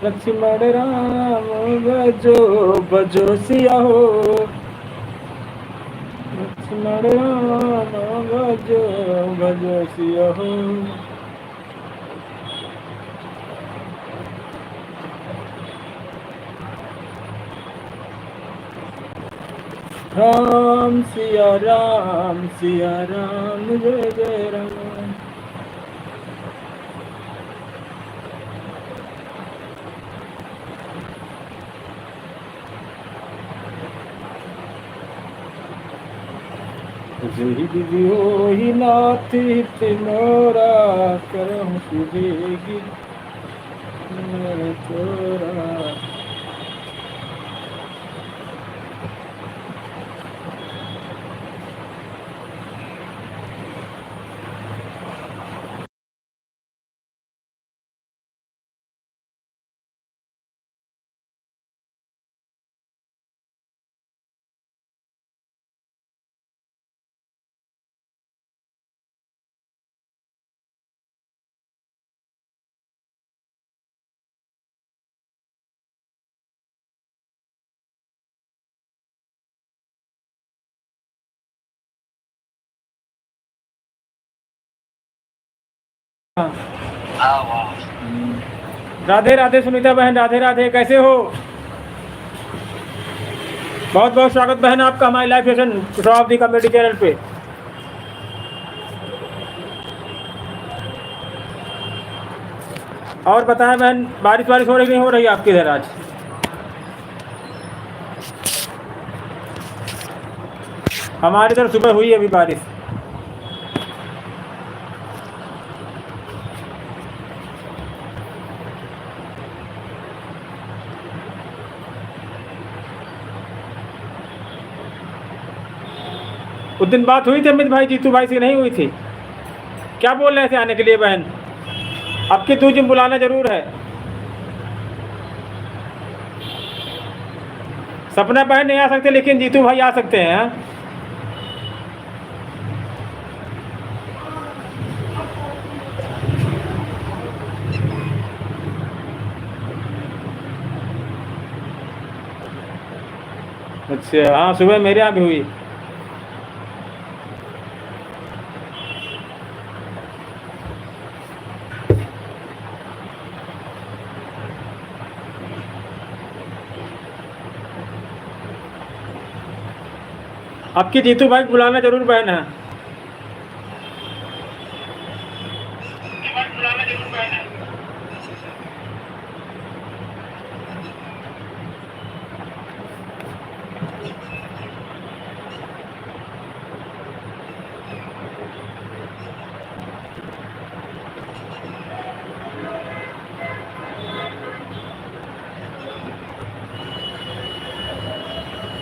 लक्ष्मण राम भजो भजो सिया हो, लक्ष्मण राम भजो भजो सिया हो। राम सिया राम जय जय राम। जय दिव्यो ही नाथ हित मोरा, करहु सुबेगी तोरा। राधे राधे सुनीता बहन, राधे राधे, कैसे हो? बहुत बहुत स्वागत बहन आपका हमारे लाइव सेशन शॉप दी कमेटी चैनल पे। और बताएं बहन, बारिश हो रही नहीं हो रही आपके इधर आज? हमारे इधर सुबह हुई अभी बारिश। उस दिन बात हुई थी अमित भाई जीतू भाई से, नहीं हुई थी? क्या बोल रहे थे आने के लिए बहन? आपकी 2 जिम बुलाना जरूर है। सपना बहन नहीं आ सकते लेकिन जीतू भाई आ सकते हैं। अच्छा हाँ, सुबह मेरे यहाँ भी हुई। आपकी जीतू भाई बुलाना जरूर बहन है।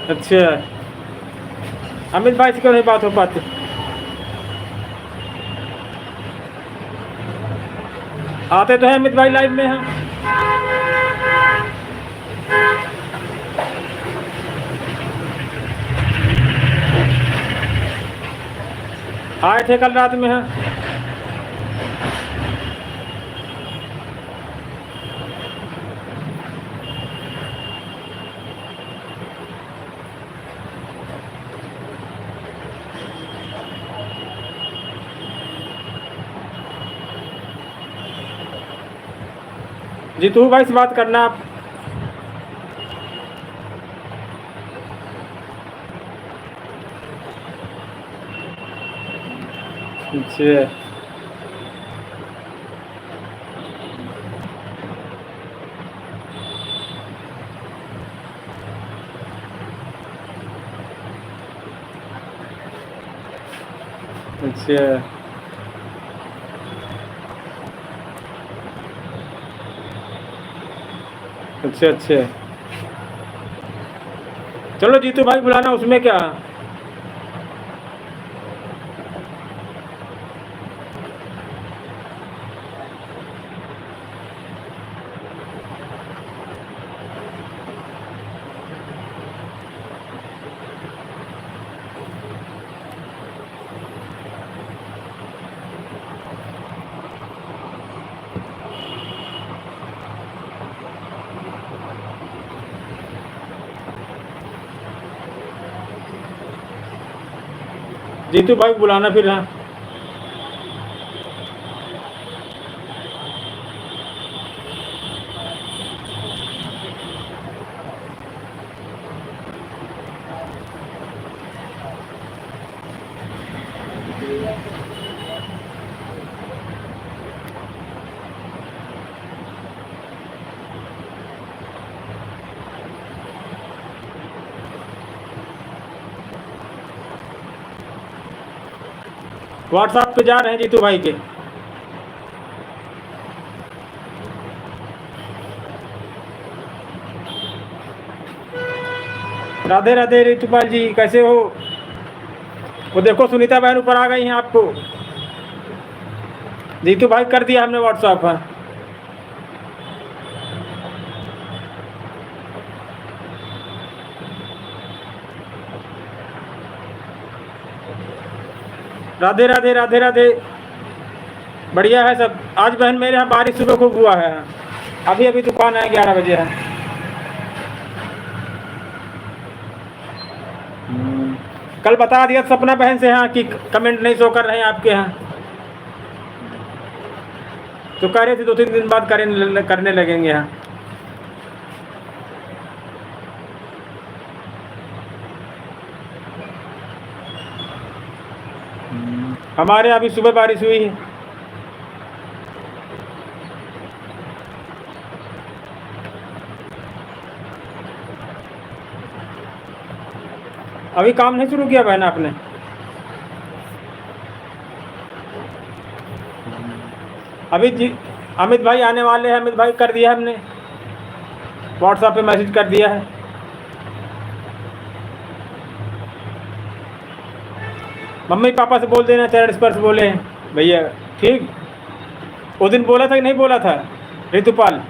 अच्छा, अमित भाई से क्यों नहीं बात हो पाती? आते तो हैं अमित भाई, लाइव में हैं। आए थे कल रात में हैं। जीतू भाई से बात करना आप। अच्छा अच्छा अच्छा अच्छा, चलो जीतू भाई बुलाना, उसमें क्या। जीतू भाई को बुलाना फिर। हाँ, व्हाट्सएप पे जा रहे हैं जीतू भाई के। राधे राधे ऋतुपाल जी, कैसे हो? वो देखो सुनीता बहन ऊपर आ गई हैं आपको। जीतू भाई कर दिया हमने व्हाट्सएप। हाँ, राधे राधे राधे राधे। बढ़िया है सब। आज बहन मेरे यहाँ बारिश सुबह खूब हुआ है। अभी अभी दुकान आए 11 बजे है। कल बता दिया सपना बहन से हाँ कि कमेंट नहीं शो कर रहे हैं आपके यहाँ, तो कह रहे थे 2-3 दिन बाद करने लगेंगे। यहाँ हमारे अभी सुबह बारिश हुई है। अभी काम नहीं शुरू किया बहन आपने? अभी जी अमित भाई आने वाले हैं। अमित भाई कर दिया है हमने, व्हाट्सएप पे मैसेज कर दिया है। मम्मी पापा से बोल देना चरण स्पर्श बोले हैं भैया। ठीक, उस दिन बोला था कि नहीं बोला था ऋतुपाल?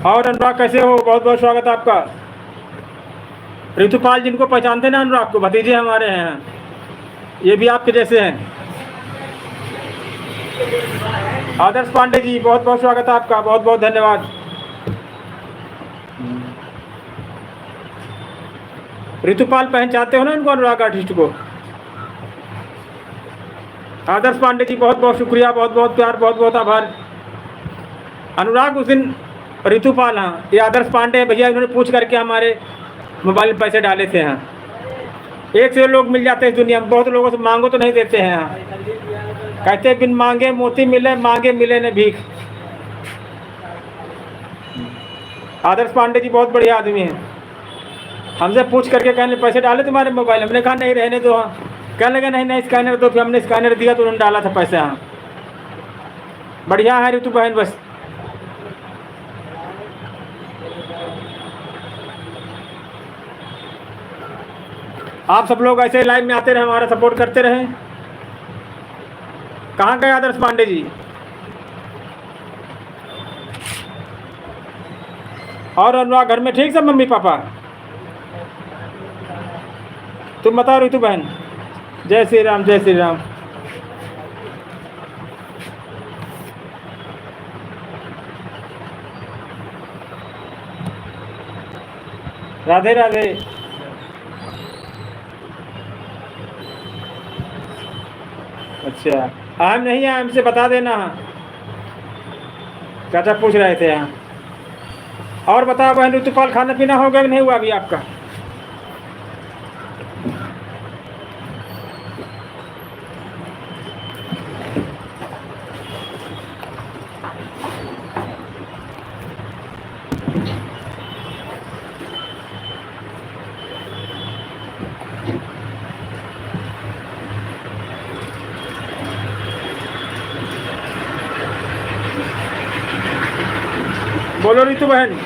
और अनुराग कैसे हो? बहुत बहुत स्वागत है आपका। ऋतुपाल जिनको पहचानते ना अनुराग को, भतीजे हमारे हैं, ये भी आपके जैसे हैं। आदर्श पांडे जी बहुत बहुत स्वागत है आपका, बहुत बहुत धन्यवाद। ऋतुपाल पहचानते हो ना इनको, अनुराग आर्टिस्ट को? आदर्श पांडे जी बहुत बहुत शुक्रिया, बहुत बहुत प्यार, बहुत बहुत आभार। अनुराग उस दिन ऋतुपाल, हाँ ये आदर्श पांडे भैया, इन्होंने पूछ करके हमारे मोबाइल में पैसे डाले थे। हाँ, एक से लोग मिल जाते हैं इस दुनिया में, बहुत लोगों से मांगो तो नहीं देते हैं। हाँ, कहते बिन मांगे मोती मिले, मांगे मिले न भीख। आदर्श पांडे जी बहुत बढ़िया आदमी हैं। हमसे पूछ करके कहने पैसे डाले तुम्हारे मोबाइल, हमने कहा नहीं रहने दो। हाँ, कहने लगे नहीं नहीं स्कैनर दो, फिर हमने स्कैनर दिया तो उन्होंने डाला था पैसे। हाँ, बढ़िया है ऋतु बहन। बस आप सब लोग ऐसे लाइव में आते रहे, हमारा सपोर्ट करते रहे। कहाँ गए आदर्श पांडे जी? और अनुराग घर में ठीक सब मम्मी पापा? तुम बताओ ऋतु बहन। जय श्री राम, जय श्री राम। राधे राधे। अच्छा, हम नहीं है, हमसे बता देना। चाचा पूछ रहे थे। यहाँ और बताओ बहन ऋतुपाल, खाना पीना हो गया कि नहीं हुआ अभी आपका? बोलो ऋतु बहन।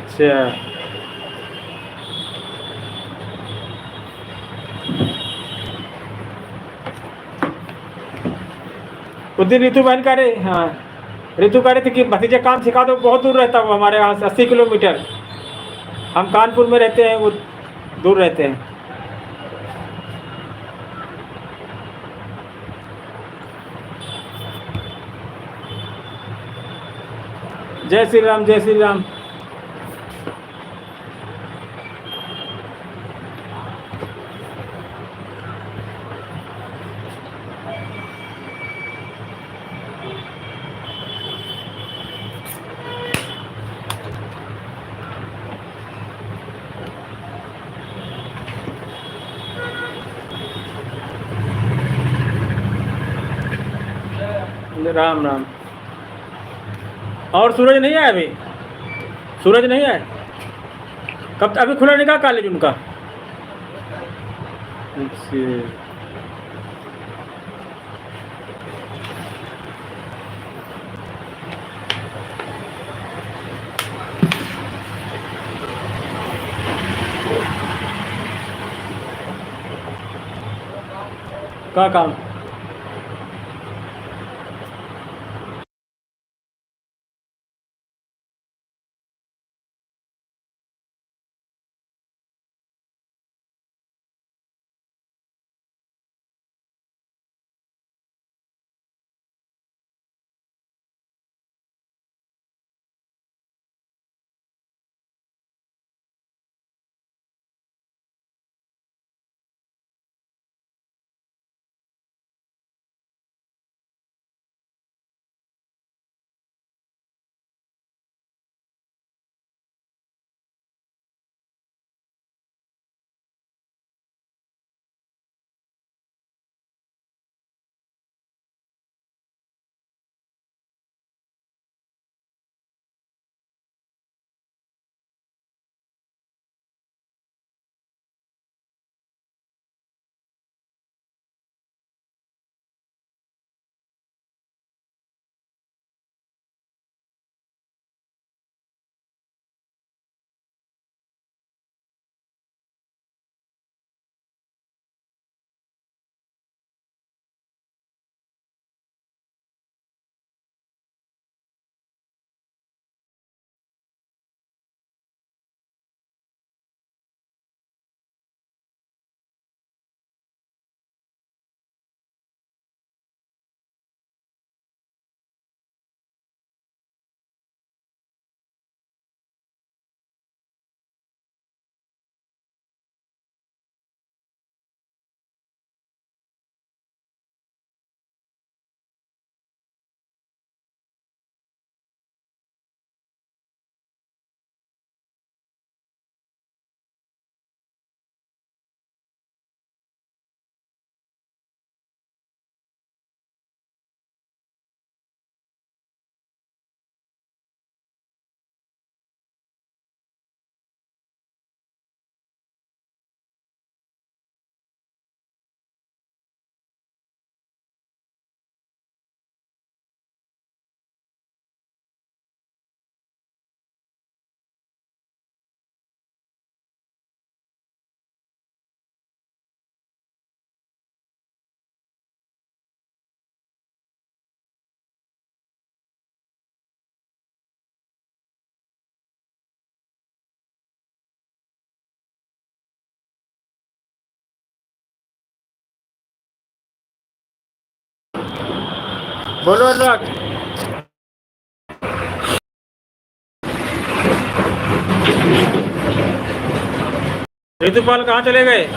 अच्छा। उस दिन रितु बहन कह रही, हाँ, रितु कह रही थी कि भतीजे काम सिखा दो, बहुत दूर रहता है वो हमारे यहाँ से 80 किलोमीटर। हम कानपुर में रहते हैं, वो दूर रहते हैं। जय श्री राम, जय श्री राम। राम राम। और सूरज नहीं आया अभी? सूरज नहीं आया? कब? अभी खुला नहीं का कॉलेज उनका? अच्छा। का काम? बोलो अनुराग। ऋतुपाल कहाँ चले गए?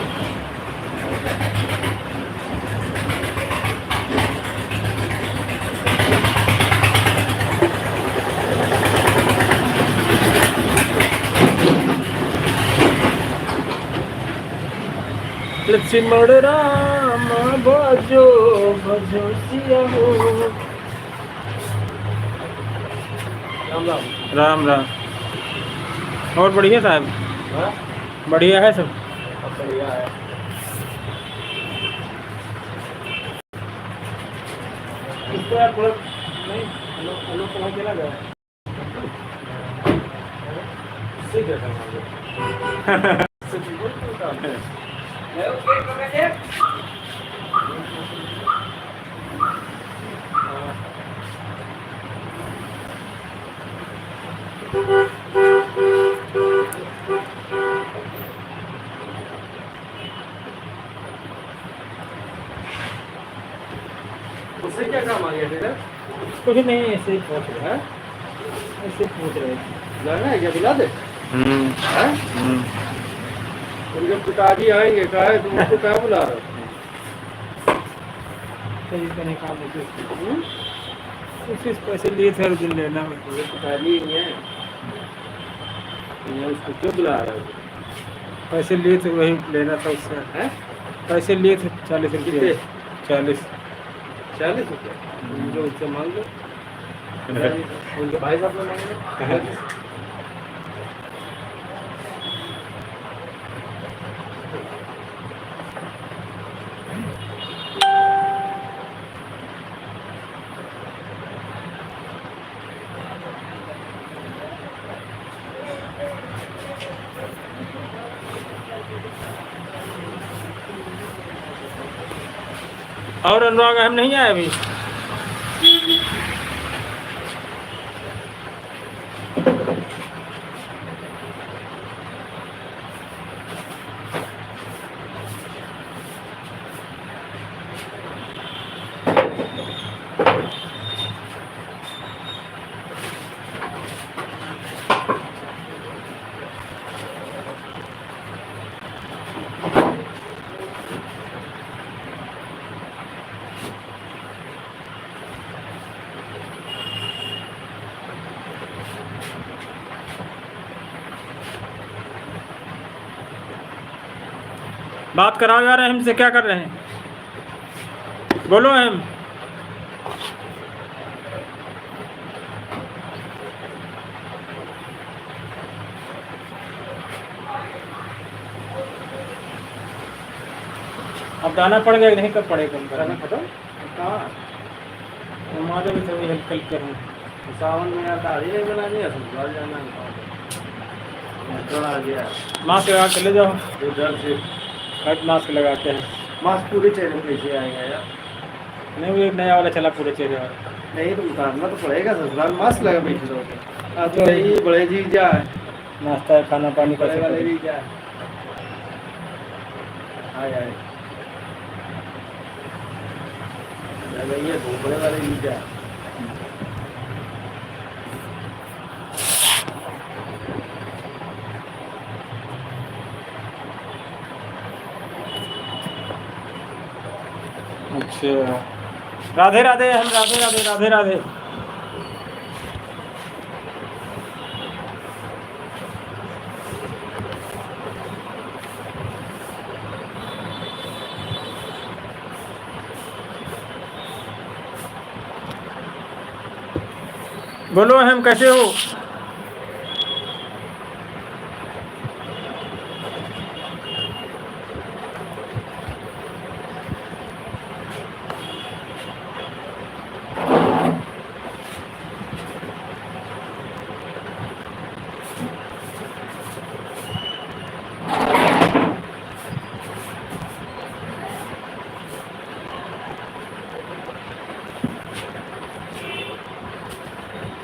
लक्ष्मण राम भजो भजो सिया हो। राम राम। राम राम। और बढ़िया साहब? बढ़िया है सब? बढ़िया है। इसको यार थोड़ा नहीं, हेलो हेलो चला गया। से क्या करना उससे क्या काम आ गया तेरा? कुछ नहीं, ऐसे ही पूछ रहे हैं, ऐसे पूछ रहे थे। जाना है क्या? बुला दे। हैं? उनके पिताजी आएंगे, कहा है तुम उसको क्या बुला रहे हो? सही करने का कुछ पैसे लिए थे, दिन लेना उनके पिताजी ही हैं, ये उसको क्यों बुला रहे हो? पैसे लिए थे, वही लेना था उससे। हैं? पैसे लिए थे 40 रुपये। कितने? 40। 40 रुपये? उनके उससे मांग लो, उनके भाई साहब ने मांगे। और अनुराग हम नहीं आए अभी। बात कराओ यार, हम से क्या कर रहे हैं? बोलो हम। अब दाना पड़ गया नहीं, कब पड़ेगा? खाना खत्म? कहाँ? हमारे भी थोड़ी हेल्प करते हैं। सावन में यार दाढ़ी नहीं बनानी है, ससुराल जाना है। थोड़ा आ गया मास्क लगा के ले जाओ, इधर से। हट मास्क लगाते हैं। मास्क पूरे चेहरे पे कैसे आएगा यार? नहीं, वो एक नया वाला चला पूरे चेहरे वाला। नहीं तो उतारना तो पड़ेगा, ससुराल मास्क लगा बैठे रहोगे। अब तो यही बड़े जी जा है, नाश्ता खाना पानी बड़े कर वाले सकते भी हैं। जा आए आए ये बड़े वाले भी जा। अच्छा, राधे राधे हम, राधे राधे राधे राधे। बोलो हम, कैसे हो?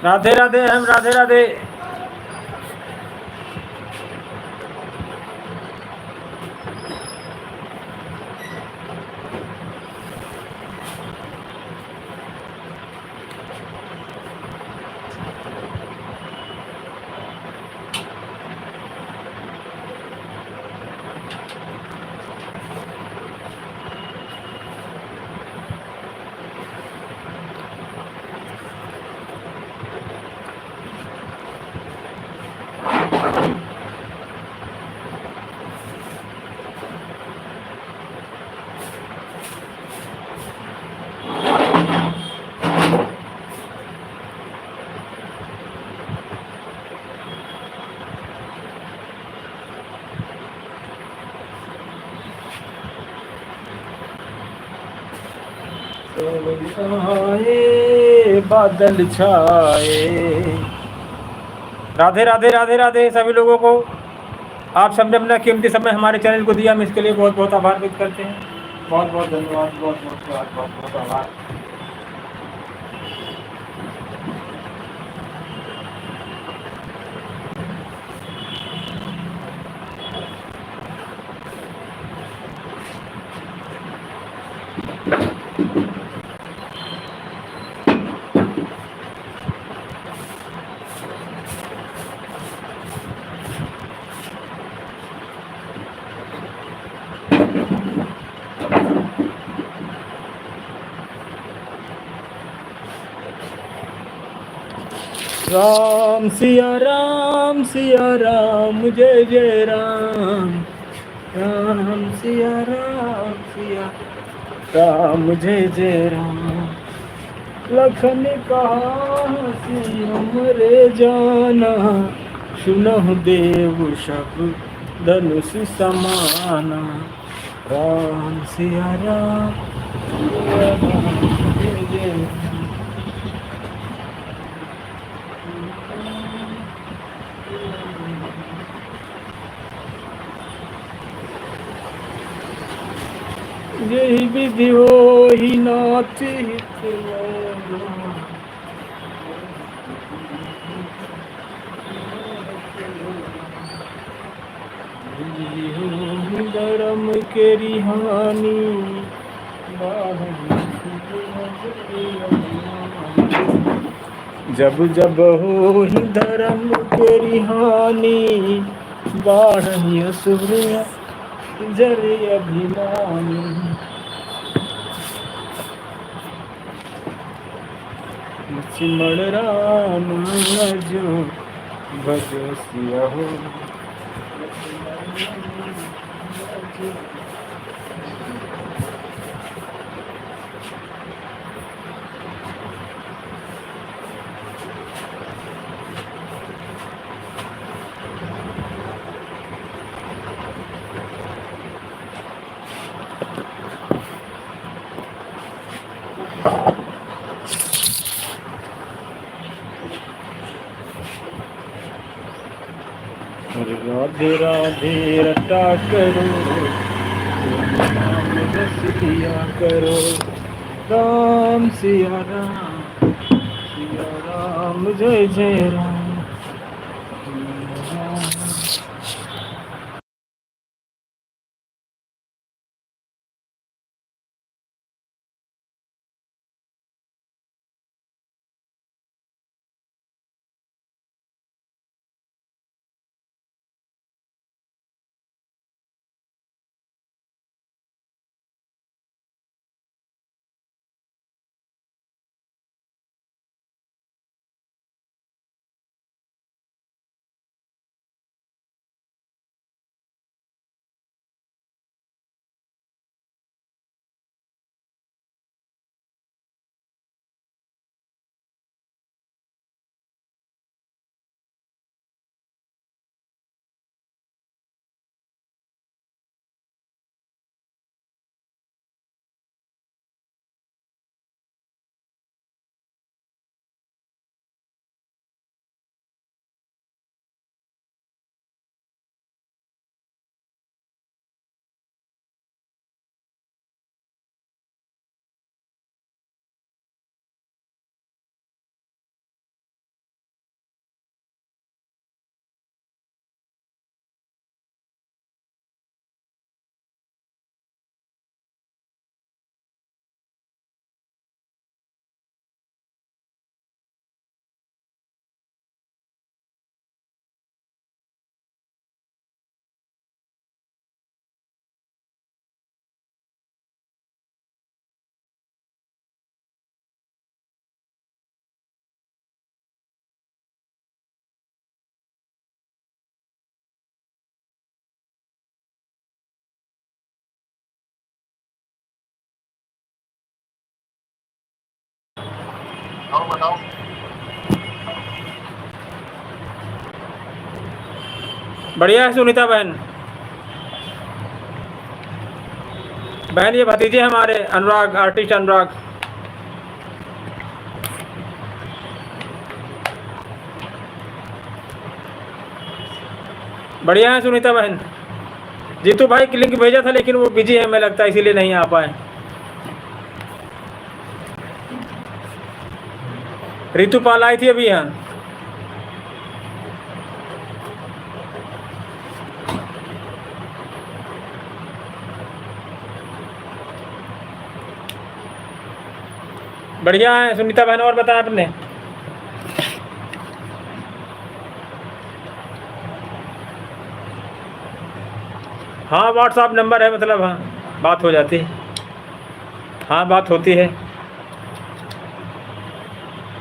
राधे राधे हम, राधे राधे। आए बादल छाए, राधे राधे राधे राधे सभी लोगों को। आप सबने अपना कीमती समय हमारे चैनल को दिया, हम इसके लिए बहुत बहुत आभार व्यक्त करते हैं। बहुत बहुत धन्यवाद, बहुत बहुत बहुत बहुत आभार। राम सिया राम जय जय राम। राम सिया राम जय जय राम। लखन कहा सिया मरे जाना, सुनहु देव शब्द धनुष समाना। राम सिया राम जय जय राम। यही विधि हो ही नाथ हित धर्म के रिहानी। जब जब हो ही धर्म के रिहानी, बाढ़ असुर जर अभिमानी। सिमर राम जो भजो सिया हो। राधे राधे रटा करो, नाम रस किया करो। राम सिया राम जय जय राम। बताओ। बढ़िया है सुनीता बहन। बहन ये भतीजे हमारे अनुराग, आर्टिस्ट अनुराग। बढ़िया है सुनीता बहन। जीतू भाई की लिंक भेजा था लेकिन वो बिजी है, हमें लगता है इसीलिए नहीं आ पाए। ऋतुपाल आई थी अभी यहाँ। बढ़िया है सुनीता बहन। और बताया आपने? हाँ व्हाट्सअप नंबर है, मतलब हाँ बात हो जाती है। हाँ बात होती है।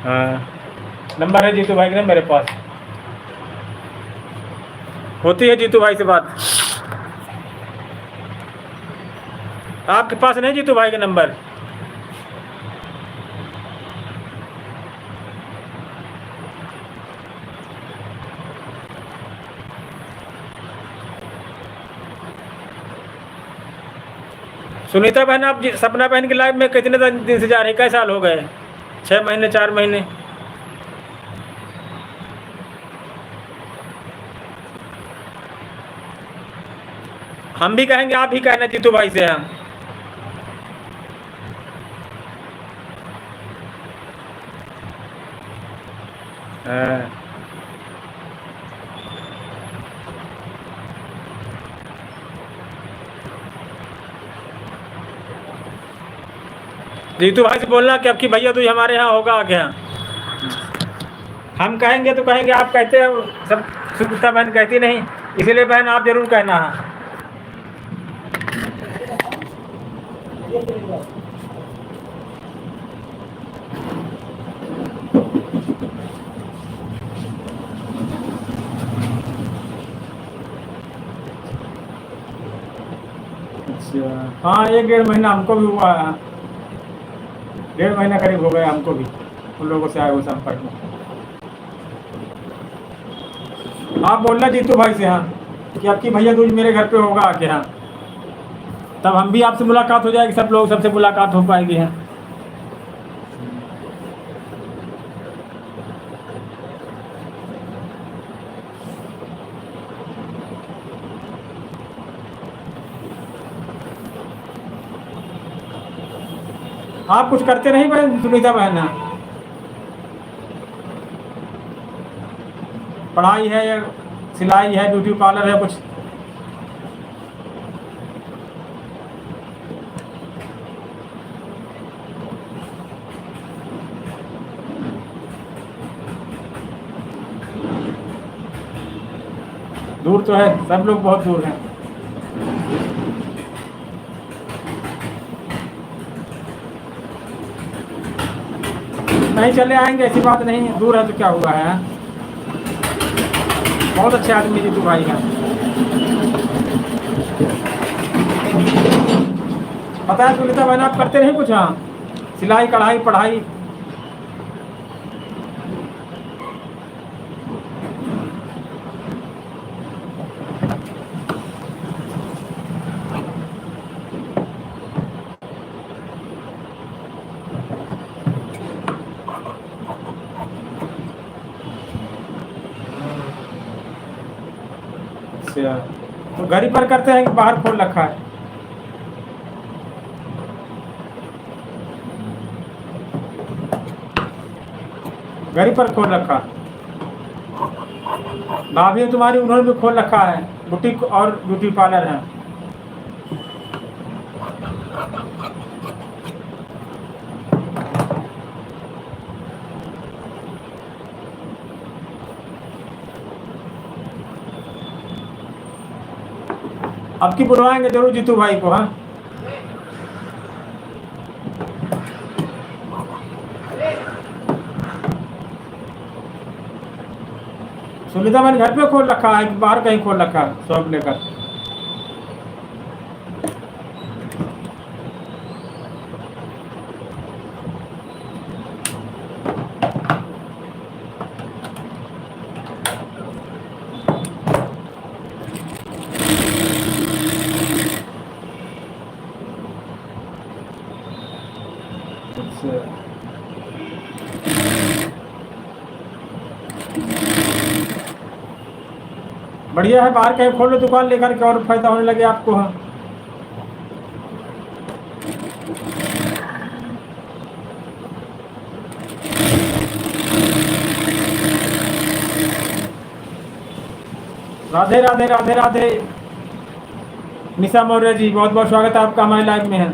हाँ नंबर है जीतू भाई का मेरे पास, होती है जीतू भाई से बात। आपके पास नहीं जीतू भाई का नंबर? सुनीता बहन आप सपना बहन की लाइव में कितने दिन से जा रही, कई साल हो गए? 6 महीने 4 महीने? हम भी कहेंगे, आप भी कहना जीतू भाई से। हम जीतू भाई से बोलना कि अब की भैया तुझे हमारे यहाँ होगा क्या? हम कहेंगे तो कहेंगे, आप कहते हो सब, सुनीता बहन कहती नहीं, इसीलिए बहन आप जरूर कहना है। अच्छा हाँ 1-1.5 महीना हमको भी हुआ है, 1.5 महीना करीब हो गया हमको भी उन लोगों से आए हुए संपर्क में। आप बोलना जीतू भाई से हाँ कि आपकी भैया दूज मेरे घर पे होगा आके। हाँ तब हम भी आपसे मुलाकात हो जाएगी, सब लोग सबसे मुलाकात हो पाएगी। हाँ आप कुछ करते नहीं बहन सुनीता बहन? हाँ पढ़ाई है या सिलाई है, ब्यूटी पार्लर है कुछ? दूर तो है, सब लोग बहुत दूर हैं। नहीं चले आएंगे, ऐसी बात नहीं है, दूर है तो क्या हुआ है। बहुत अच्छे आदमी जीतू भाई हैं। पता है सुनीता बहन आप करते नहीं कुछ? हाँ सिलाई कढ़ाई पढ़ाई? अच्छा तो घर ही पर करते हैं कि बाहर खोल रखा है? घर ही पर खोल रखा। भाभी है तुम्हारी, उन्होंने भी खोल रखा है बुटीक और ब्यूटी पार्लर है। अब की बुलवाएंगे जरूर जीतू भाई को। हाँ सुनीता मैंने घर पे खोल रखा है, बाहर कहीं खोल रखा है शॉप लेकर? बढ़िया है, बाहर कहीं खोल लो दुकान लेकर के और फायदा होने लगे आपको। हाँ राधे राधे राधे राधे। निशा मौर्य जी बहुत बहुत स्वागत है आपका हमारे लाइव में है,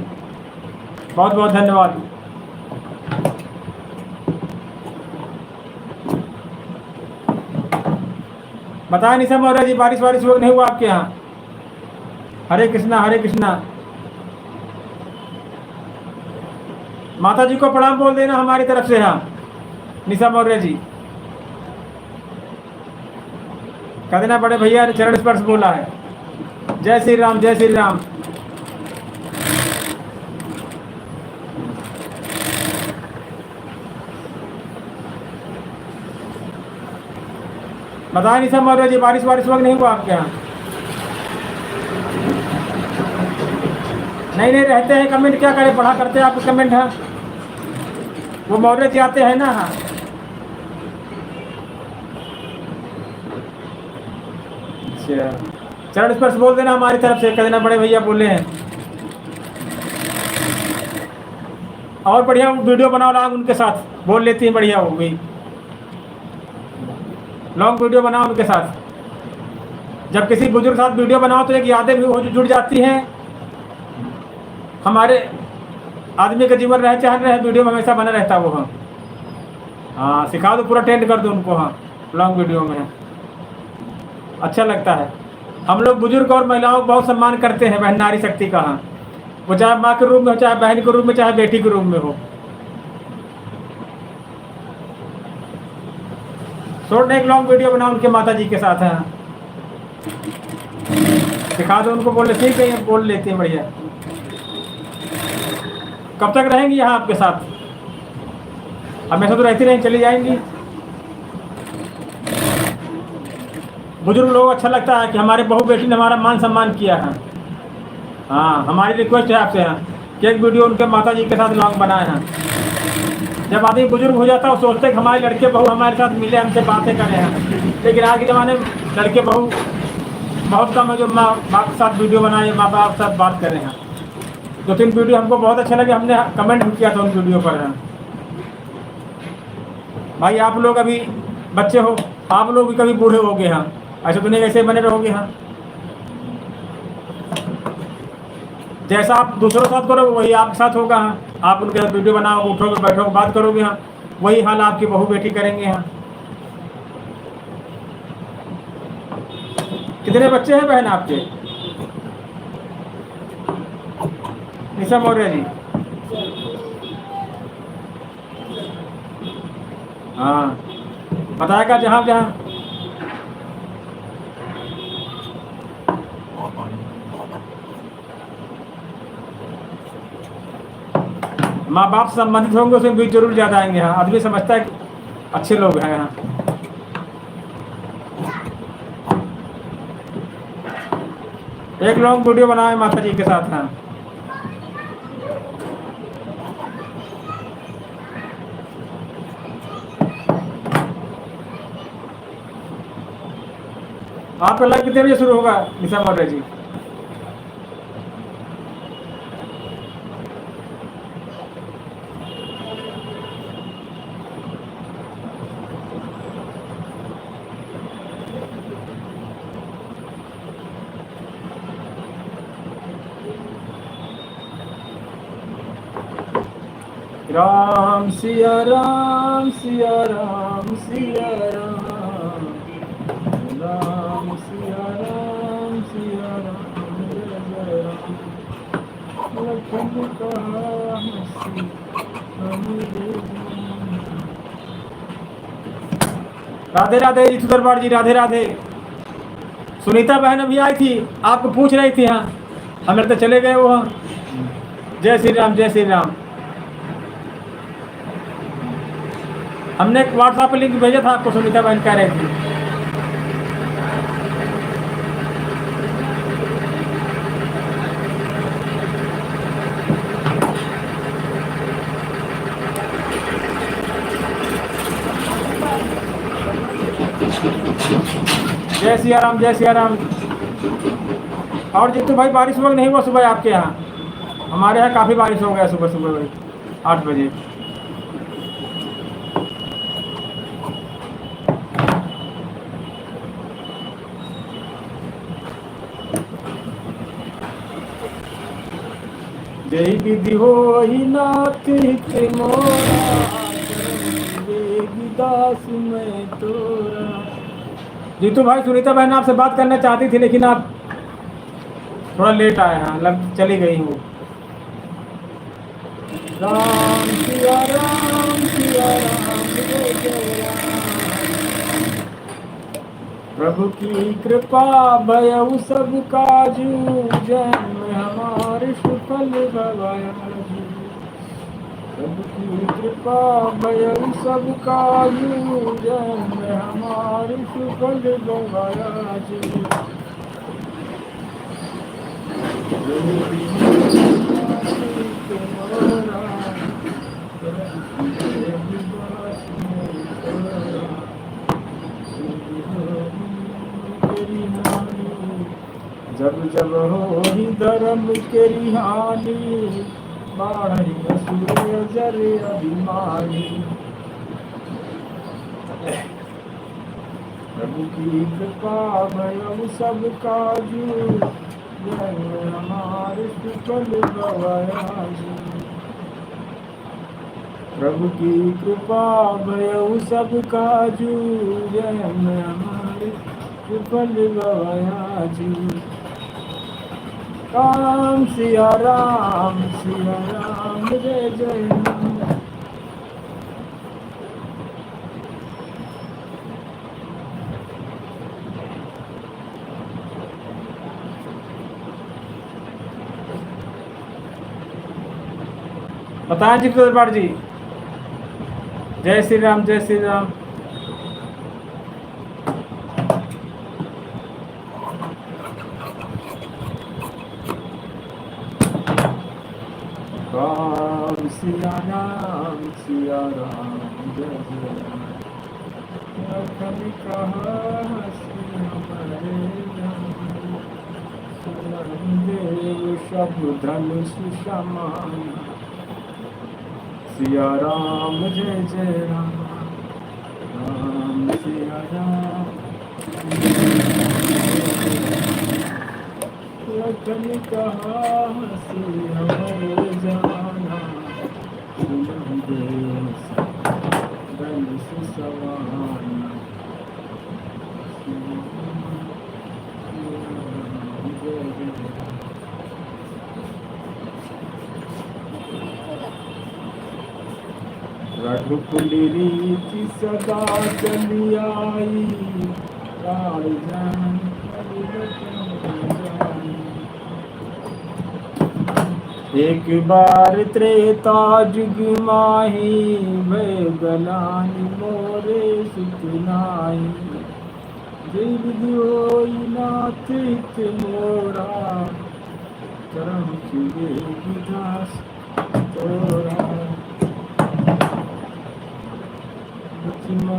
बहुत बहुत धन्यवाद। बताएं निशा मौर्य जी, बारिश वारिश नहीं हुआ आपके यहाँ? हरे कृष्णा हरे कृष्णा। माता जी को प्रणाम बोल देना हमारी तरफ से। हाँ निशा मौर्य जी कह देना बड़े भैया ने चरण स्पर्श बोला है। जय श्री राम जय श्री राम। बताए निशा मौर्य जी, बारिश वारिश वक्त नहीं हुआ आपके यहाँ? नहीं नहीं रहते हैं कमेंट, क्या करें, पढ़ा करते हैं आपके कमेंट। है वो मौर्य जी आते हैं ना। हाँ अच्छा, चरण स्पर्श बोल देना हमारी तरफ से, कह देना बड़े भैया बोले हैं। और बढ़िया वीडियो बनाओ लॉन्ग उनके साथ, बोल लेती हैं बढ़िया, हो गई लॉन्ग वीडियो बनाओ उनके साथ। जब किसी बुजुर्ग साथ वीडियो बनाओ तो एक यादें भी जुड़ जाती हैं। हमारे आदमी का जीवन रहे चाहे रहे, वीडियो में हमेशा बना रहता वो। हाँ हाँ सिखा दो, पूरा ट्रेंड कर दो उनको। हाँ लॉन्ग वीडियो में अच्छा लगता है। हम लोग बुजुर्ग और महिलाओं को बहुत सम्मान करते हैं, बहन नारी शक्ति का। हाँ वो चाहे माँ के रूप में हो, चाहे बहन के रूप में, चाहे बेटी के रूप में हो। शॉर्ट एक लॉन्ग वीडियो बनाओ उनके माता जी के साथ। है सिखा दो उनको, बोले सीख गई, बोल लेती हैं बढ़िया। कब तक रहेंगी यहाँ आपके साथ? हमेशा तो रहती रहें, चली जाएंगी? बुजुर्ग लोग अच्छा लगता है कि हमारे बहू बेटी ने हमारा मान सम्मान किया है। हाँ हमारी रिक्वेस्ट है आपसे कि एक वीडियो उनके माता जी के साथ लॉन्ग बनाए हैं। जब आदमी बुजुर्ग हो जाता है वो सोचते हैं कि हमारे लड़के बहू हमारे साथ मिले, हमसे बातें करें हैं, लेकिन आज के ज़माने में लड़के बहू बहुत कम है जो माँ बाप के साथ वीडियो बनाए, माँ बाप के साथ बात करें हैं। 2-3 वीडियो हमको बहुत अच्छे लगे, हमने कमेंट भी किया था उन वीडियो पर। हैं भाई आप लोग अभी बच्चे हो, आप लोग भी कभी बूढ़े हो गए। हाँ ऐसे तो नहीं, ऐसे बने रहोगे। हाँ जैसा आप दूसरों के साथ करोगे वही आपके साथ होगा। हाँ आप उनके साथ वीडियो बनाओगे, उठोगे बैठोगे बात करोगे। हाँ वही हाल आपकी बहू बेटी करेंगे। हाँ कितने बच्चे हैं बहन आपके? निशा मौर्य जी। हाँ बताएगा जहाँ जहाँ। माँ बाप से संबंधित होंगे उसमें भी जरूर ज़्यादा आएंगे। हाँ आदमी समझता है कि अच्छे लोग हैं। हाँ एक लॉन्ग वीडियो बनाए माता जी के साथ। हाँ आपका लाइव कितने बजे शुरू होगा निशा मौर्य जी? राम सिया राम सिया राम सिया राम, राम सिया राम सिया राम, जय राम। लखन कहा हंसी राधे राधे जी, सुदरबार जी राधे राधे। सुनीता बहन अभी आई थी, आपको पूछ रही थी। हाँ हमें तो चले गए वो। हाँ जय श्री राम जय श्री राम। हमने एक व्हाट्सएप पे लिंक भेजा था आपको, सुनीता बहन कह रही थी। जय सिया राम, जय सिया राम। और जितू भाई बारिश वक्त नहीं हुआ सुबह आपके यहाँ? हमारे यहाँ काफ़ी बारिश हो गया सुबह सुबह भाई 8 बजे। जय विधि हो ही नाथ हित मोरा, देगी दास मैं तोरा। जीतू भाई सुनीता बहन आपसे बात करना चाहती थी लेकिन आप थोड़ा लेट आए हैं, लग चली गई हूँ। राम सिया राम, सिया राम जय जय राम। प्रभु की कृपा भयउ सब काजू, जन्म हमारे सुफल भवाजू। प्रभु की कृपा भयउ सब काजू, जन्म हमारे सुफल भवाजू। जब जब हो ही धर्म के रिहानी, बाढ़ी असुर जर अभिमानी। प्रभु की कृपा भयउ सब काजू, जय हमारे सुफल भवाजू। प्रभु की कृपा भयउ सब काजू, जय हमारे सुफल भवाजू। राम सिया राम, जय जय राम। बताएं जी दरबार जी। जय श्री राम, जय श्री राम। राम सिया राम, जय जय राम। कभी कहा हंसी हमारे देव शब्द धनुष समान। सिया राम जय जय राम, राम सिया राम। लखन कहा हंसी हमारे जाना, धनुष समान। जय जय रघुकुल रीति सदा चली आई, राजन एक बार त्रेता जुग माही, भय गलानी मोरे सुतनाई। जय विधि होई नाथ हित मोरा, चरण चिरे दास तोरा।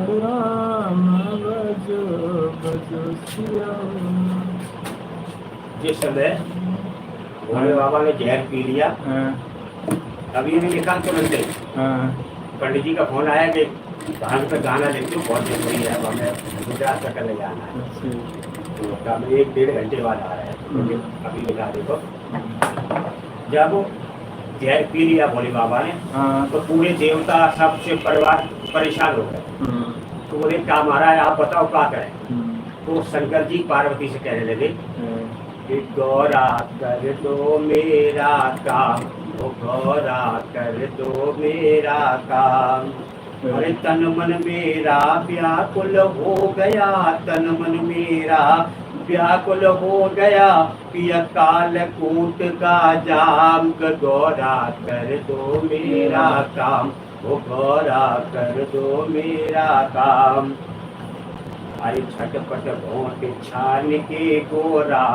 राम भजो भजो सिया। जिस समय भोले बाबा ने जहर पी लिया, अभी भी निकाल तुरंत पंडित जी का फोन आया कि धान पे गाना लिख दो, बहुत जरूरी है, हमें गुजरात तक ले जाना है। तो अब 1-1.5 घंटे बाद आ रहा है, अभी लिखा देखो। जब जहर पी लिया भोले बाबा ने, तो पूरे देवता सबसे परिवार परेशान हो गए। तो बोले क्या महाराज आप बताओ क्या करें। तो शंकर जी पार्वती से कहने लगे कि गौरा कर दो मेरा काम, ओ गौरा कर दो मेरा काम। अरे तन मन मेरा व्याकुल हो गया, तन मन मेरा व्याकुल हो गया, पिया काल कूट का जाम। गौरा कर दो मेरा काम, ओ गौरा कर दो मेरा काम। आई छटपट भोट छान के गोरा,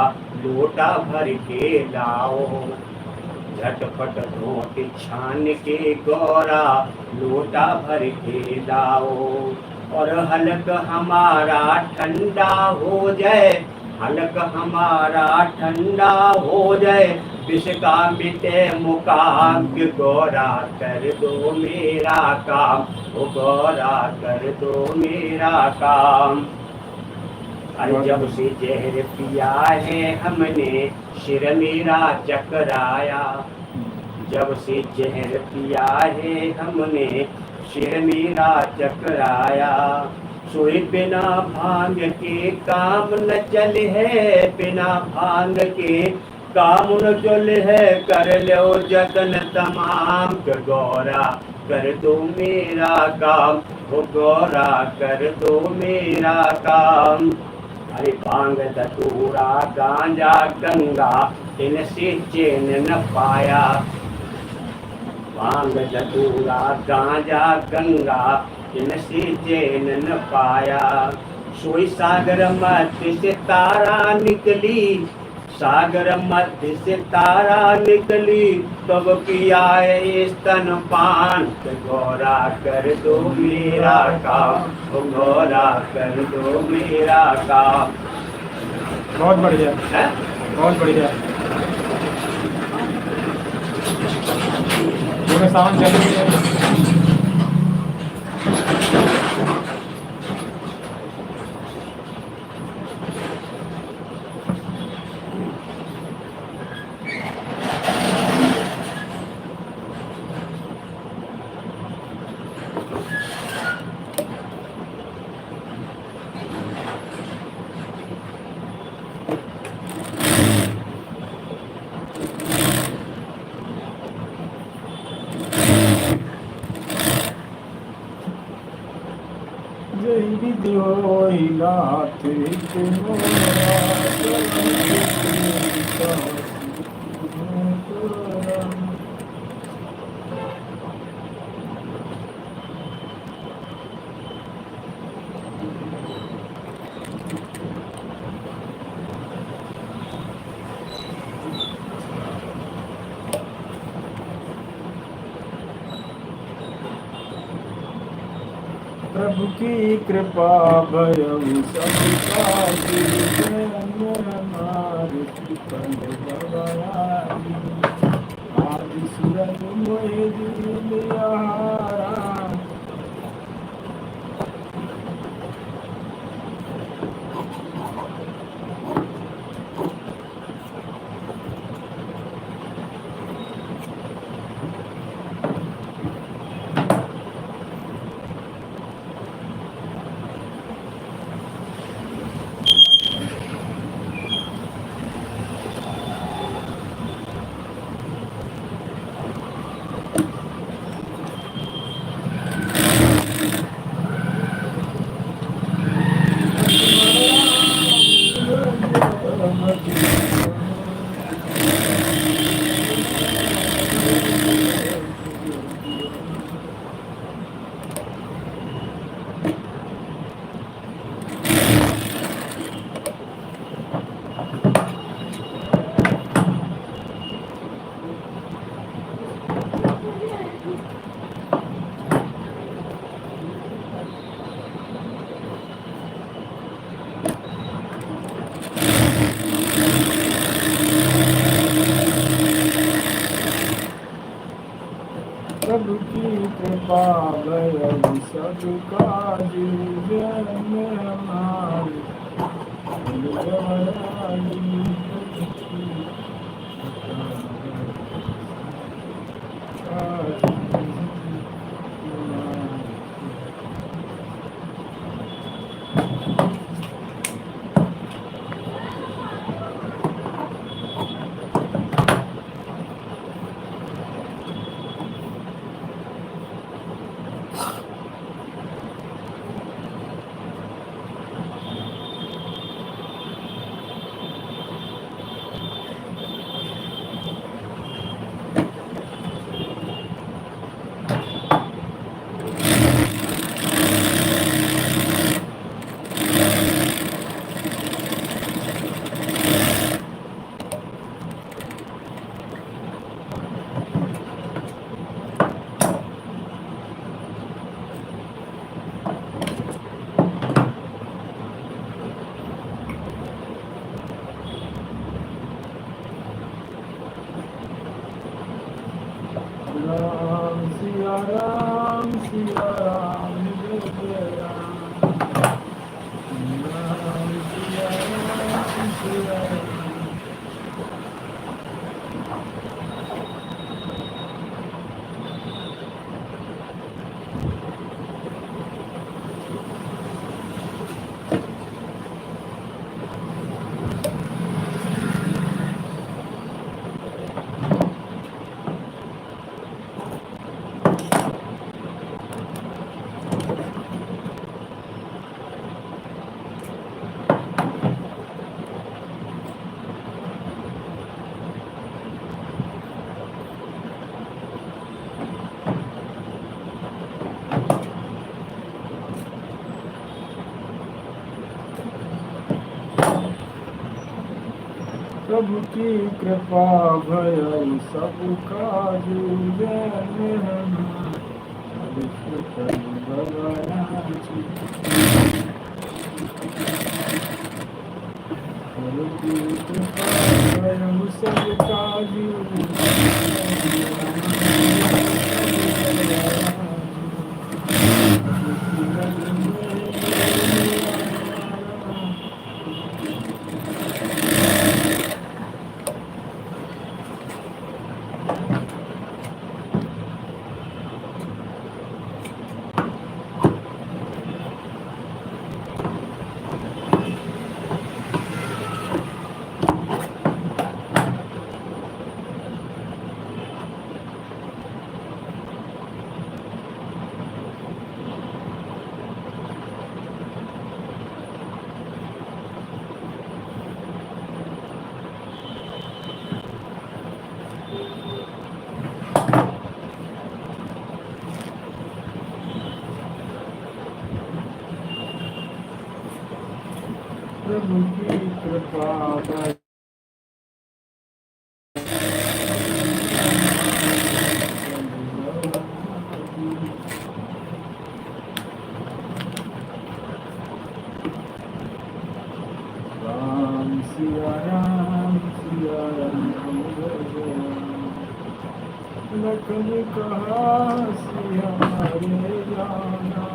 लोटा भर के लाओ। झटपट भोट छान के गौरा, लोटा भर के लाओ। और हलक हमारा ठंडा हो जाए, हलक हमारा ठंडा हो जाए, विष का मिटे मुकाम, गौरा कर दो मेरा काम, ओ गौरा कर दो मेरा काम। अरे जब से जहर पिया है हमने, सिर मेरा चकराया, जब से जहर पिया है हमने, सिर मेरा चकराया। सोए बिना भांग के काम न चले है, बिना भांग के काम न चले है, कर लो जतन तमाम, गौरा कर दो मेरा काम, ओ गौरा कर दो मेरा काम। अरे भांग धतूरा गांजा गंगा, इनसे चैन न पाया, भांग धतूरा गांजा गंगा, इनसे चैन न पाया। सोई सागर मध्य से तारा निकली, सागर मध्य से तारा निकली, तब किया है स्तनपान, गौरा कर दो मेरा काम, ओ गौरा कर दो मेरा काम। बहुत बढ़िया, है? बहुत बढ़िया। पूरे सावन चल रही है। प्रभु की कृपा भयम सबका आदि सुरन मोहि दिलियारा। प्रभु की कृपा भयम सबका जीवन हमारे सिया राम जय जय राम सिया राम सिया राम। सबकी कृपा भय सबका प्रभु की कृपा भय राम सिया राम जय जय राम। लखन कहा सिया रे जाना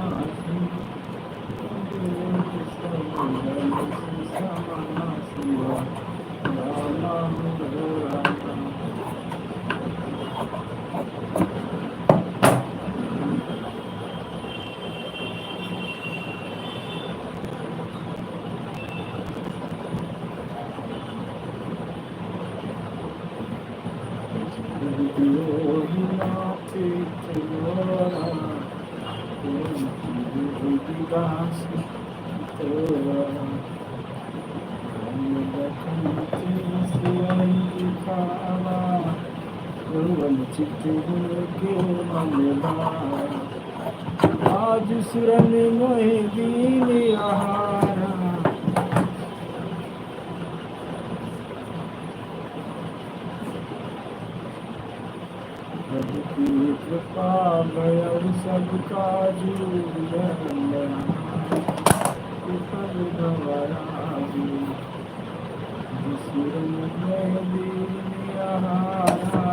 आज सुरन मोहि दीन आहारा प्रभु की कृपा भय सबका सुरन मोहि दीन आहारा।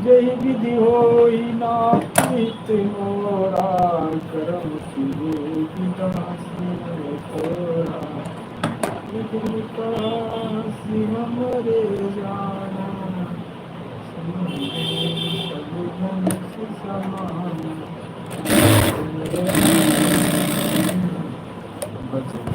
जय विधि होई नाथ मोरा करम तोरा काशी हमरे जाना समान बचन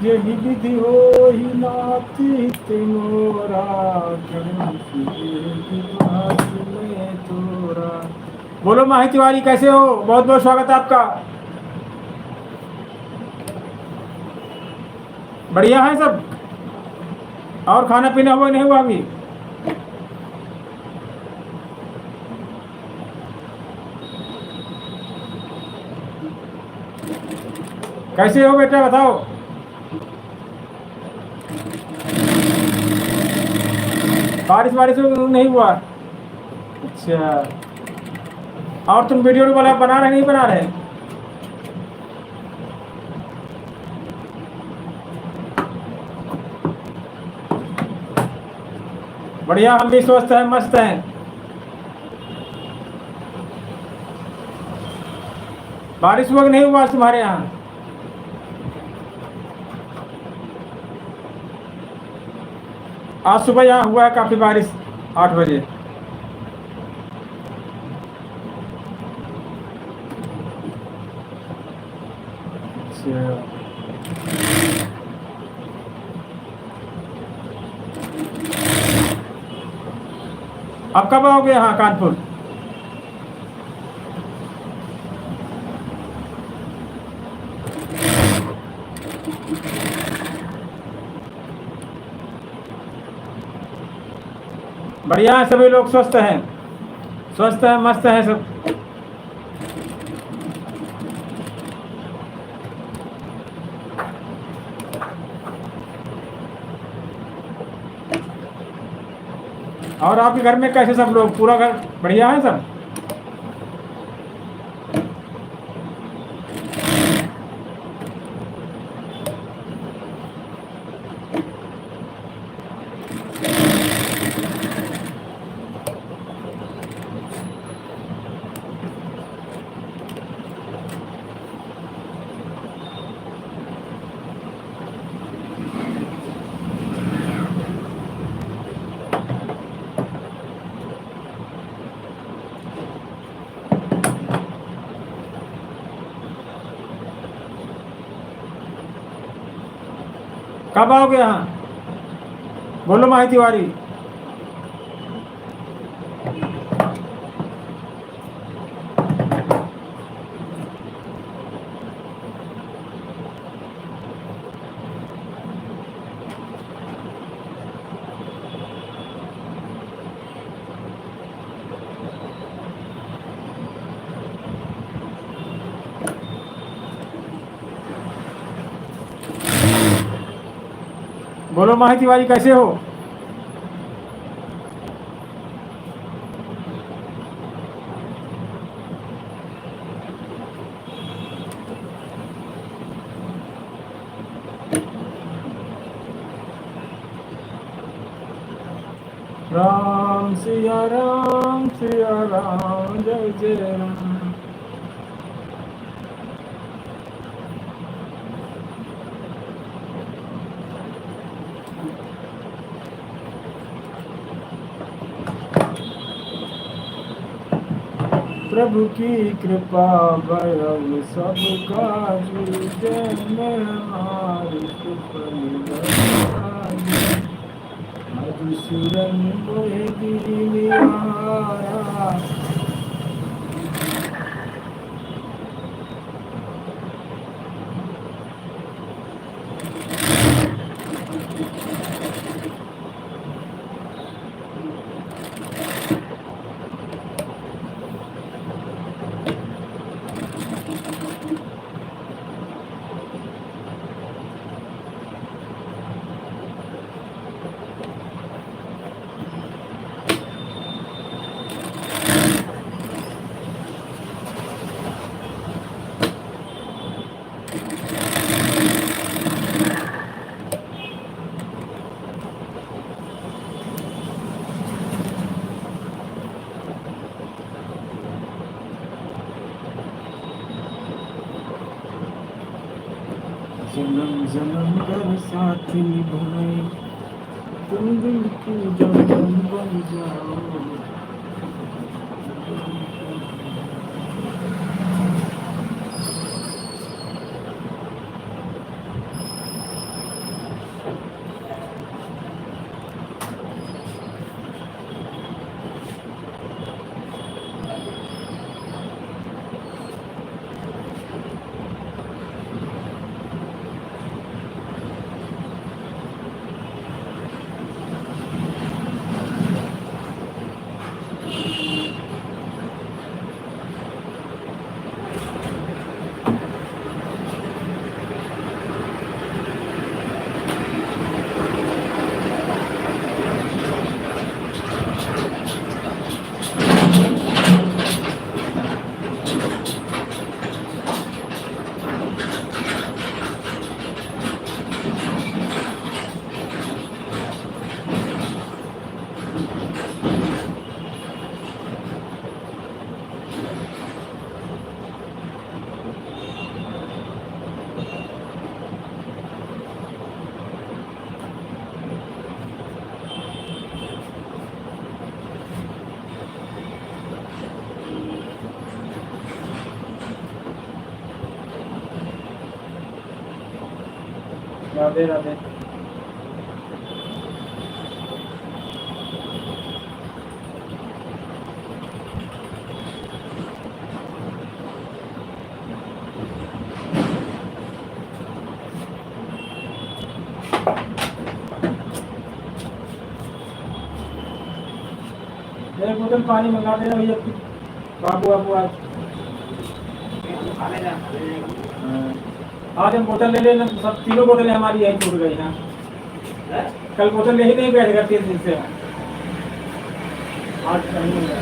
यही विधि हो ही नाती मोरा में तोरा। बोलो माही तिवारी, कैसे हो? बहुत बहुत स्वागत है आपका। बढ़िया है सब? और खाना पीना हुआ नहीं हुआ अभी? कैसे हो बेटा, बताओ। बारिश बारिश नहीं हुआ? अच्छा। और तुम वीडियो बना रहे नहीं बना रहे? बढ़िया, हम भी स्वस्थ हैं, मस्त हैं। बारिश हुआ कि नहीं हुआ तुम्हारे यहाँ? आज सुबह यहाँ हुआ है काफी बारिश, 8 बजे। अच्छा। अब कब आओगे यहाँ कानपुर? बढ़िया है, सभी लोग स्वस्थ हैं, स्वस्थ हैं, मस्त हैं सब। और आपके घर में कैसे सब लोग? पूरा घर बढ़िया है सब? कब आओगे यहाँ? बोलो माही तिवारी। बोलो माही तिवारी, कैसे हो? राम सिया राम, जय जय राम। प्रभु की कृपा भयम सब काजू, जय मधुसूदन मोहे गिरिया। जन्म जन्म कर साथ निभाए, तुम दिल की जान बन जाओ। राधे राधे। एक बोतल पानी मंगा देना भैया बाबू बाबू आज। आज हम बोतल ले लेना, सब तीनों बोतलें हमारी यही छूट गई हैं। कल बोतल ले ही नहीं बैठ गए 3 दिन से, आज कहीं नहीं गया।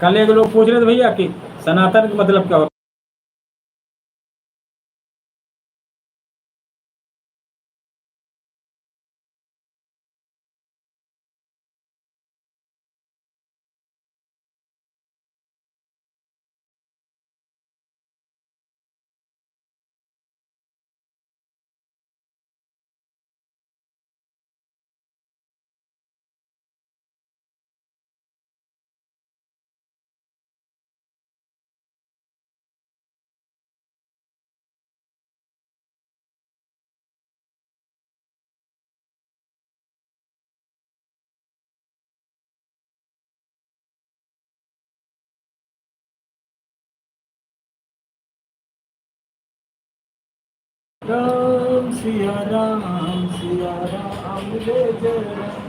कल एक लोग पूछ रहे थे भैया कि सनातन का मतलब क्या होता राम सिया राम जय जय राम।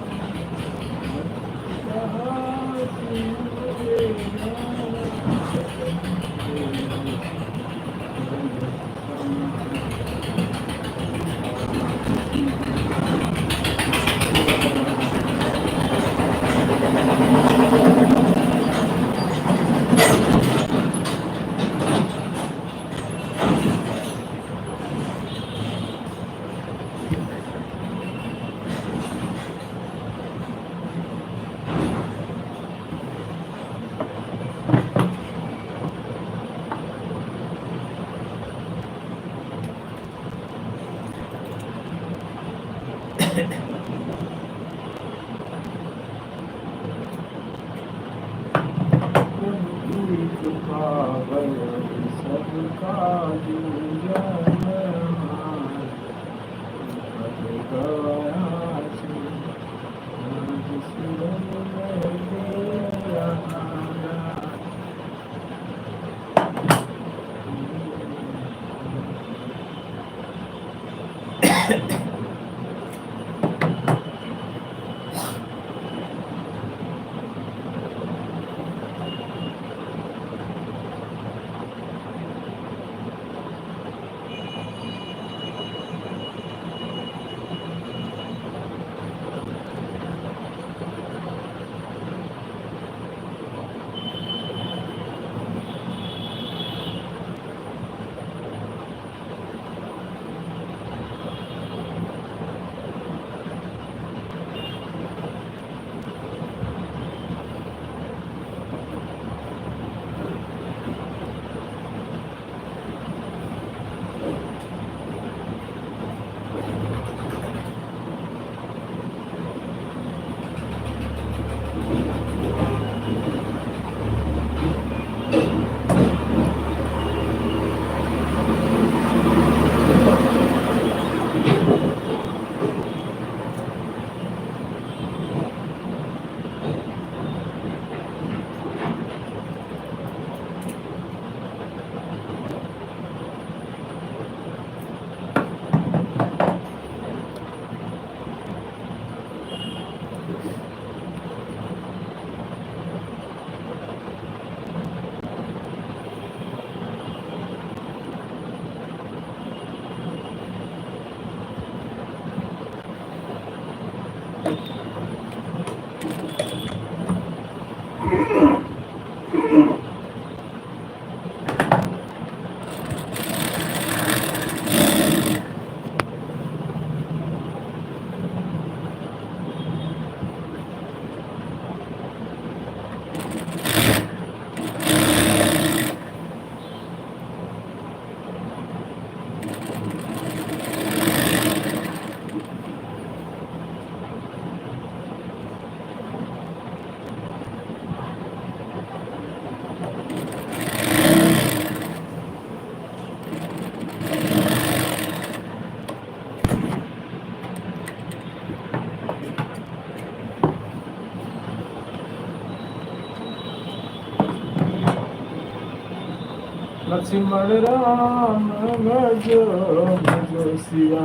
लक्ष्मण राम भजो भजो सिया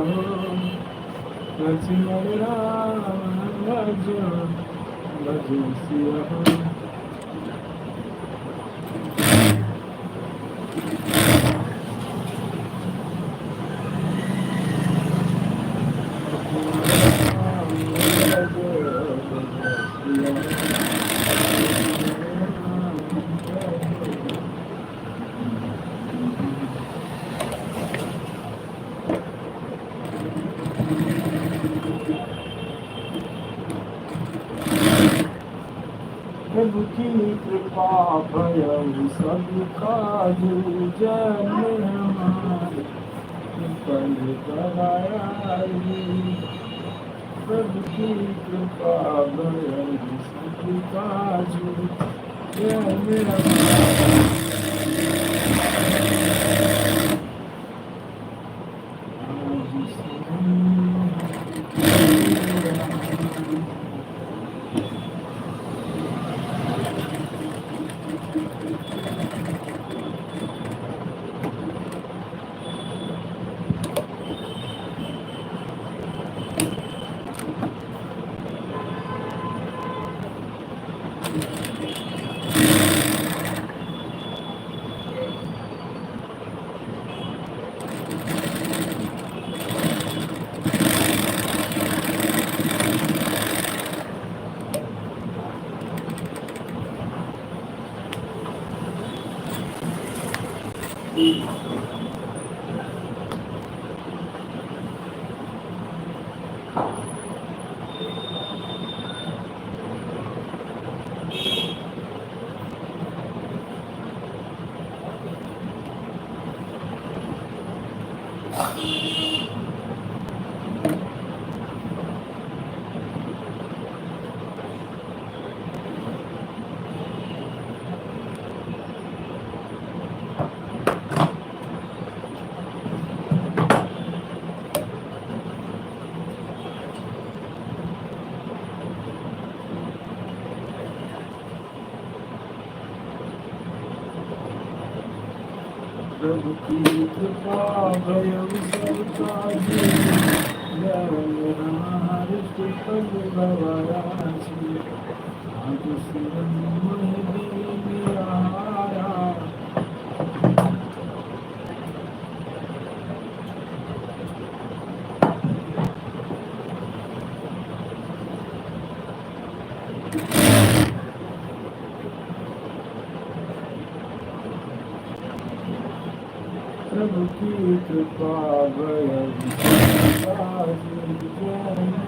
लक्ष्मण राम भजो भजो सिया प्रभु की कृपा भयं सब काज जन हमारे पल बनाई प्रभु की कृपा भयं सब काज जन प्रभु की कृपा भयं सब काज जन हमारे पल बनाई आज सिर मोह दिया प्रभु की कृपा भयं सब काज जन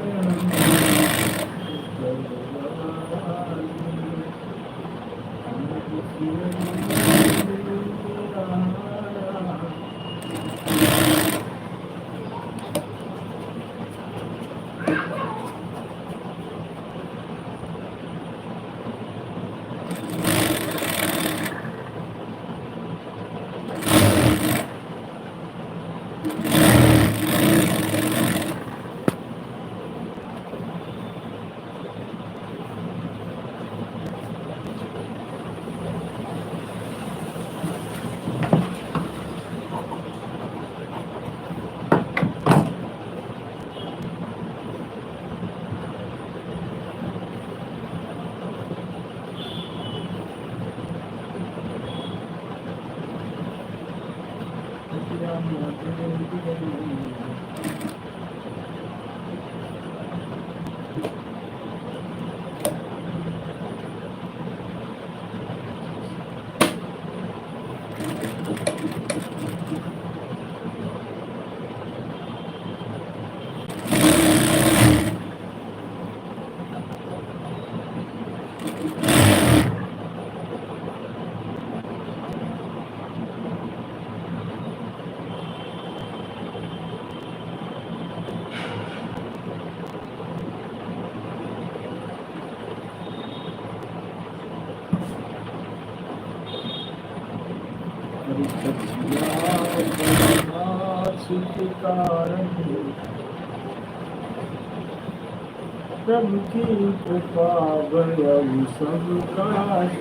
सुख कारण प्रभु की कृपा भयउ सब काज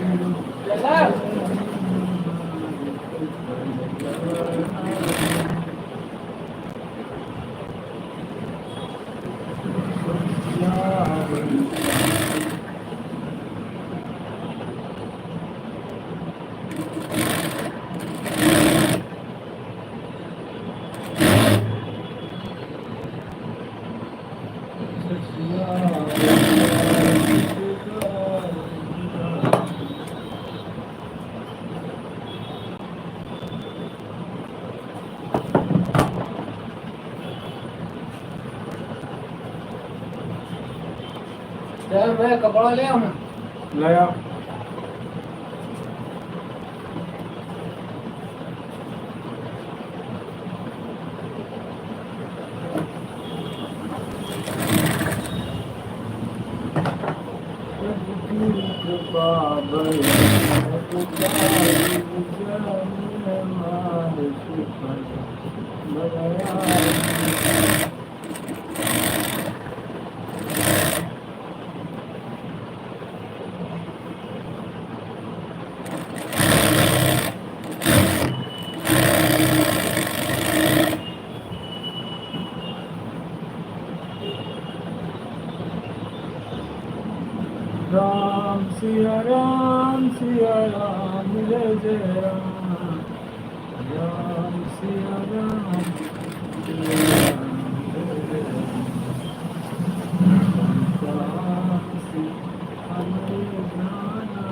यार मैं कपड़ा ले आऊं लाया कृपा राम सिया राम जय जय राम राम सिया राम जय जय राम से हमें जाना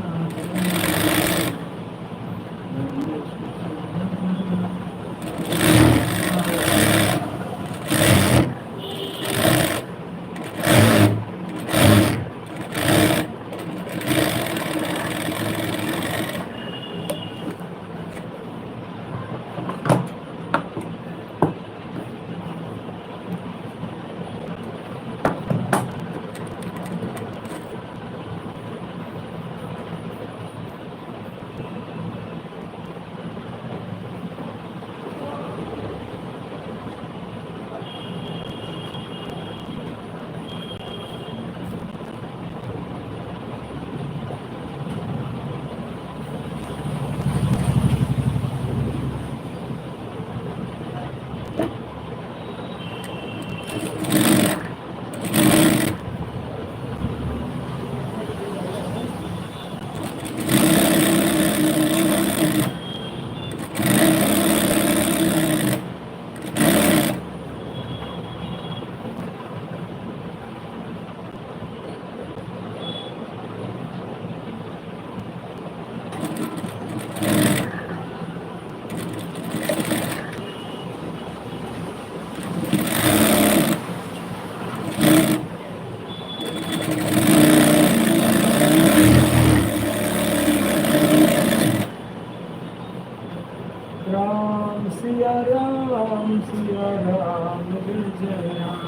राम सिया राम जय जय राम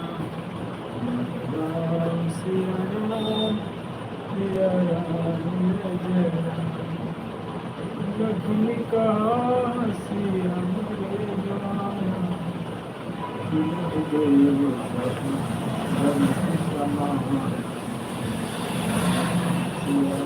राम सिया राम जय जय राम लक्ष्मी का सिया मेरे जाना देव धर्म समान सिया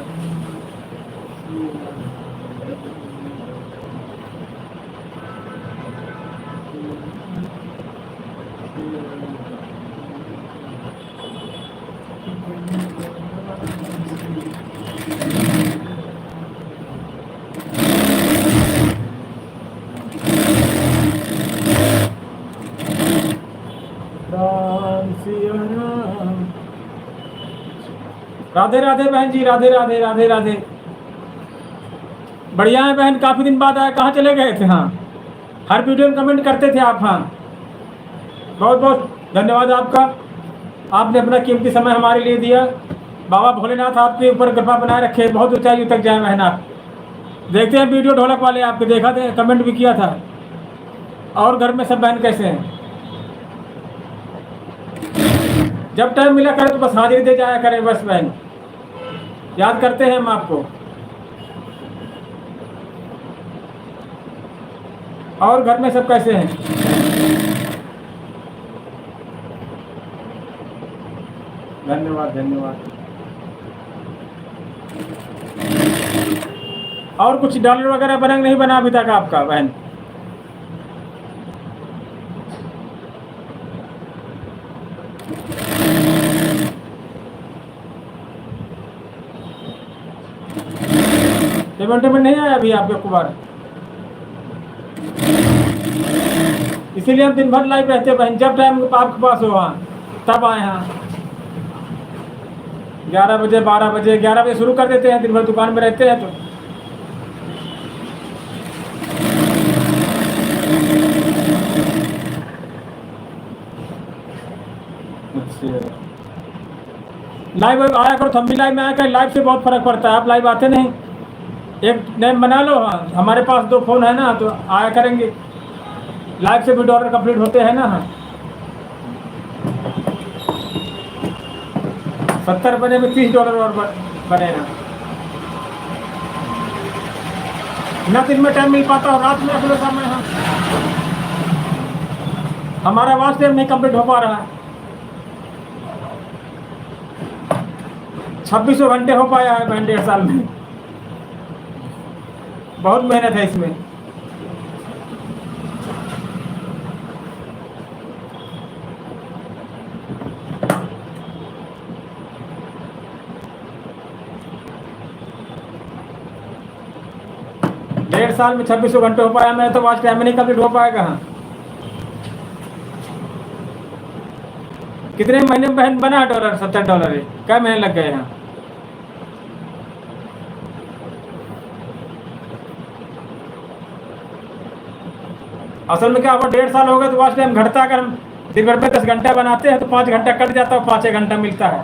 राम सिया राम राधे राधे बहन जी, राधे राधे राधे राधे। बढ़िया है बहन, काफ़ी दिन बाद आए, कहाँ चले गए थे? हाँ, हर वीडियो में कमेंट करते थे आप। हाँ, बहुत बहुत धन्यवाद आपका, आपने अपना कीमती समय हमारे लिए दिया। बाबा भोलेनाथ आपके ऊपर कृपा बनाए रखे, बहुत ऊंचाई तक जाए बहन आप। देखते हैं वीडियो ढोलक वाले आपके, देखा थे, कमेंट भी किया था। और घर में सब बहन कैसे हैं? जब टाइम मिला करे तो बस हाजिरी दे जाया करें बस बहन, याद करते हैं हम आपको। और घर में सब कैसे हैं? धन्यवाद धन्यवाद। और कुछ डॉलर वगैरह बना नहीं बना अभी तक आपका बहन? पेमेंट में नहीं आया अभी आपके कुमार, इसीलिए हम दिन भर लाइव रहते हैं बहन। जब टाइम आपके पास हो वहाँ तब आए हैं। 11 बजे 12 बजे 11 बजे शुरू कर देते हैं, दिन भर दुकान में रहते हैं। तो लाइव आया करो, हम भी लाइव में आया करें। लाइव से बहुत फर्क पड़ता है, आप लाइव आते नहीं। एक नेम बना लो, हाँ हमारे पास 2 फोन है ना, तो आया करेंगे। लाइव से भी डॉलर कंप्लीट होते हैं ना। हाँ 70 बने में $30 और बने ना दिन में टाइम मिल पाता और रात में अगले समय। हाँ हमारा वास्ट टाइम नहीं कंप्लीट हो पा रहा है। 2600 घंटे हो पाया है बहन 1.5 साल में। बहुत मेहनत है इसमें। डेढ़ साल में 2600 घंटे हो पाया, मैं तो वाच टाइम में नहीं कंप्लीट हो पाएगा। हाँ कितने महीने में बहन बना $? $70 है। क्या महीने लग गए यहाँ? असल में क्या हुआ, 1.5 साल हो गया तो वाच टाइम घटता। अगर हम दिन भर में 10 घंटा बनाते हैं तो 5 घंटा कट जाता है, 5 घंटा मिलता है।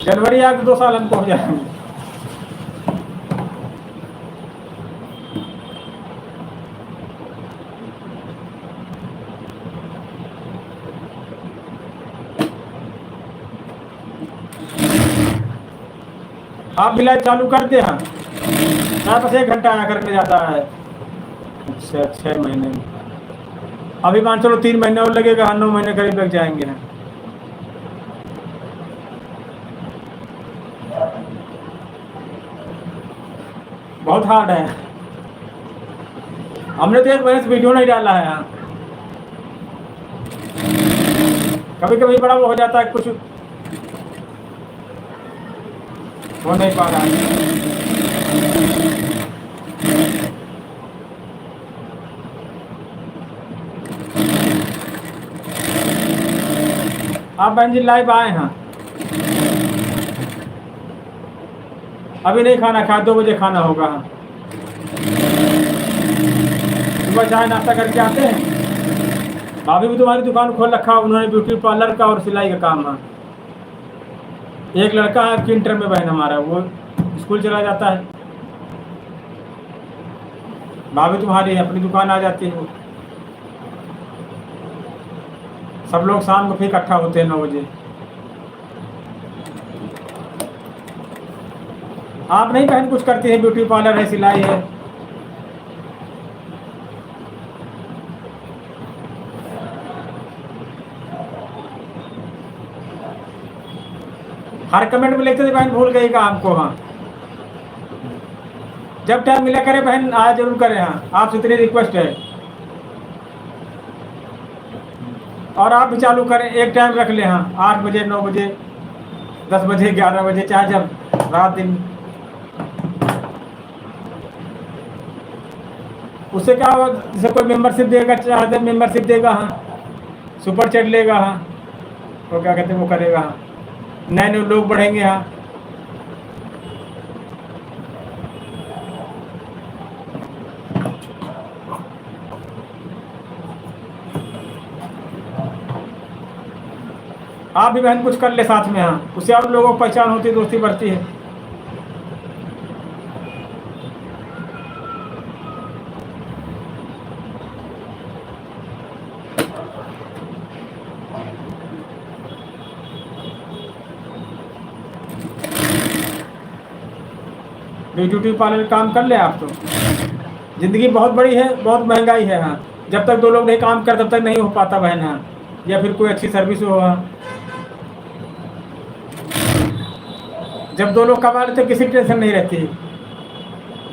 जनवरी आ 2 साल हमको हो जाएंगे। आप भी लाइव चालू कर दे। हाँ बस 1 घंटा आया करके जाता है। अच्छा 6 महीने में, अभी मान चलो 3 महीने और लगेगा। 9 महीने करीब लग जाएंगे। बहुत हार्ड है। हमने तो 1 महीने से वीडियो नहीं डाला है। यहाँ कभी कभी बड़ा वो हो जाता है, कुछ हो नहीं पा रहा है। आप बहन जी लाइव आए हैं, अभी नहीं खाना खा, 2 बजे खाना होगा। सुबह चाय नाश्ता करके आते हैं। भाभी भी तुम्हारी दुकान खोल रखा, उन्होंने ब्यूटी पार्लर का और सिलाई का काम है। एक लड़का है किंटर में बहन हमारा, वो स्कूल चला जाता है। भाभी तुम्हारी अपनी दुकान आ जाती है। सब लोग शाम को फिर इकट्ठा होते हैं 9 बजे। आप नहीं बहन कुछ करती है? ब्यूटी पार्लर है, सिलाई है। हर कमेंट में लिखते थे बहन भूल गई काम को। हाँ जब टाइम मिला करे बहन आया जरूर करें। हाँ आपसे इतनी रिक्वेस्ट है। और आप भी चालू करें, एक टाइम रख ले। हाँ 8 बजे 9 बजे 10 बजे 11 बजे, चाहे जब रात दिन। उससे क्या होगा, जैसे कोई मेंबरशिप देगा, चाहे मेंबरशिप देगा। हाँ सुपर चैट लेगा। हाँ तो क्या कहते हैं वो करेगा। हाँ नए नए लोग बढ़ेंगे। हाँ आप भी बहन कुछ कर ले साथ में। हाँ उससे और लोगों को पहचान होती है, दोस्ती बढ़ती है। ब्यूटी पार्लर काम कर ले आप तो। जिंदगी बहुत बड़ी है, बहुत महंगाई है। हाँ जब तक 2 लोग नहीं काम कर तब तक नहीं हो पाता बहन। हाँ या फिर कोई अच्छी सर्विस हो वहाँ। जब 2 लोग कमा लेते किसी की टेंशन नहीं रहती,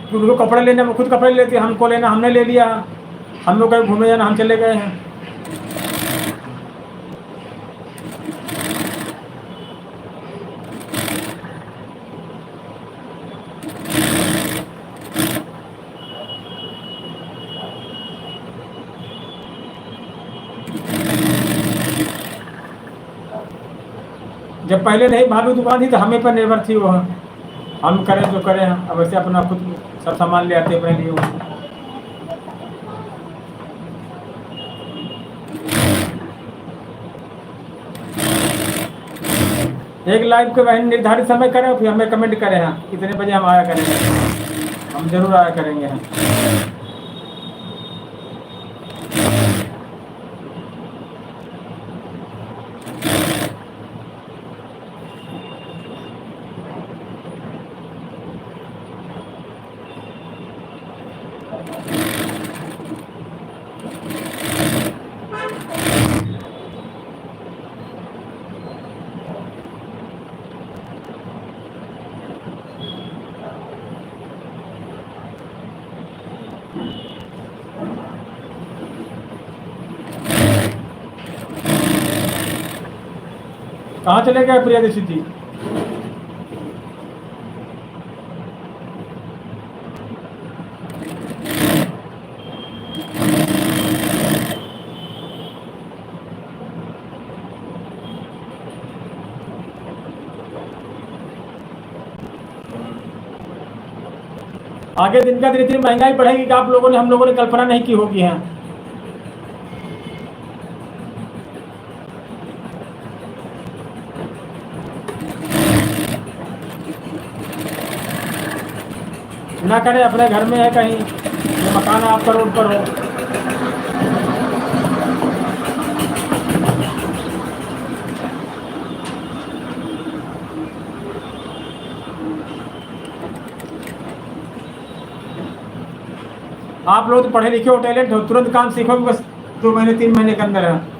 कि उनको कपड़े लेने में खुद कपड़े लेते, हमको लेना हमने ले लिया, हम लोग कहीं घूमने जाना हम चले गए हैं। जब पहले नहीं भाभी दुकान थी तो हमें पर निर्भर थी वो, हम करें जो करें, अब वैसे अपना खुद सब सामान ले आते अपने लिए वो। एक लाइव के बहन निर्धारित समय करें, फिर हमें कमेंट करें हाँ कितने बजे हम आया करेंगे, हम जरूर आया करेंगे हाँ। कहाँ चले गए प्रिया दीक्षित जी? आगे दिन का दिन इतनी महंगाई बढ़ेगी कि आप लोगों ने हम लोगों ने कल्पना नहीं की होगी हैं। ना करें अपने घर में है कहीं, ये मकान आपका रोड पर हो, आप लोग तो पढ़े लिखे हो, टैलेंट हो, तुरंत काम सीखोगे बस 2 महीने 3 महीने के अंदर है।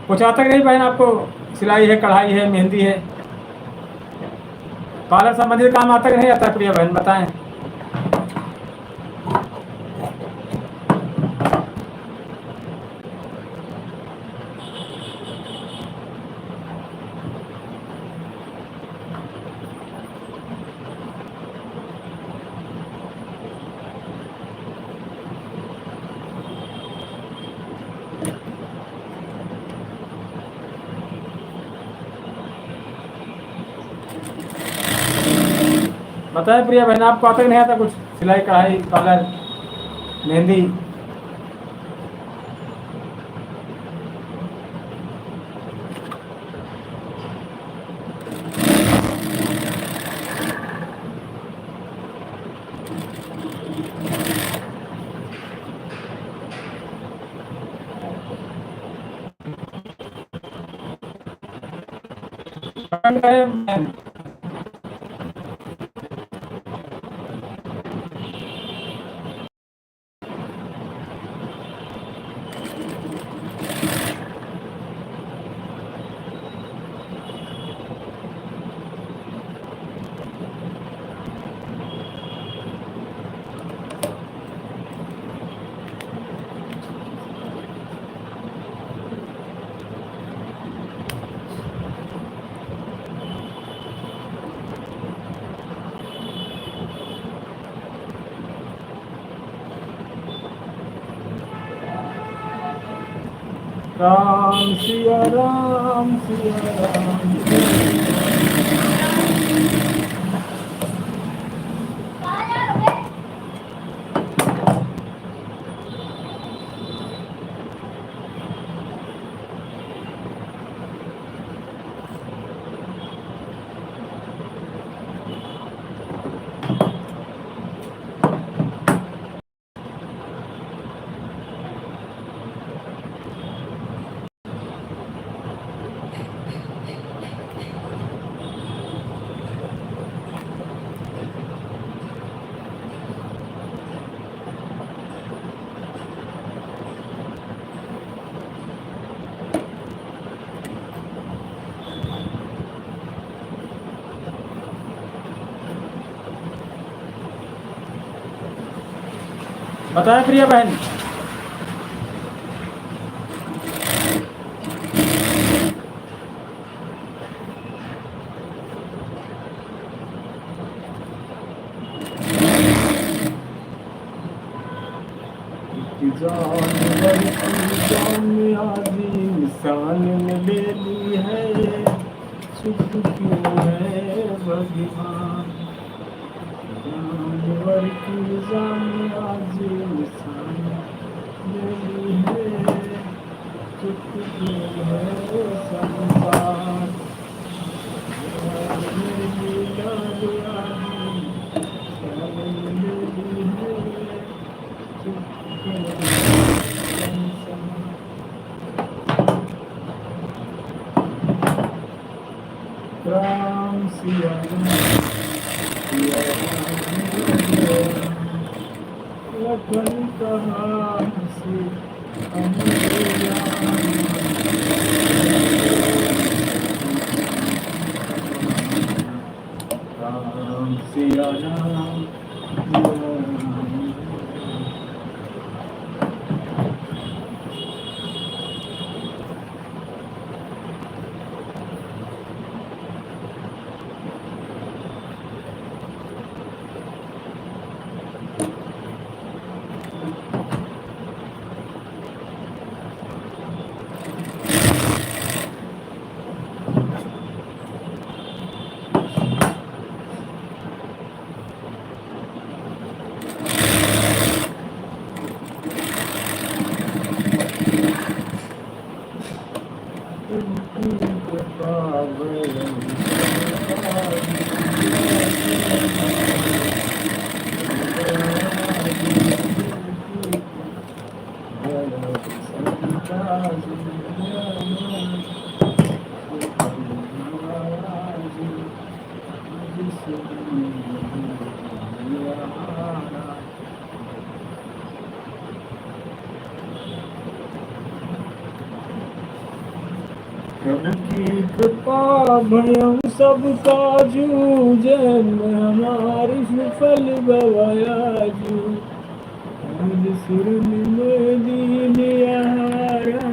कुछ आता नहीं बहन आपको? सिलाई है, कढ़ाई है, मेहंदी है, पार्लर संबंधित काम आता कि नहीं आता प्रिया बहन बताएं। बताएं प्रिया बहन आपको आता कि नहीं आता कुछ? सिलाई, कढ़ाई, पार्लर, मेहंदी। राम सिया राम सिया राम। बताएं प्रिया बहन। जानवर की जान आदि इंसान ने ले ली है, चुप क्यों है भगवान। जानवर की जान आज इंसान ले ली है, चुप क्यों है संसार। लीला आदि इंसान ने ले ली है, चुप क्यों है संसार। राम सिया राम, सिया राम, लखन कहाँ से राम सिया राम, सिया राम। प्रभु की कृपा भयं सब काजू, जन्म हमारी सुफल गवायाजू। मुझ सिर में दीन यारा,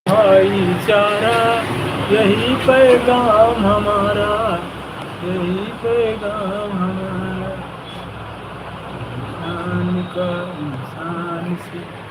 भाईचारा यही पैगाम हमारा, यही पैगाम हमारा, इंसान का इंसान से।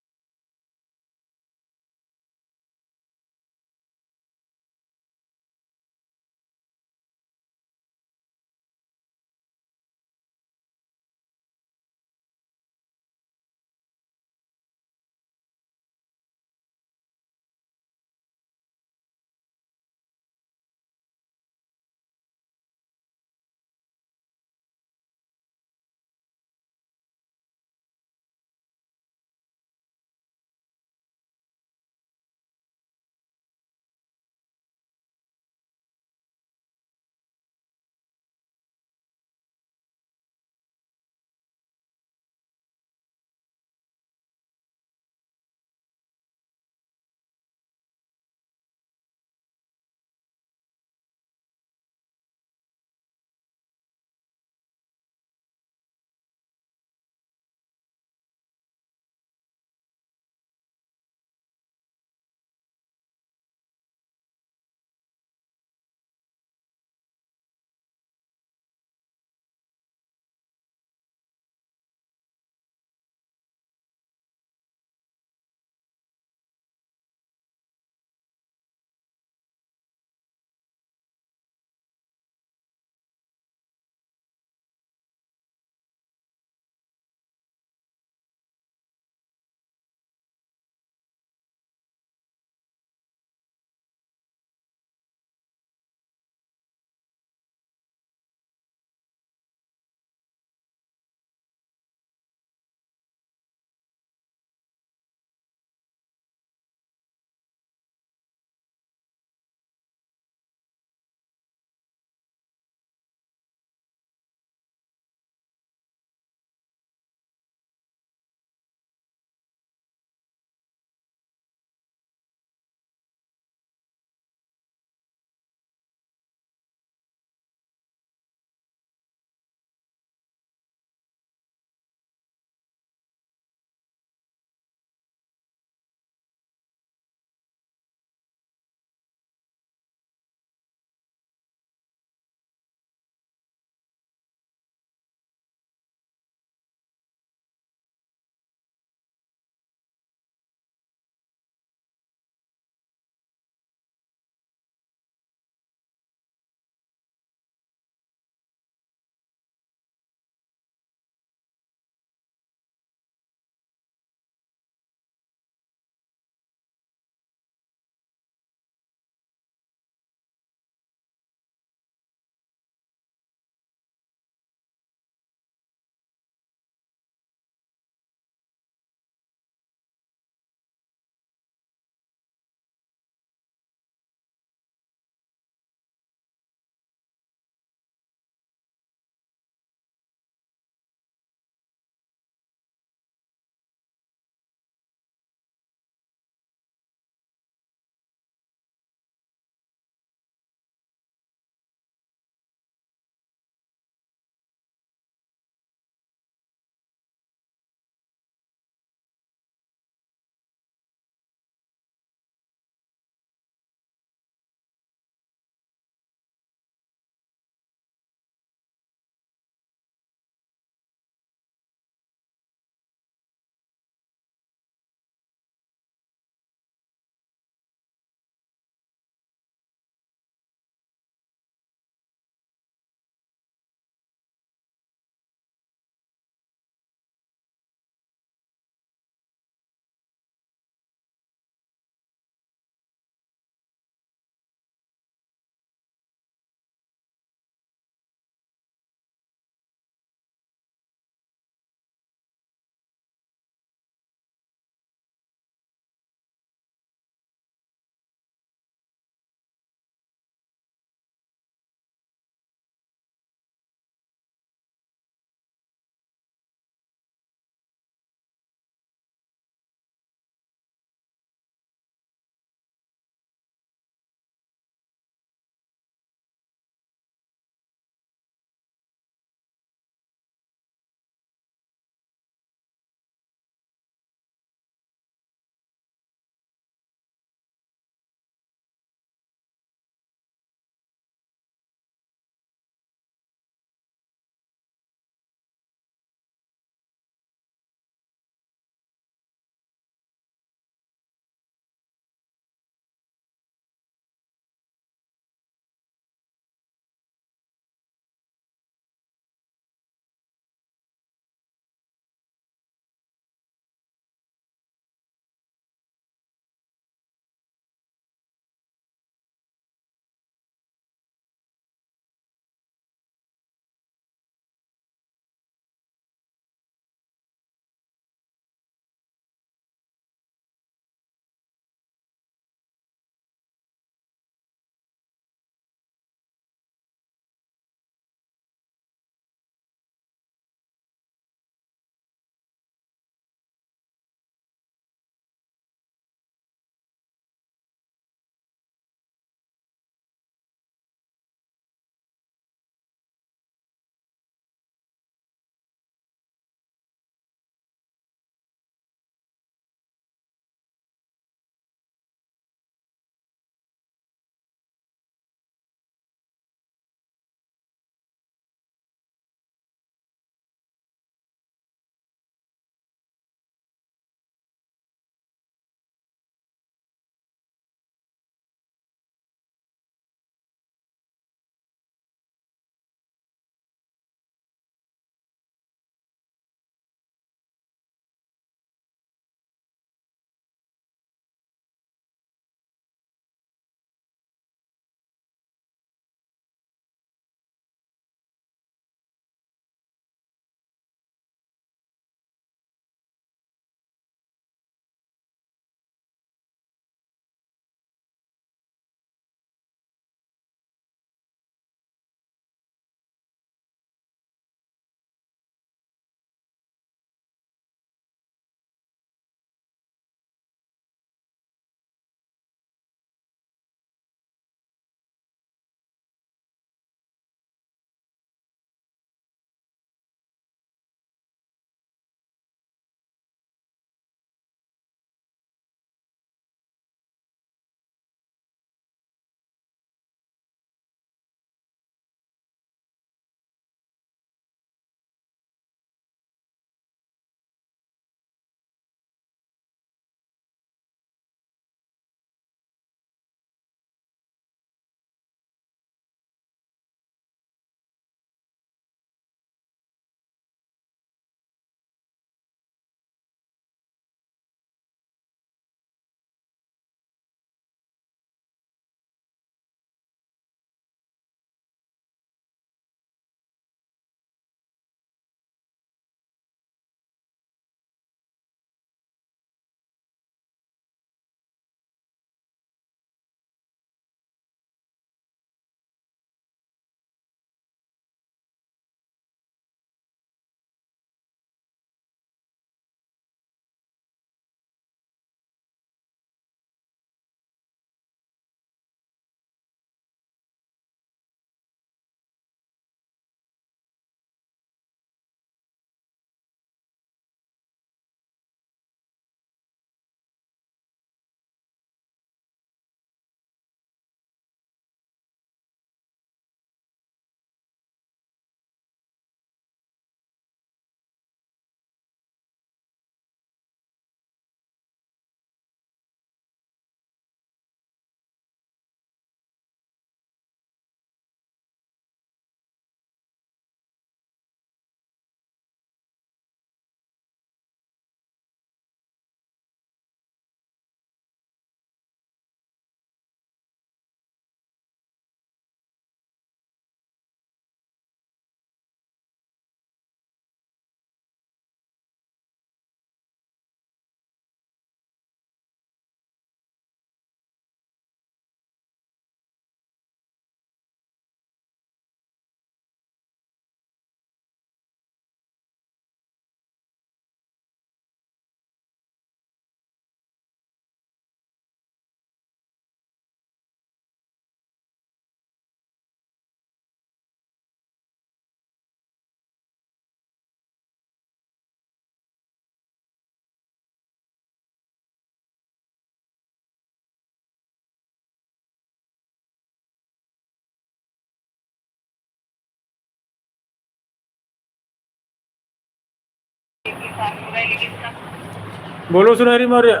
बोलो सुनहरी मौर्य।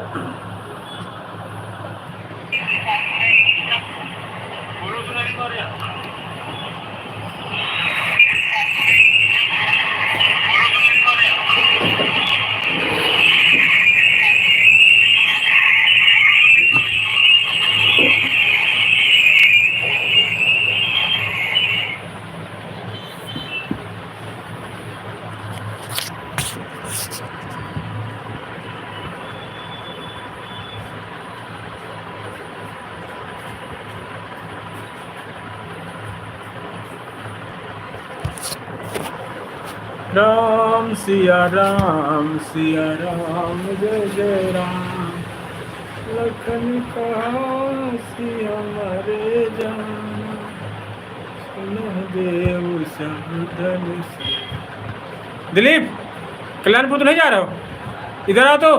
राम सिया राम जय जय राम, लखन कहा सिया मरे जान, सुन देव सब धनुष। दिलीप, कल्याणपुर तो नहीं जा रहे हो? इधर आओ तो।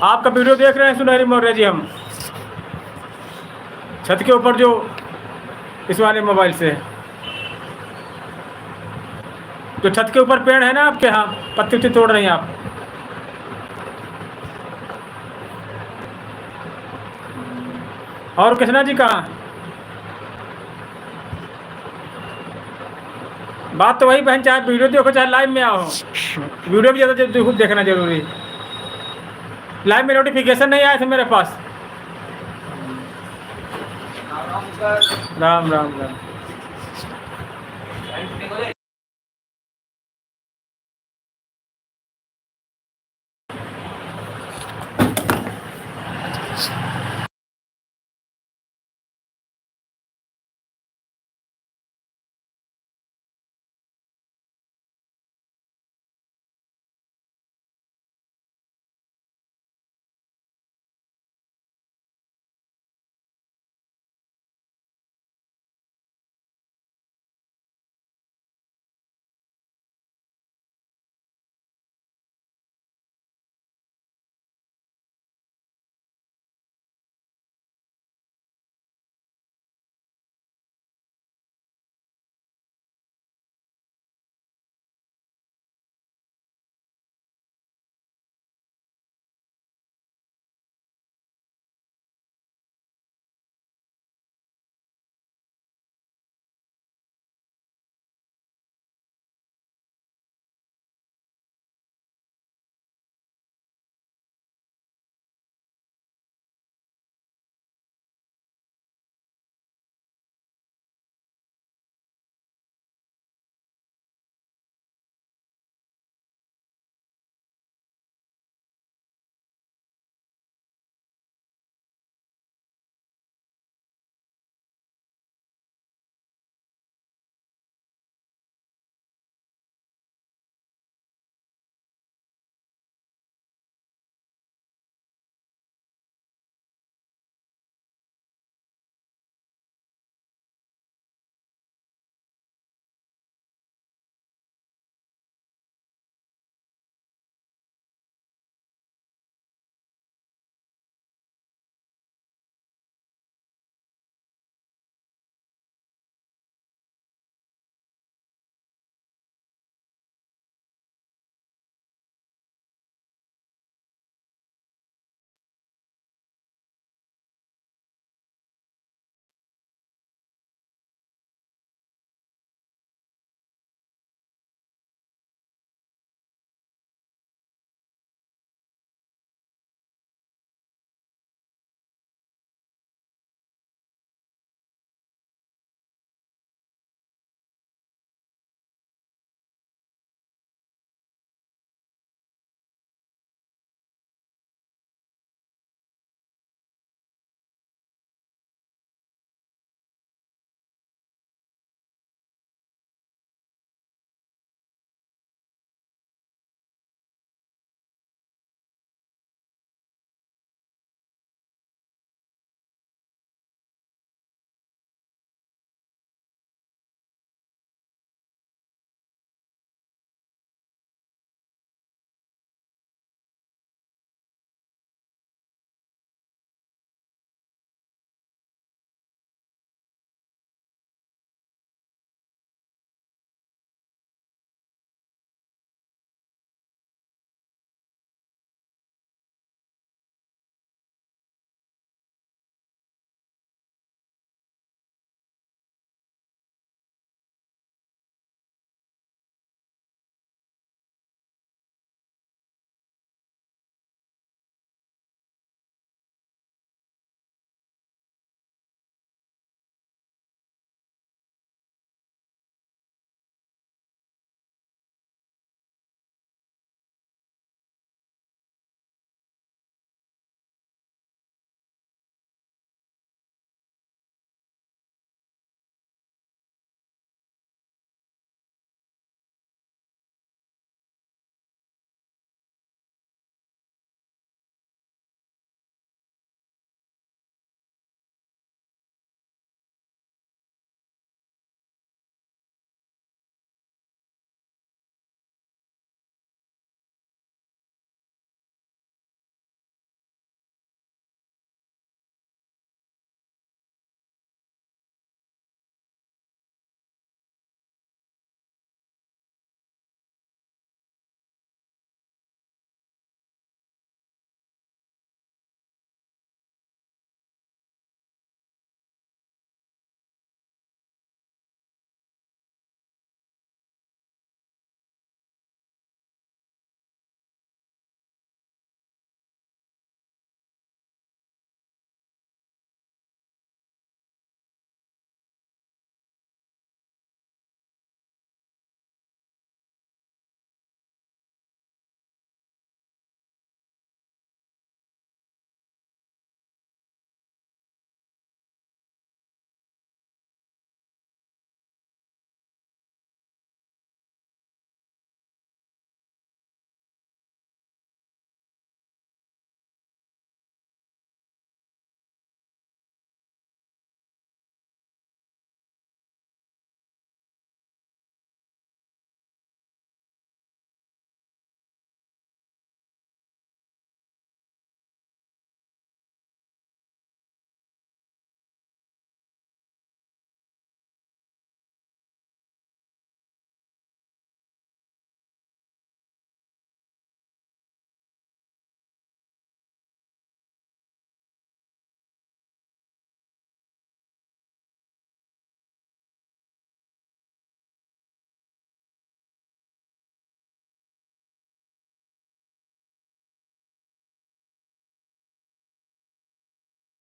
आपका वीडियो देख रहे हैं सुनहरी मौर्य जी हम, छत के ऊपर जो इस वाले मोबाइल से, जो छत के ऊपर पेड़ है ना आपके यहाँ, पत्ती उत्ती तोड़ रही हैं आप। और कृष्णा जी कहाँ? बात तो वही बहन, चाहे वीडियो देखो चाहे लाइव में आओ, वीडियो भी ज़्यादा देखना जरूरी। लाइव में नोटिफिकेशन नहीं आया था मेरे पास। राम राम राम।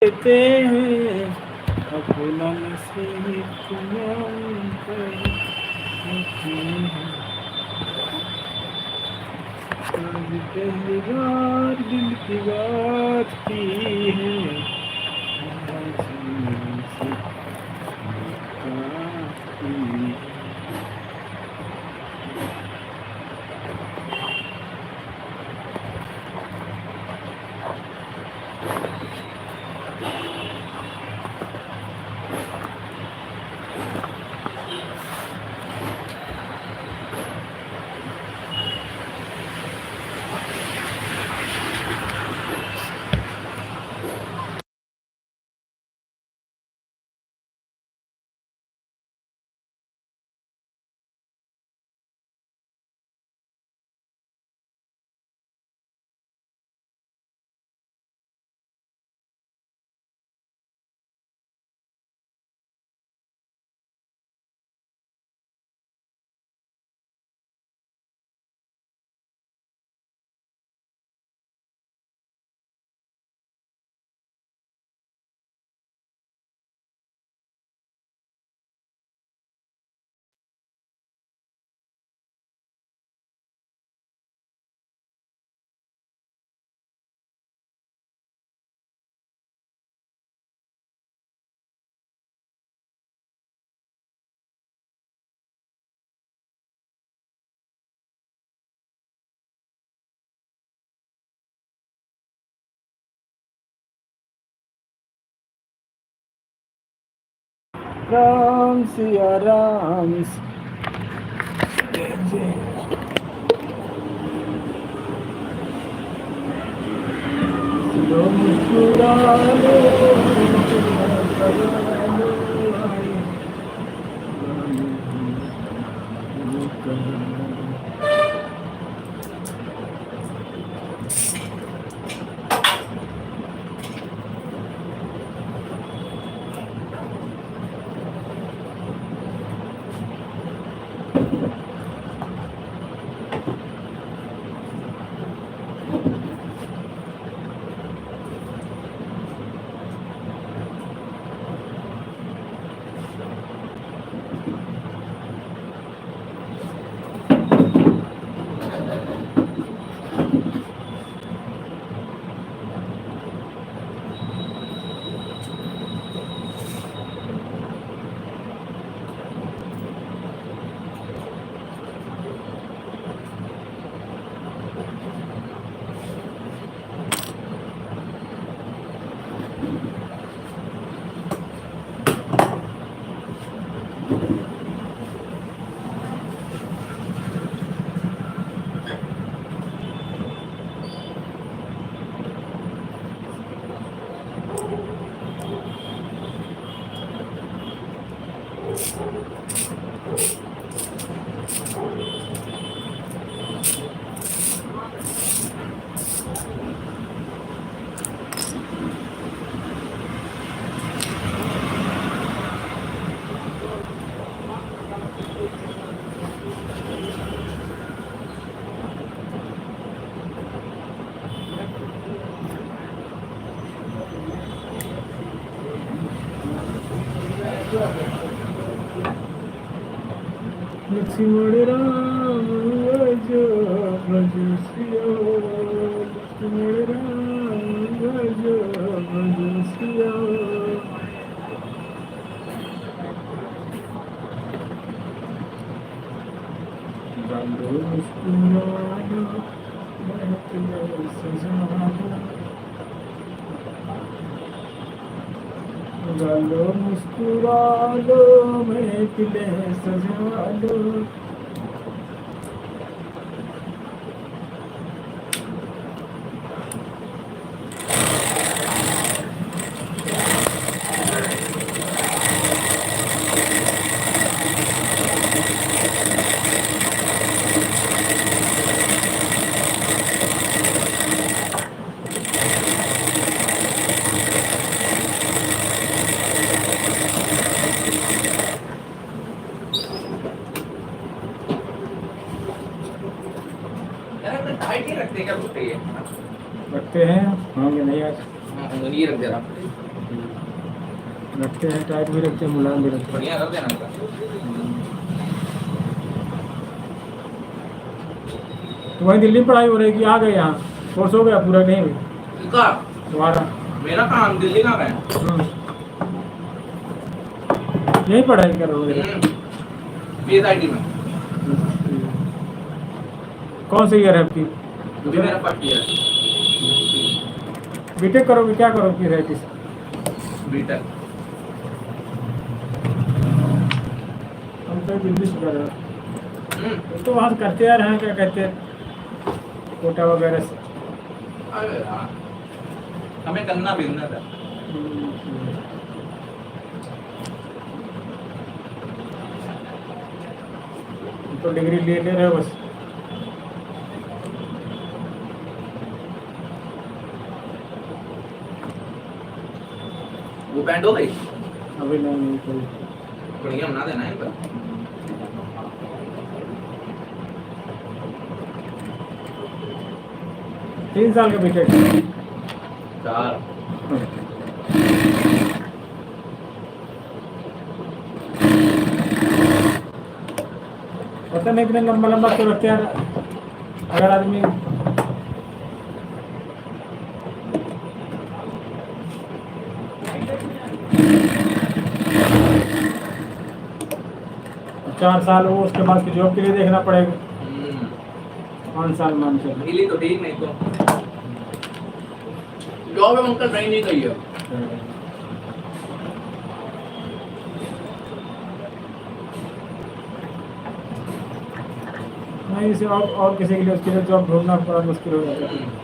देते हैं अपना नसीब कुमार पर देते हैं। आज पहली बार दिल की बात की है आज से मुलाकात की। राम सिया राम मुस्कुरा लो लक्ष्मण राम जो भजसिया लक्ष्मण राम जो भजसिया गालो मुस्कुराना महफिल सजाना गालो मुस्कुरा लो महफिलें सजा लो हाइट ही रखते हैं क्या भुट्टे ये? रखते हैं होंगे नहीं आज हाँ ये रख दे रहा हूँ। रखते हैं, टाइट भी रखते हैं, मुलायम भी रखते हैं। बढ़िया कर देना इनका। तो वहीं दिल्ली में पढ़ाई हो रही कि आ गए यहाँ? कोर्स हो गया पूरा कहीं भी इनका तुम्हारा? मेरा काम दिल्ली का है। यही पढ़ाई कर रहे हो? PSIT में। कौन सी ईयर है आपकी? अभी मेरा फर्स्ट ईयर है। बीटेक करोगे? क्या करोगे PSIT से? बीटेक। हम तो दिल्ली से कर रहे हैं। तो वहाँ से करते आ रहे हैं, क्या कहते हैं, कोटा वगैरह से। अरे यार हमें करना बिजनेस है। तो डिग्री ले रहे हो बस। वो बैंड हो गई। अभी नहीं कोई। बढ़िया बना देना है इनका। 3 साल का बीटेक। 4 पता नहीं इतना लंबा लंबा तो रखते हैं अगर आदमी। चार साल हो, उसके बाद फिर जॉब के लिए देखना पड़ेगा। 5 साल मान चलो। मिली तो ठीक, नहीं तो जॉब में अंकल ट्राई नहीं करी है। नहीं, इसे और किसी के लिए उसके लिए जॉब ढूंढना बड़ा मुश्किल हो जाता है।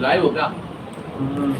लाइव हो क्या? हम्म।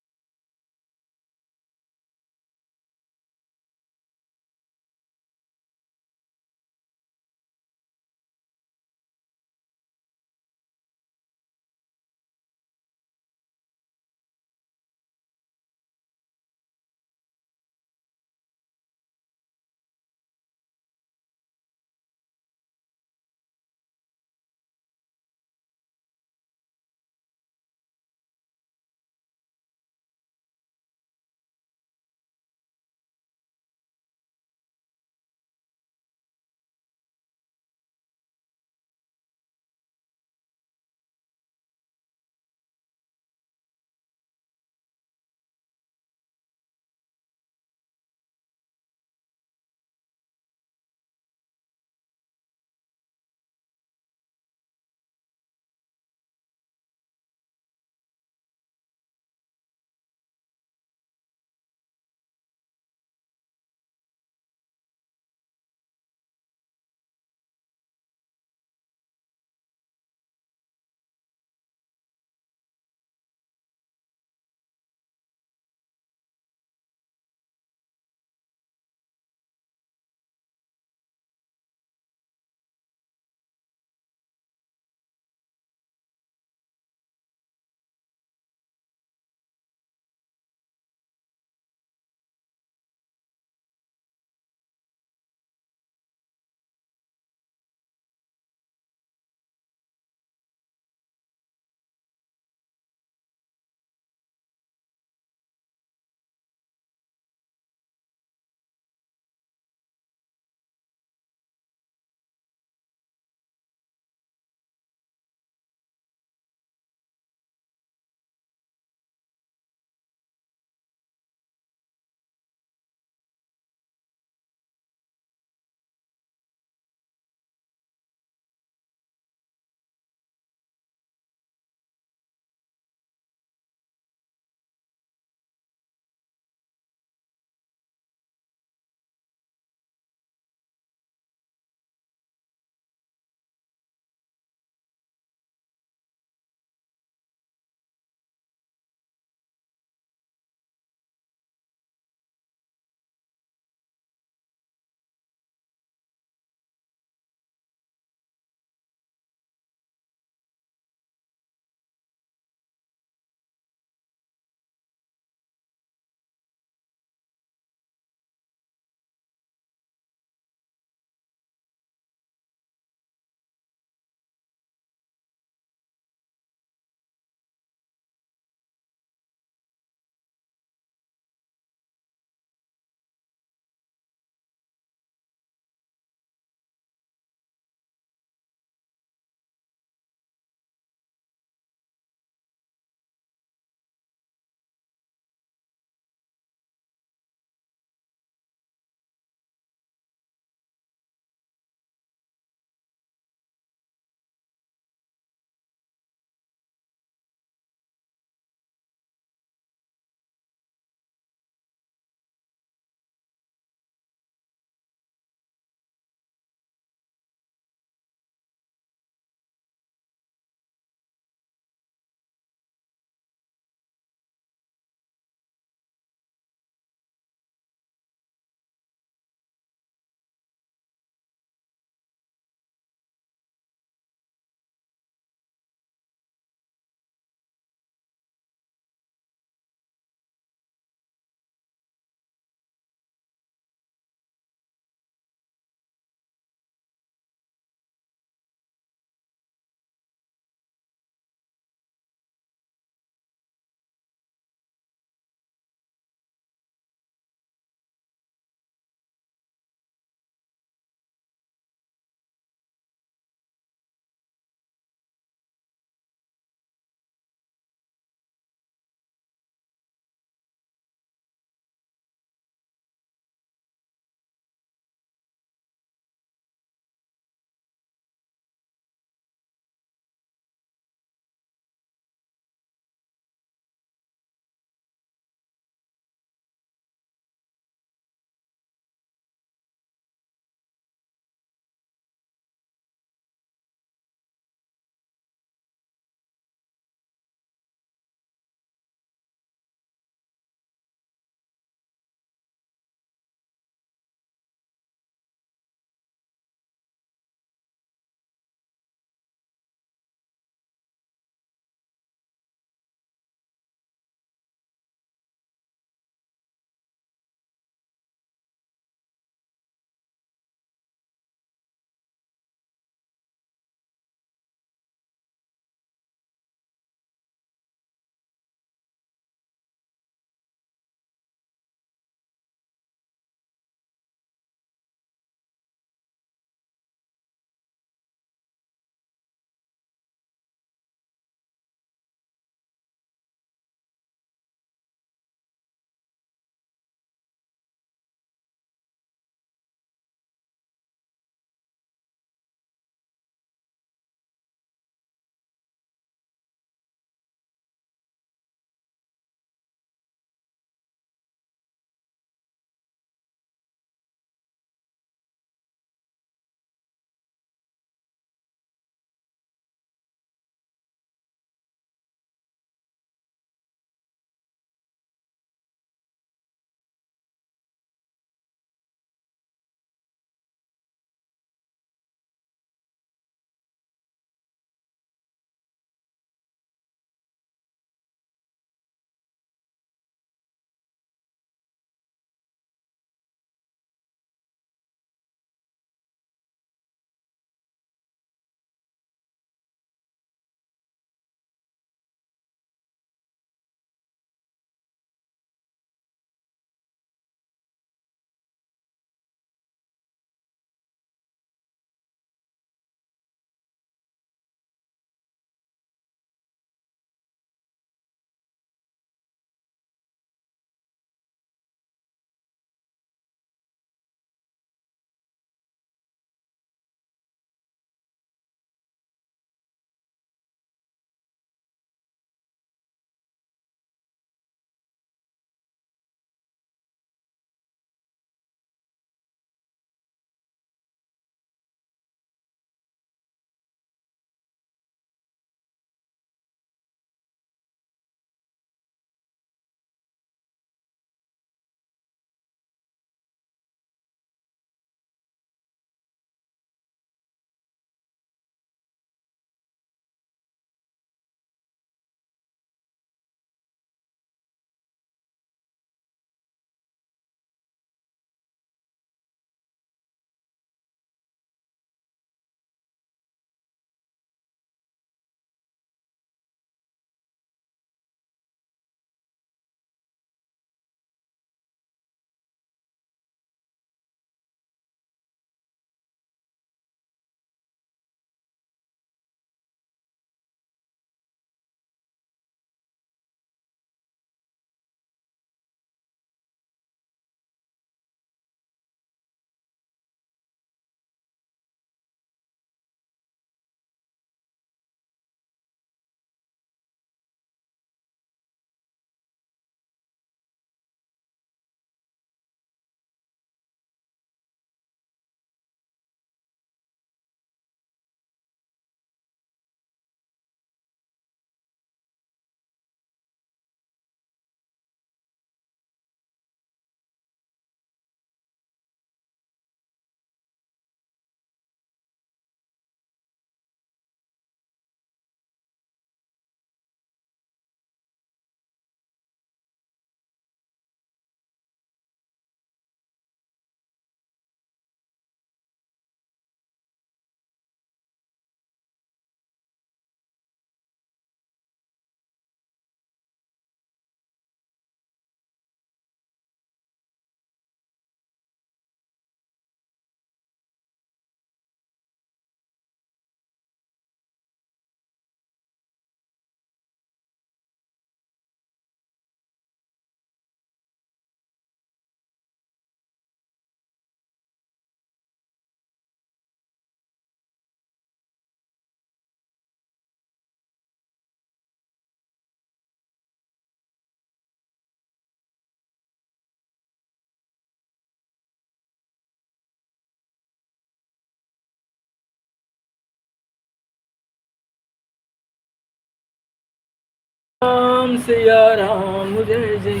राम सिया राम जय जय।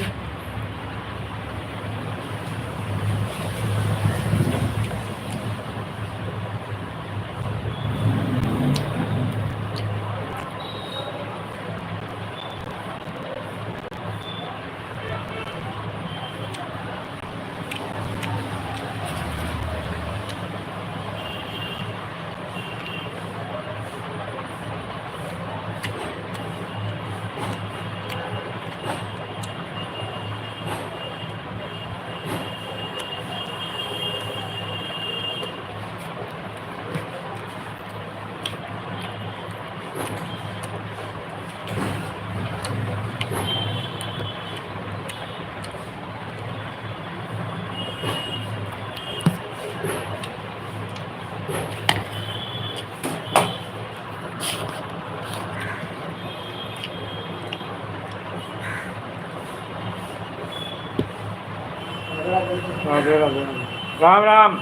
राम राम।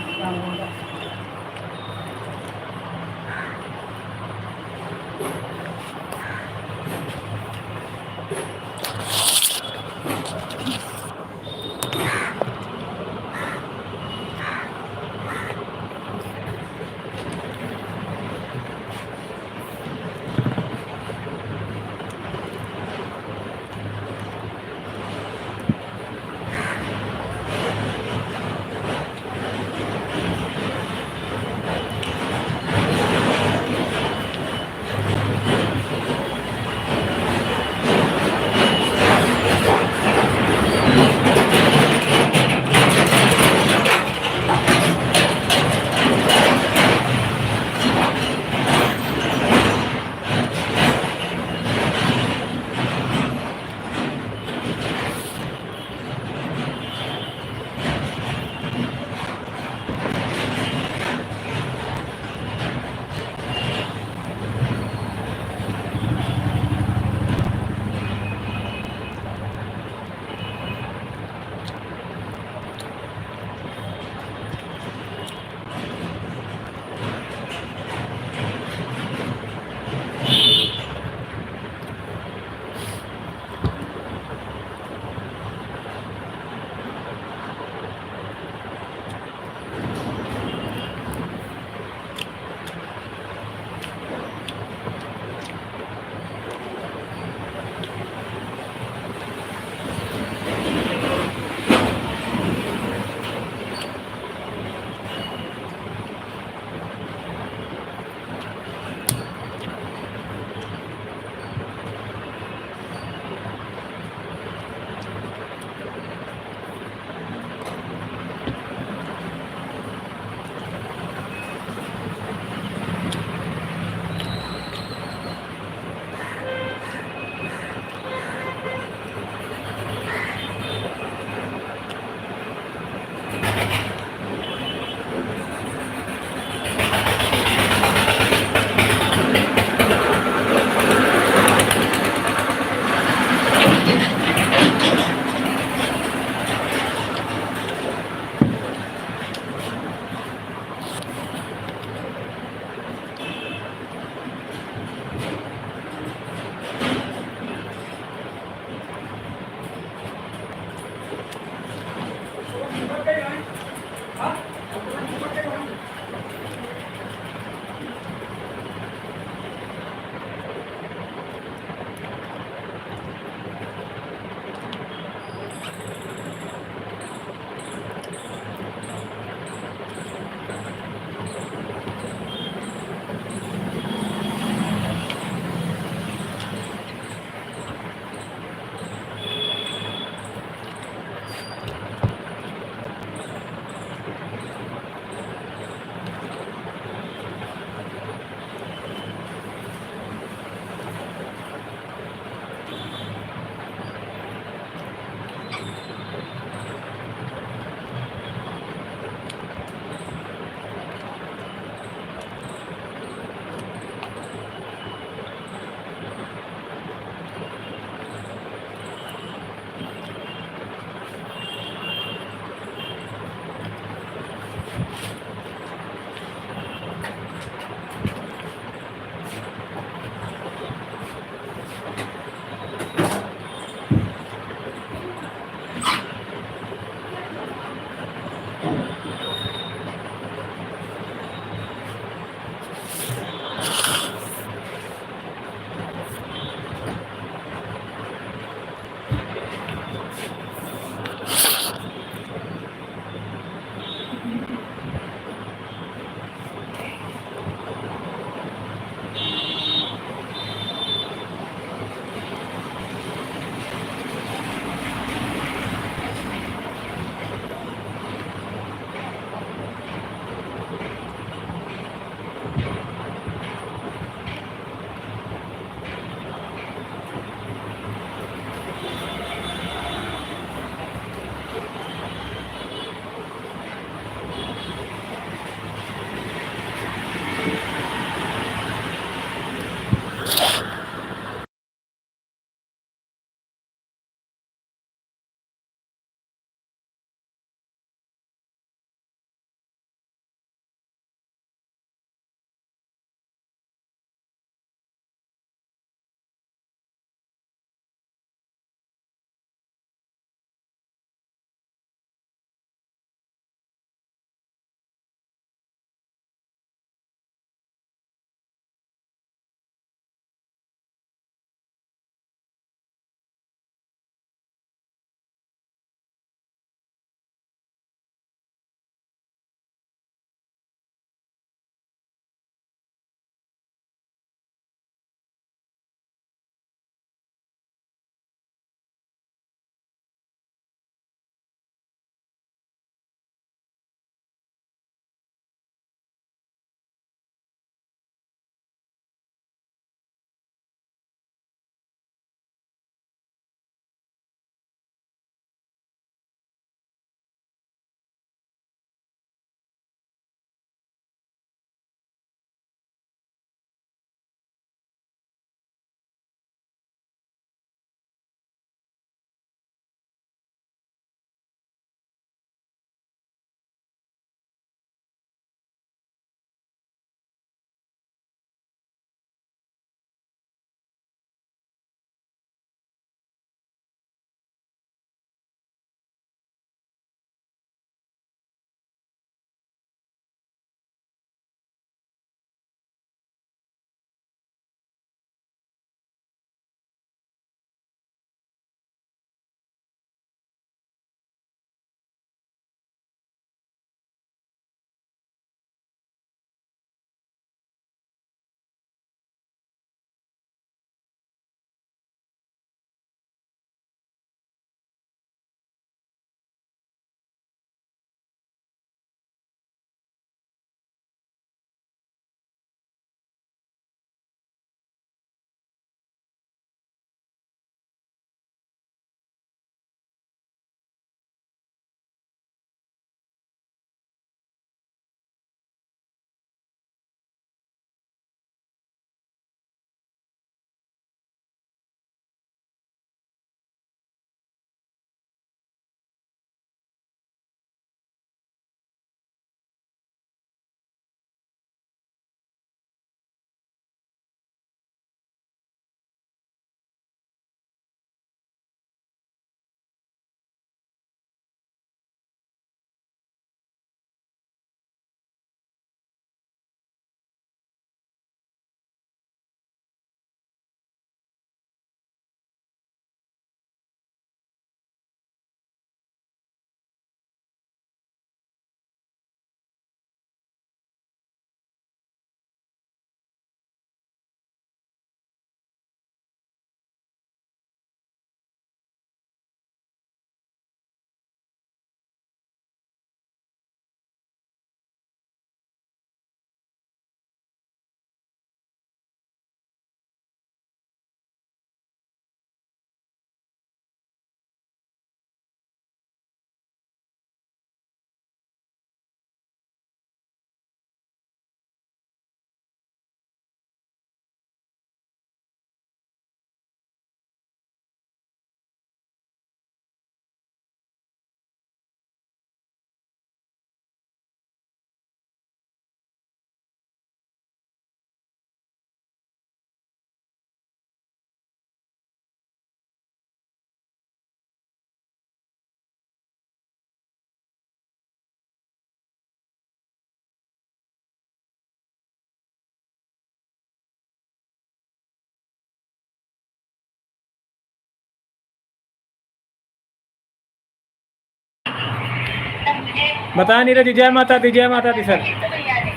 बता नीरज जी, जय माता दी, जय माता दी सर। तो भैया ने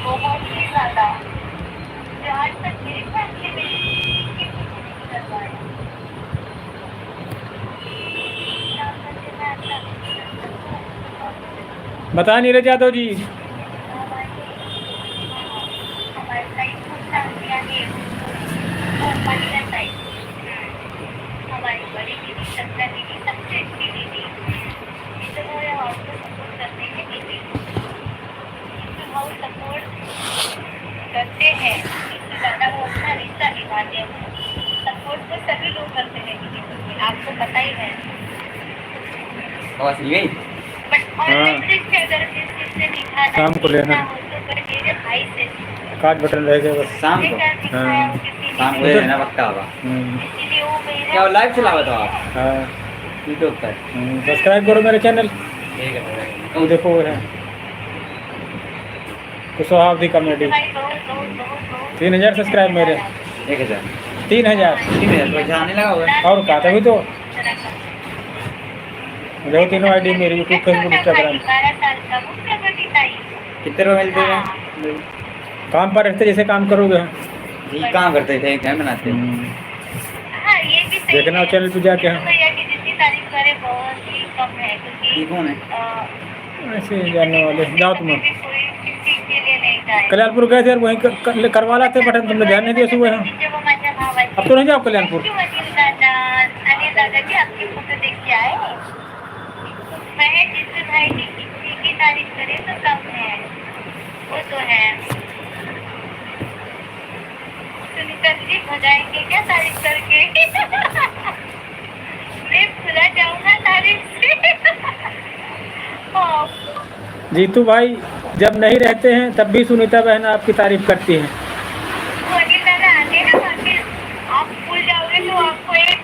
बहुत ही ज्यादा जो आज तक मेरी फैमिली में किसी को नहीं करवाया। काम करके मैं अच्छा बता नीरज यादव जी। हमारे साइड कुछ शांतियाँ नहीं हमारी साइड हमारी बड़ी दीदी सत्ता दीदी सबसे अच्छी दीदी तो वो हाउस को सपोर्ट करते हैं दीदी हाउस सपोर्ट करते हैं इससे ज़्यादा वो अपना रिश्ता निभाते हैं। सपोर्ट तो सभी लोग करते हैं दीदी आपको पता ही है। बट ऑनलाइन रिश्ते अगर जिस चीज़ से निभाना शाम को लेना। हो तो फिर मेरे भाई से काट बटन रह गया बस। शाम को हाँ। शाम को लेना पक्का होगा। इसीलिए वो मेरा क्या लाइव चलावा तो आप हाँ, यूट्यूब पर? सब्सक्राइब करो मेरे चैनल। ठीक है वो देखो वो है कुशवाहा कॉमेडी। भाई बहुत 3000 सब्सक्राइब मेरे। 1000 3000 पैसा आने लगा होगा। और कहा तभी तो देखो तीनों आईडी मेरी यूट्यूब फेसबुक इंस्टाग्राम। 12 साल का वो प्रगतिताई कितने रुपए मिलते हैं? काम पर रहते जैसे काम करोगे। ये काम करते थे, क्या बनाते हैं? हाँ ये भी सही देखना है। चैनल पे जाके। तो भैया की जितनी तारीफ करे बहुत ही कम है ये क्योंकि कौन है? ऐसे जानने वाले जाओ तुम। कभी भी कोई किसी के लिए नहीं जाए। कल्याणपुर गए थे वहीं करवा लाते बटन, तुमने ध्यान नहीं दिया सुबह। हम जिससे वो माझ्या भावाची अब तो नहीं जाओ कल्याणपुर। क्यों अनिल दादा अनिल दादा की आपकी फोटो देख के आए। मैं जिससे भाई जी किसी की तारीफ करे तो कम है वो तो है। सुनीता जी भगाएंगे क्या तारीफ करके? मैं भुला जाऊंगा तारीफ से। हाँ। जीतू भाई जब नहीं रहते हैं तब भी सुनीता बहन आपकी तारीफ करती हैं। वो अनिल दादा आते ना फिर आप भूल जाओगे तो आपको एक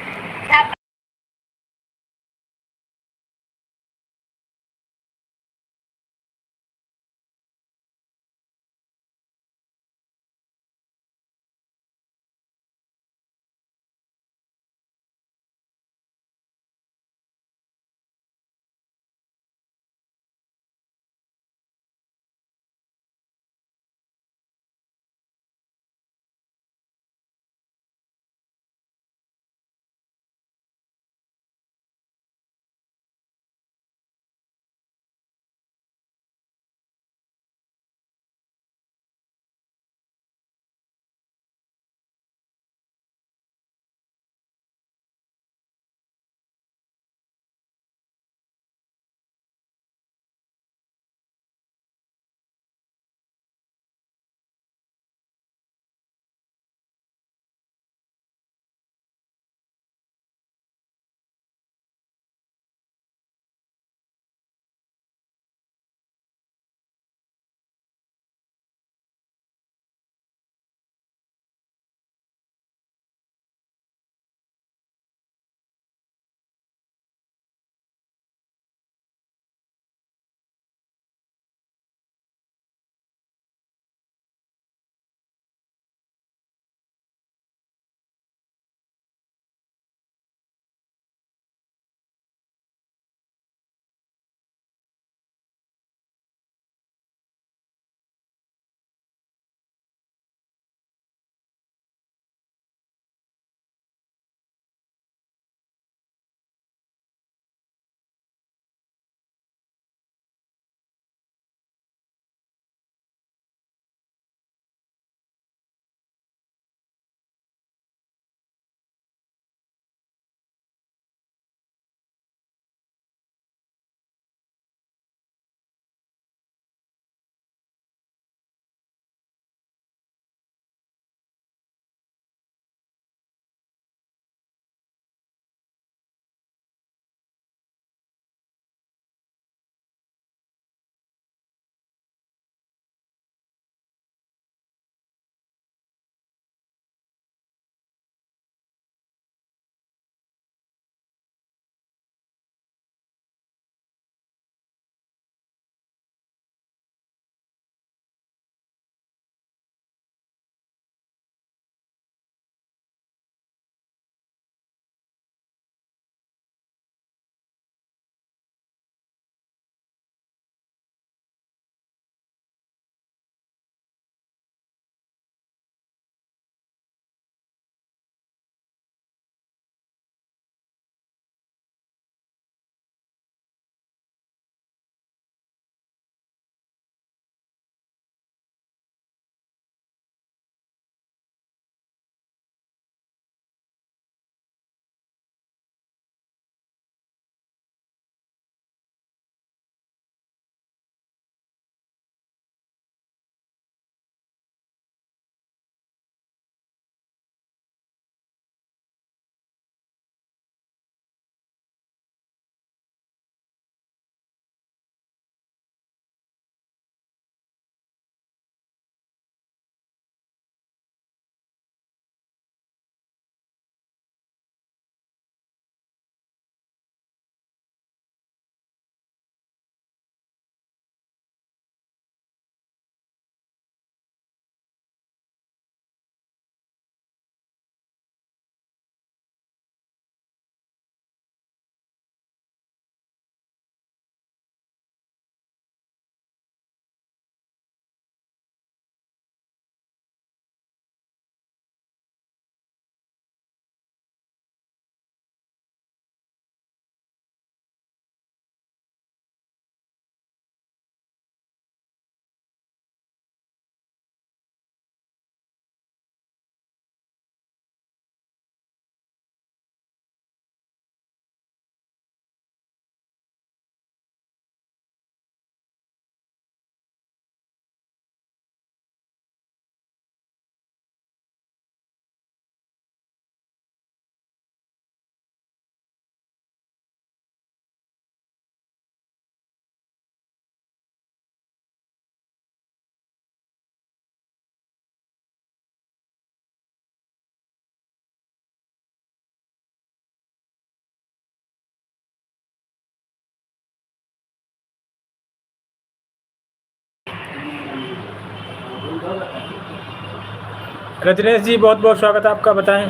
रजनीश जी बहुत बहुत स्वागत है आपका, बताएं।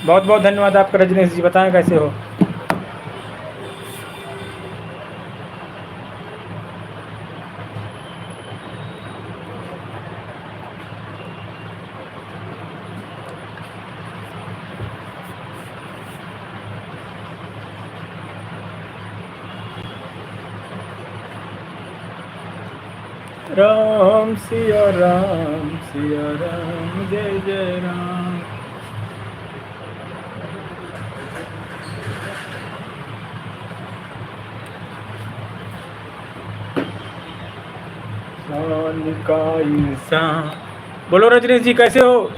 बहुत बहुत धन्यवाद आपका रजनीश जी, बताएं कैसे हो। राम सिया राम जय जय राम। का इंसान। बोलो रजनीश जी कैसे हो।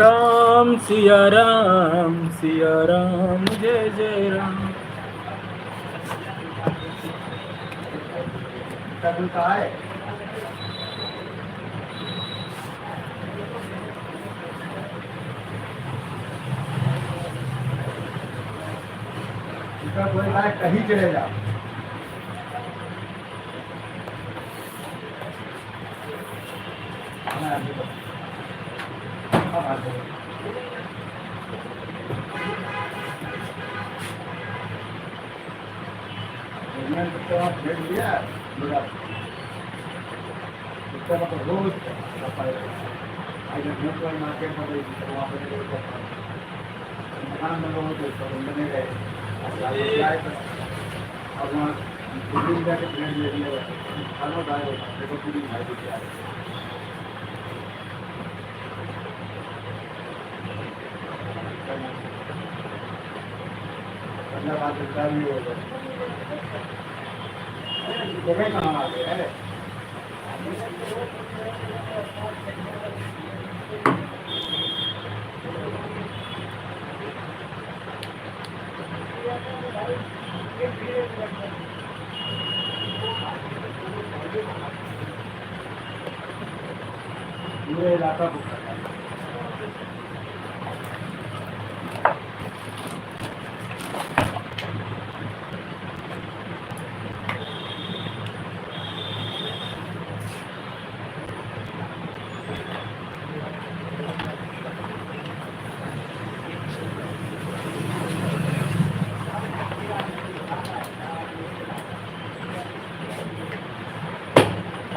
राम सिया राम जय जय राम। कहीं चले जाओ। पूरे इलाका को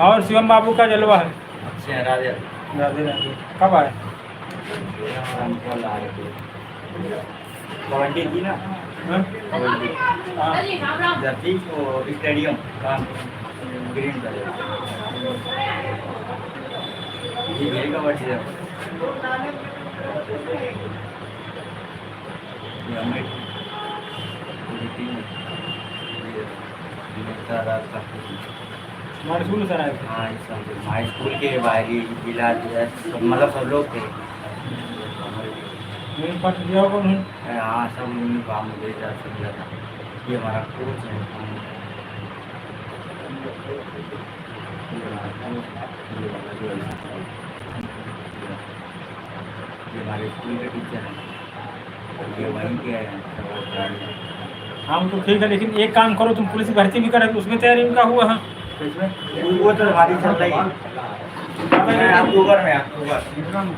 और शिवम बाबू का जलवा है। अच्छा राधे राधे राधे। कब आए? कबड्डी की ना हाँ? कबड्डी हाँ। जर्सी और स्टेडियम ग्रीन कलर ये मेरी कबड्डी है। ये हमें हमारे स्कूल सर आए थे। हाँ हमारे स्कूल के बाहरी जिला मतलब सब लोग थे। मेरे पास दिया होगा उन्हें। हाँ सब उन्होंने काम भेजा समझा था। ये हमारा कोच है। ये हमारे स्कूल के टीचर हैं। ये वहीं के हैं। हम तो ठीक है, लेकिन एक काम करो, तुम पुलिस भर्ती भी करे, उसमें तैयारी उनका हुआ। हाँ वो तो हमारी चल रही है। अक्टूबर में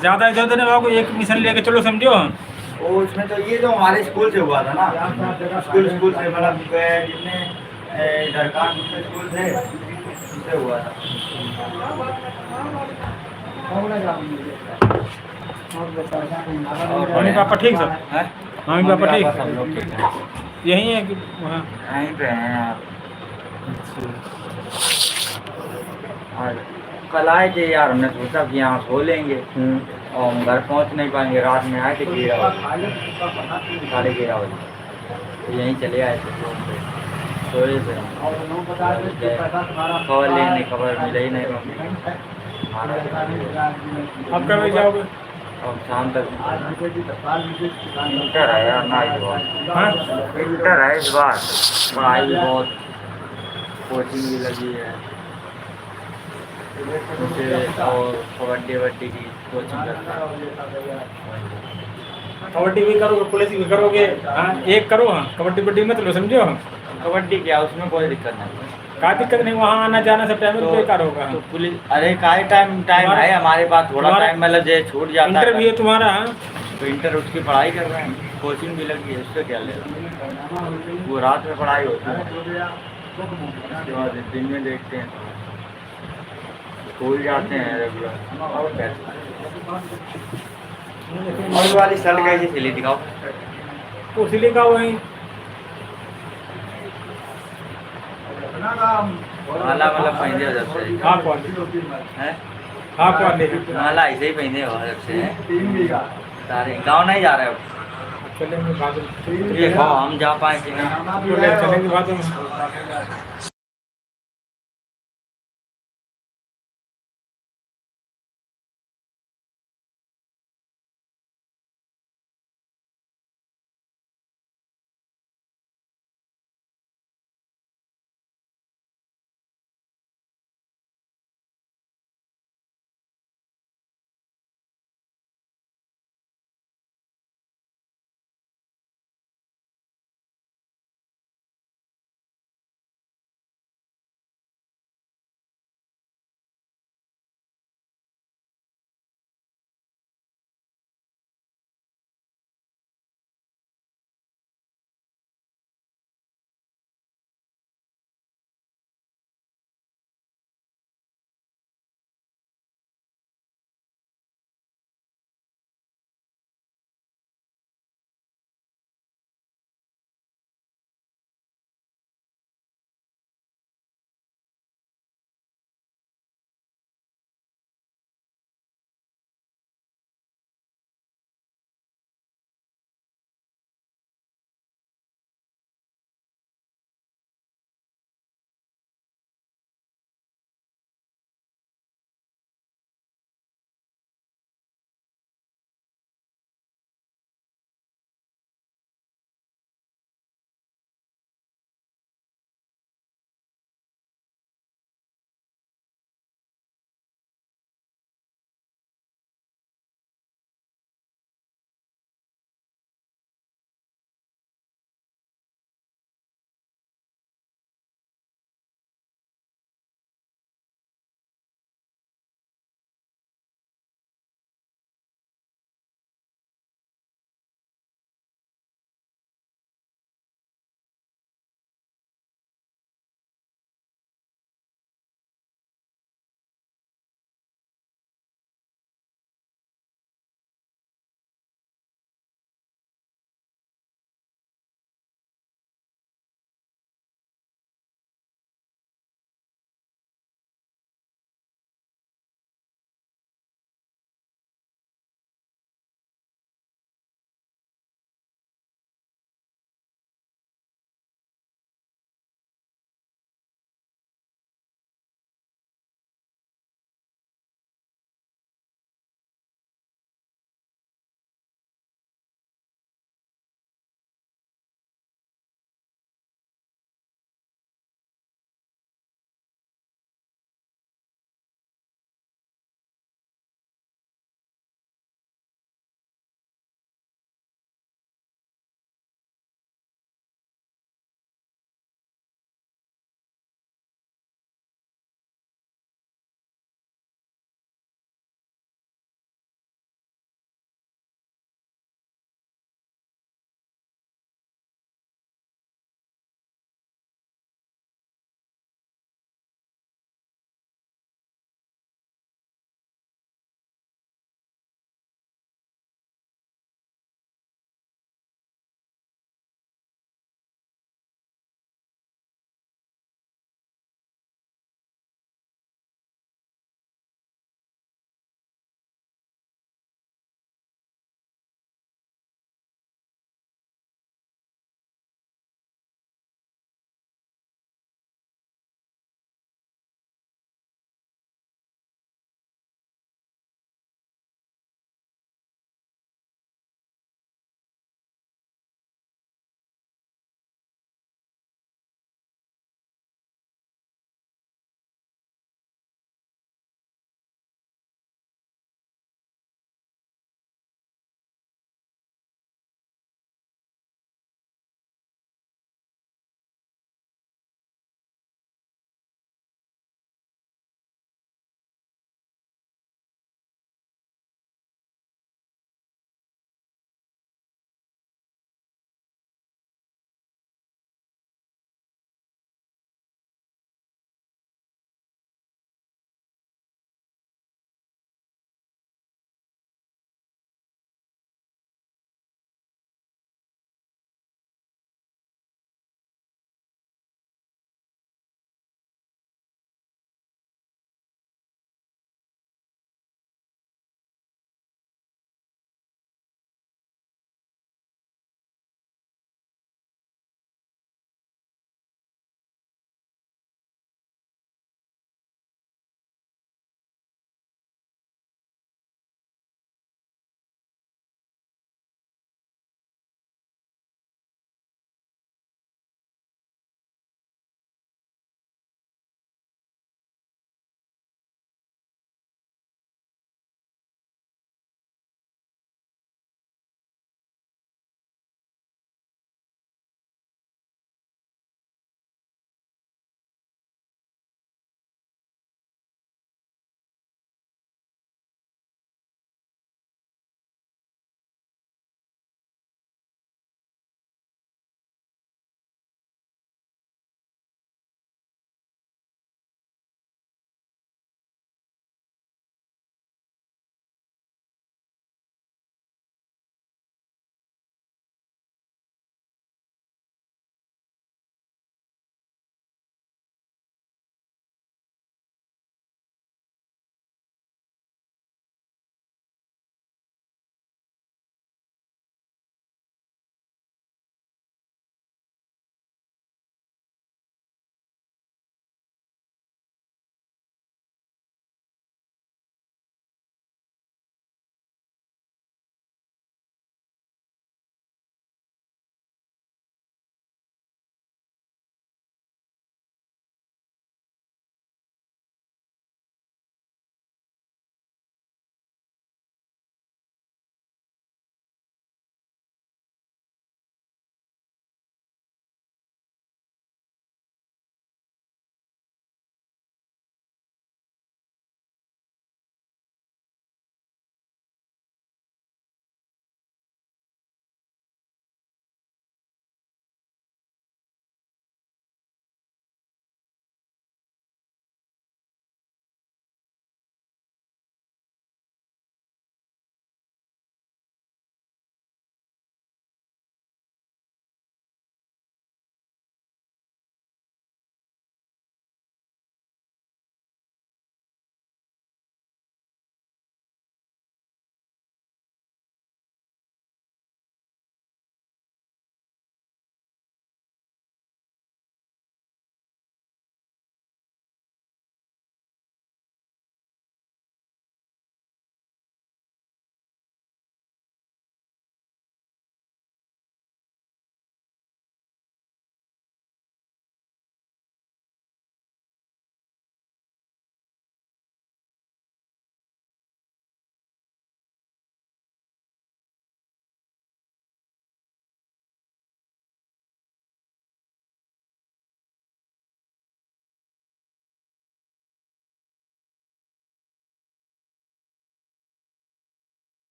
ज़्यादा इधर उधर बाबू एक मिशन लेके चलो, समझो। वो उसमें तो ये तो हमारे स्कूल से हुआ था ना। स्कूल से मतलब जितने दरकान स्कूल थे उससे हुआ था। मम्मी पापा ठीक सब? मम्मी पापा ठीक? सब लोग ठीक है। यही है कि वहाँ? यहीं पे हैं आप। और कल आए थे यार, हमने सोचा कि यहाँ खोलेंगे और हम घर पहुँच नहीं पाएंगे। रात में आए थे 11 बजे, 11:30 बजे, तो यहीं चले आए थे फोन पे, सोए थे हम। खबर लेने, खबर मिले ही नहीं मम्मी। अब कब जाओगे? अब शाम तक इंटर है यार ना, इस हाँ बार इंटर है इस बार, पढ़ाई भी बहुत, कोचिंग भी लगी है मुझे, और कबड्डी वड्डी की कोचिंग करता है। कबड्डी भी करोगे, पुलिस भी करोगे, हाँ एक करो, हाँ कबड्डी वड्डी मत लो, समझो। कबड्डी क्या, उसमें कोई दिक्कत नहीं। का दिक्कत नहीं, वहाँ आना जाना सब टाइम बेकार होगा। तो पुलिस, अरे काय टाइम है हमारे पास, थोड़ा तुम्हारा- टाइम मतलब जो छूट जाता है। इंटरव्यू है तुम्हारा, हाँ? तो इंटर उसकी पढ़ाई कर रहे हैं, कोचिंग भी लगी है, उससे क्या लेगा, वो रात में पढ़ाई होती है, उसके बाद दिन में देखते हैं, स्कूल जाते हैं रेगुलर। और कैसे वाली शर्ट कैसी सिली दिखाओ, तो सिले का वही माला मतलब पहने हो जब से हाफ वाली, है, हाफ वाली। माला ऐसे ही पहने हो जब से। सारे गाँव नहीं जा रहे हो, चलेंगे बाद में, ये हम जा पाए कि नहीं। चलेंगे बाद में।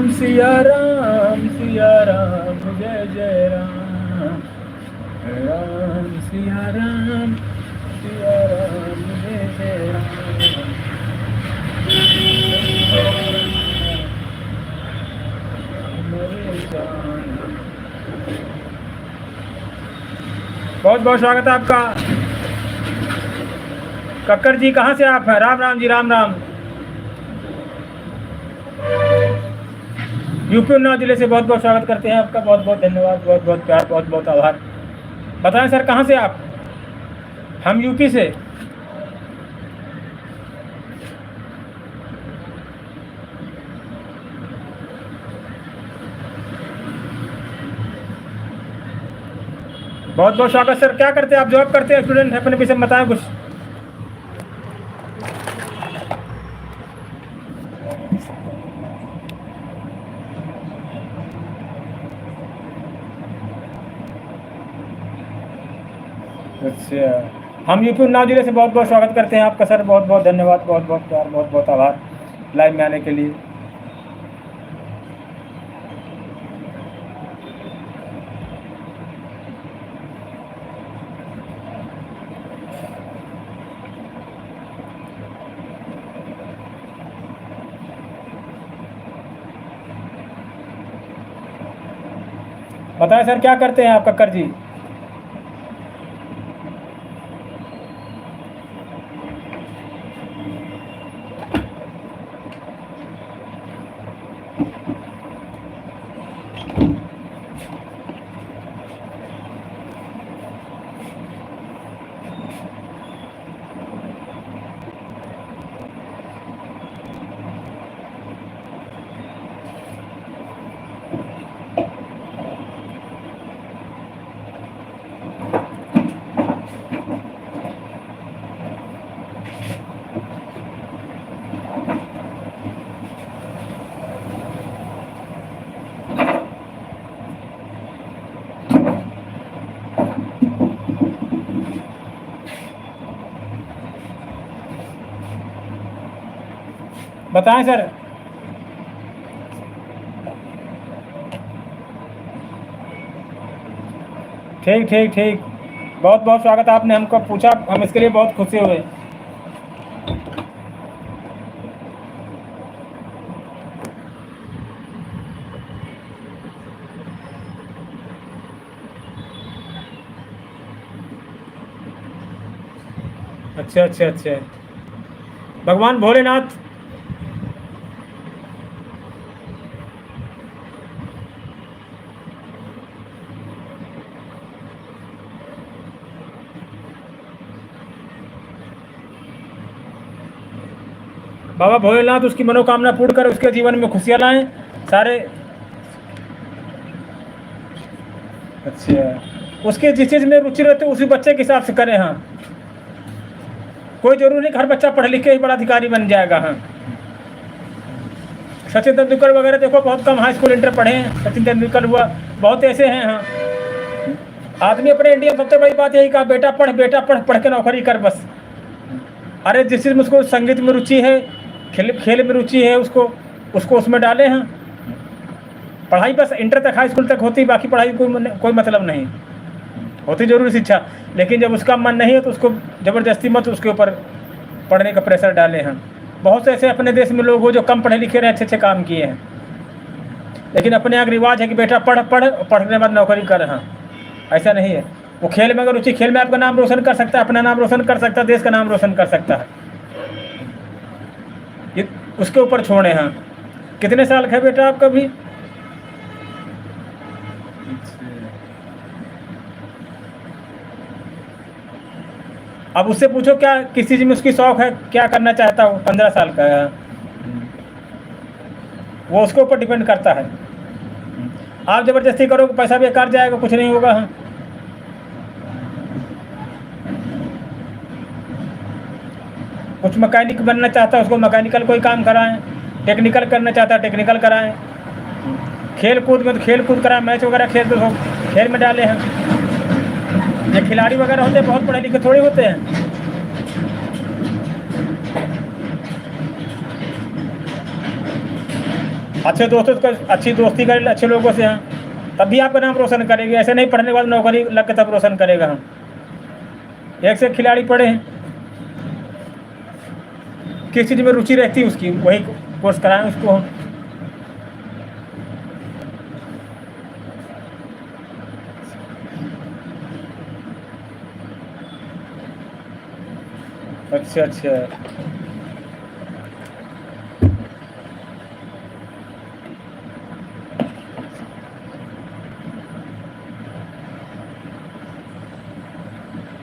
सिया राम जय जय राम सिया राम जय जय राम। बहुत बहुत स्वागत है आपका। कक्कर जी कहाँ से आप हैं? राम राम जी, राम राम। यूपी उन्नाव जिले से बहुत बहुत स्वागत करते हैं आपका। बहुत बहुत धन्यवाद, बहुत बहुत प्यार, बहुत बहुत आभार। बताएं सर कहाँ से आप? हम यूपी से। बहुत बहुत स्वागत सर। क्या करते हैं आप? जॉब करते हैं, स्टूडेंट हैं? अपने विषय में बताएं कुछ। अच्छा, हम यूपी उन्नाव जिले से बहुत बहुत स्वागत करते हैं आपका सर। बहुत बहुत धन्यवाद, बहुत बहुत प्यार, बहुत बहुत आभार लाइव में आने के लिए। बताएं सर क्या करते हैं आप कक्कर जी? बताएं सर। ठीक ठीक ठीक, बहुत बहुत स्वागत। आपने हमको पूछा, हम इसके लिए बहुत खुशी हुए। अच्छा अच्छा अच्छा, भगवान भोलेनाथ बाबा भोलेनाथ उसकी मनोकामना पूर्ण कर, उसके जीवन में खुशियाँ लाएं सारे। अच्छा, उसके जिस चीज़ में रुचि रहती है उसी बच्चे के हिसाब से करें। हाँ, कोई जरूरी नहीं हर बच्चा पढ़ लिख के ही बड़ा अधिकारी बन जाएगा। हाँ, सचिन तेंदुलकर वगैरह देखो बहुत कम हाई स्कूल इंटर पढ़े हैं। सचिन तेंदुलकर हुआ, बहुत ऐसे हैं। हाँ, आदमी अपने इंडिया में सबसे बड़ी बात यही कहा, बेटा पढ़, पढ़ के नौकरी कर बस। अरे जिस चीज़ में उसको संगीत में रुचि है, खेल में रुचि है, उसको उसमें डाले हैं। पढ़ाई बस इंटर तक, हाई स्कूल तक होती, बाकी पढ़ाई कोई मतलब नहीं होती, जरूरी शिक्षा। लेकिन जब उसका मन नहीं है तो उसको ज़बरदस्ती मत उसके ऊपर पढ़ने का प्रेशर डाले हैं। बहुत से ऐसे अपने देश में लोग हो जो कम पढ़े लिखे रहे, अच्छे अच्छे काम किए हैं, लेकिन अपने यहाँ रिवाज है कि बेटा पढ़ने के बाद नौकरी कर। हाँ, ऐसा नहीं है। वो खेल में अगर रुचि, खेल में आपका नाम रोशन कर सकता है, अपना नाम रोशन कर सकता है, देश का नाम रोशन कर सकता है, ये उसके ऊपर छोड़े। हाँ, कितने साल का है बेटा आपका भी? अब उससे पूछो क्या किस चीज़ में उसकी शौक है, क्या करना चाहता हो। 15 साल का है, वो उसके ऊपर डिपेंड करता है। आप ज़बरदस्ती करोगे पैसा बेकार जाएगा, कुछ नहीं होगा। हाँ, कुछ मैकेनिक बनना चाहता है, उसको मैकेनिकल कोई काम कराएं। टेक्निकल करना चाहता है, टेक्निकल कराएं। खेल कूद में तो खेल कूद कराएं, मैच वगैरह खेल तो खेल में डाले हैं। ये खिलाड़ी वगैरह होते हैं, बहुत पढ़े लिखे थोड़ी होते हैं। अच्छे दोस्तों का, अच्छी दोस्ती करें अच्छे लोगों से, हाँ, तब भी आपका नाम रोशन करेंगे। ऐसे नहीं पढ़ने के बाद नौकरी लग के तब रोशन करेगा। हम एक से एक खिलाड़ी पढ़े हैं, किस चीज़ में रुचि रहती है उसकी, वही कोर्स कराएं उसको हम। अच्छा अच्छा।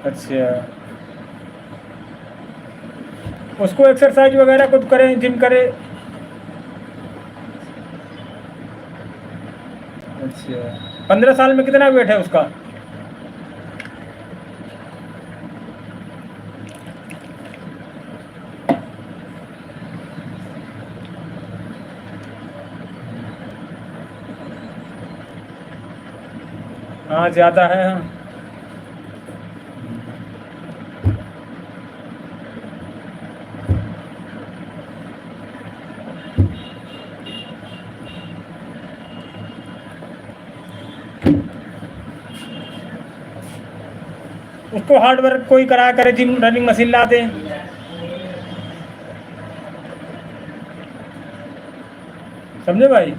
अच्छा, उसको एक्सरसाइज वगैरह खुद करें, जिम करे। अच्छा, 15 साल में कितना वेट है उसका? हाँ ज़्यादा है, हाँ। उसको हार्ड वर्क कोई करा करे, जिम रनिंग मशीन ला दें। समझे भाई?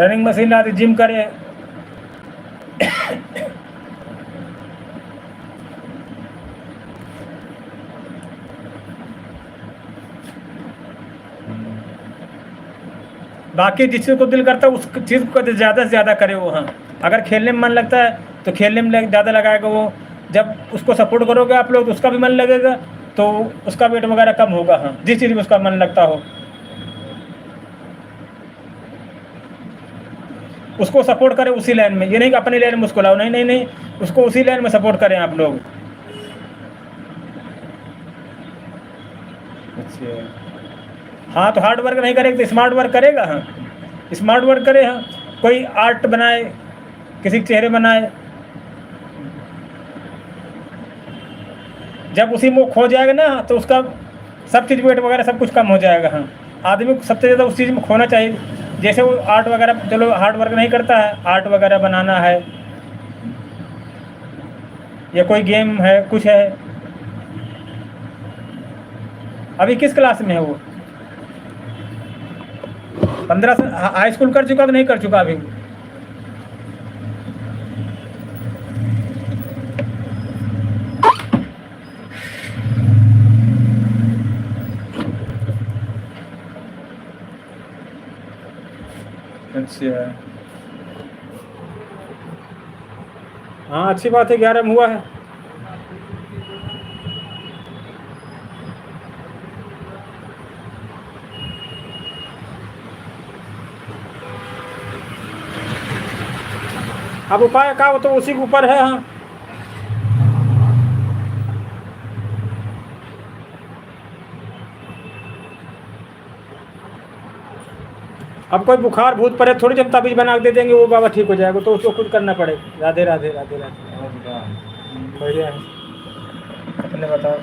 रनिंग मशीन ला दे, जिम करे। बाकी जिस चीज़ को दिल करता है उस चीज़ को ज़्यादा से ज़्यादा करे वो। हाँ, अगर खेलने में मन लगता है तो खेलने में ज़्यादा लगाएगा वो। जब उसको सपोर्ट करोगे आप लोग तो उसका भी मन लगेगा, तो उसका वेट वगैरह कम होगा। हाँ, जिस चीज़ में उसका मन लगता हो उसको सपोर्ट करें उसी लाइन में। ये नहीं कि अपनी लाइन में उसको लाओ, नहीं नहीं नहीं, उसको उसी लाइन में सपोर्ट करें आप लोग। अच्छा, हाँ, तो हार्ड वर्क नहीं करेगा तो स्मार्ट वर्क करेगा। हाँ, स्मार्ट वर्क करे। हाँ, कोई आर्ट बनाए, किसी के चेहरे बनाए, जब उसी में खो जाएगा ना तो उसका सब चीज़ वेट वगैरह सब कुछ कम हो जाएगा। हाँ, आदमी को सबसे ज़्यादा उस चीज़ में खोना चाहिए। जैसे वो आर्ट वगैरह, चलो हार्ड वर्क नहीं करता है, आर्ट वगैरह बनाना है या कोई गेम है, कुछ है। अभी किस क्लास में है वो? 15 से हाई स्कूल कर चुका कि नहीं कर चुका अभी? अच्छा, हाँ, अच्छी बात है, 11 में हुआ है। अब उपाय का वो तो उसी के ऊपर है। हाँ, अब कोई बुखार भूत पड़े थोड़ी जब ताबीज बना के दे देंगे वो बाबा ठीक हो जाएगा, तो उसको खुद करना पड़ेगा। राधे राधे राधे राधे। बढ़िया है, अपने बताओ।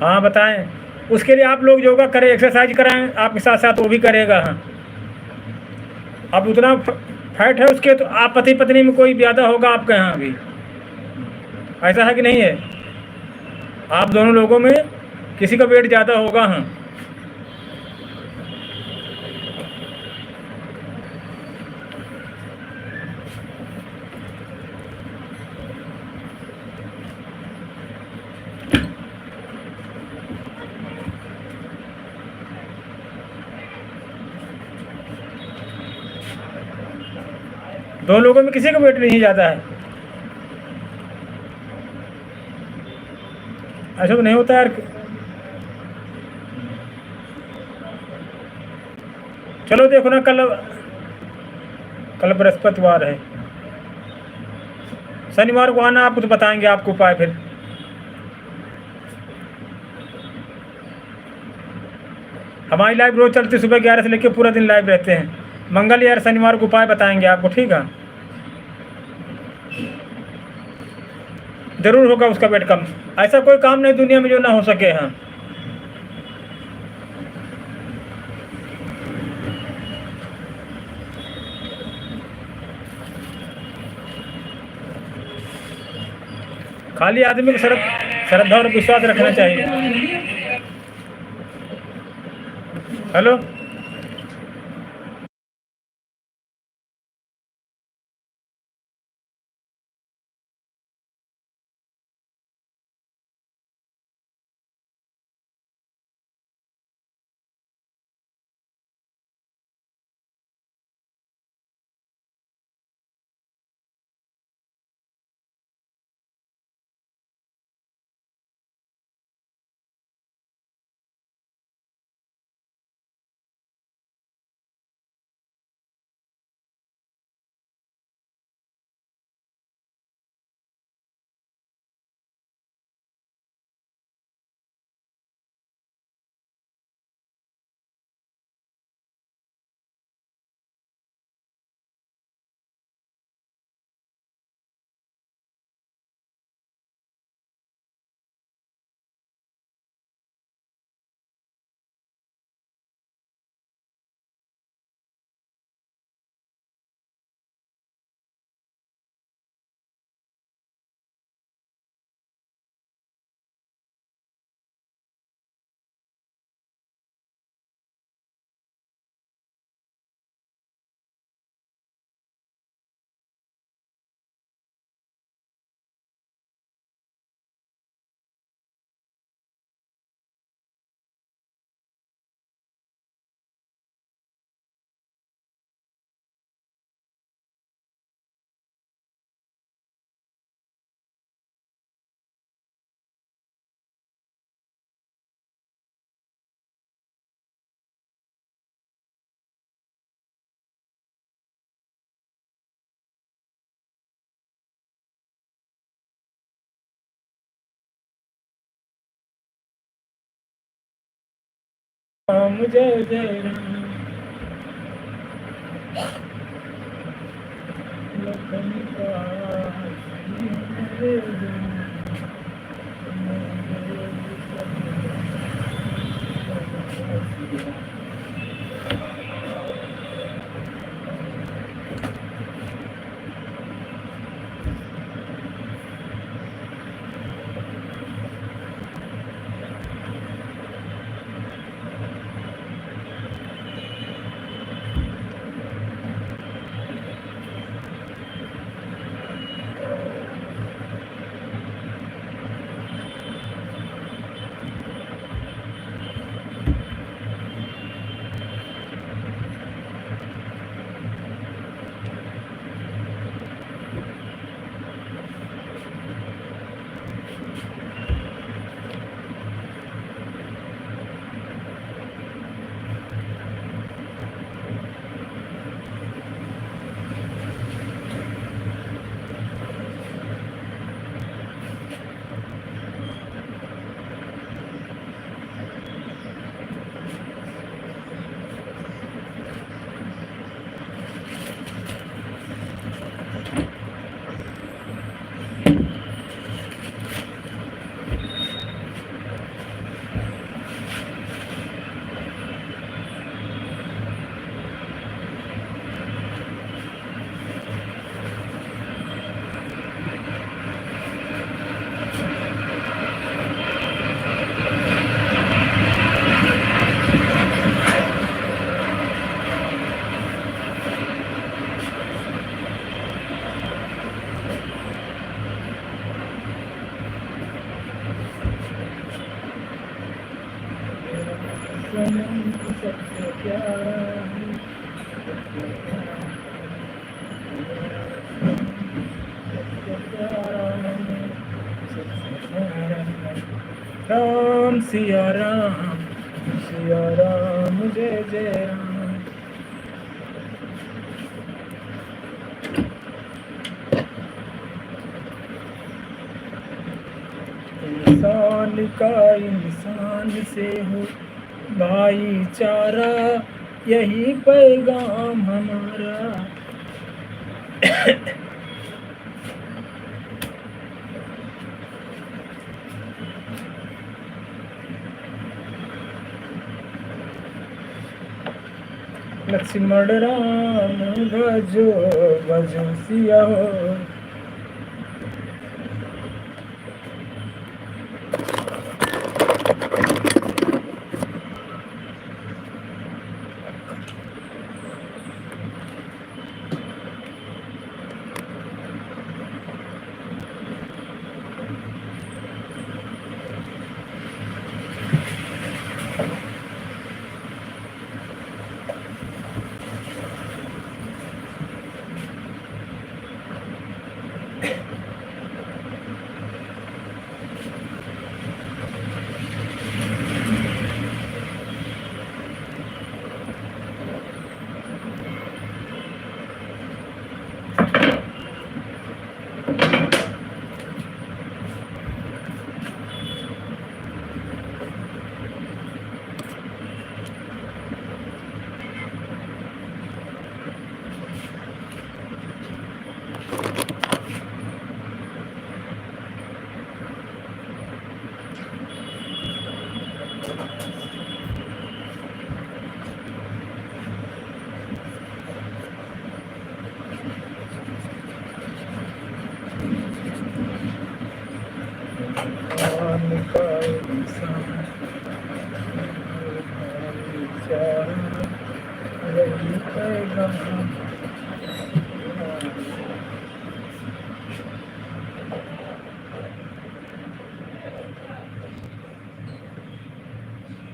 हाँ बताएं, उसके लिए आप लोग योगा करें, एक्सरसाइज कराएं, आपके साथ साथ वो भी करेगा। हाँ, अब उतना फैट है उसके, तो आप पति पत्नी में कोई ज़्यादा होगा आपके यहाँ भी, ऐसा है कि नहीं है? आप दोनों लोगों में किसी का वेट ज़्यादा होगा। हाँ, दो लोगों में किसी का वेट नहीं ज़्यादा है, ऐसा तो नहीं होता यार। चलो देखो ना, कल बृहस्पतिवार है, शनिवार को आना, आपको तो बताएंगे आपको उपाय। फिर हमारी लाइव रोज चलती, सुबह 11 से लेकर पूरा दिन लाइव रहते हैं। मंगल यार शनिवार को उपाय बताएंगे आपको, ठीक है? जरूर होगा उसका वेट कम, ऐसा कोई काम नहीं दुनिया में जो ना हो सके। हाँ, खाली आदमी को श्रद्धा और विश्वास रखना चाहिए। हेलो, मुझे सनम सबसे प्यारा है, सबसे प्यारा है, सबसे प्यारा है। राम सिया राम जय जय राम। इंसान का इंसान से हो भाईचारा, यही पैगाम हमारा। लक्ष्मण राम भजो भजो सिया हो।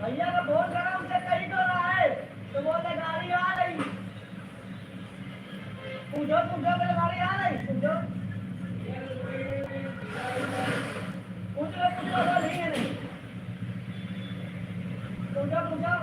भैया का फोन करा, उसे कहीं तो रहा है तो बोले गाड़ी आ रही। पूछो पूछो मेरे गाड़ी आ रही, पूछो पूछ लो नहीं है नहीं, पूछो पूछो।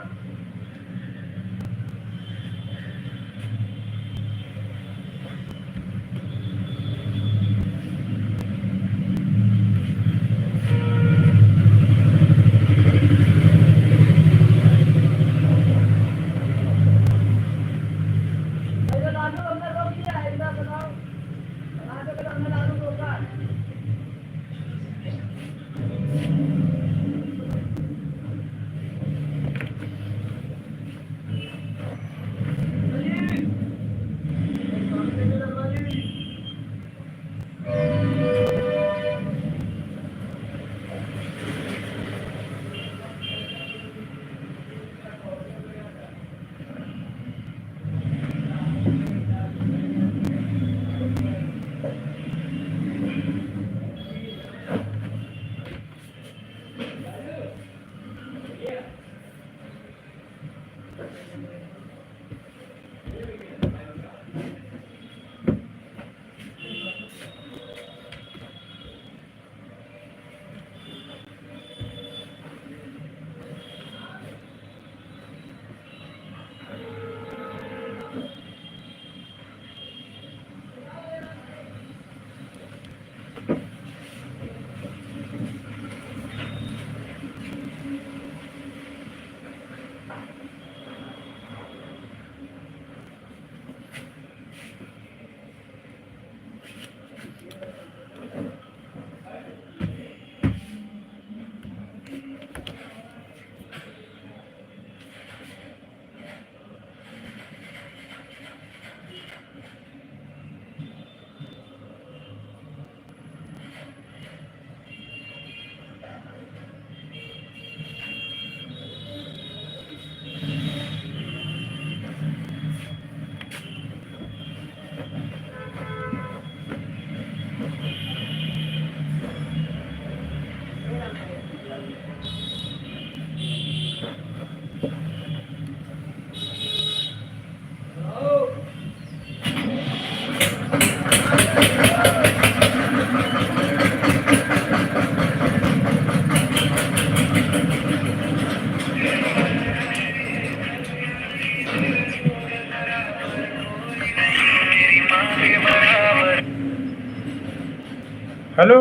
हेलो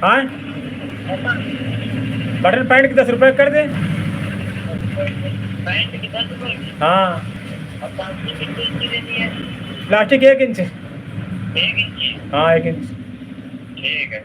हाँ बटन पैंट के 10 रुपये कर दे। हाँ प्लास्टिक 1 इंच। हाँ 1 इंच। ठीक है।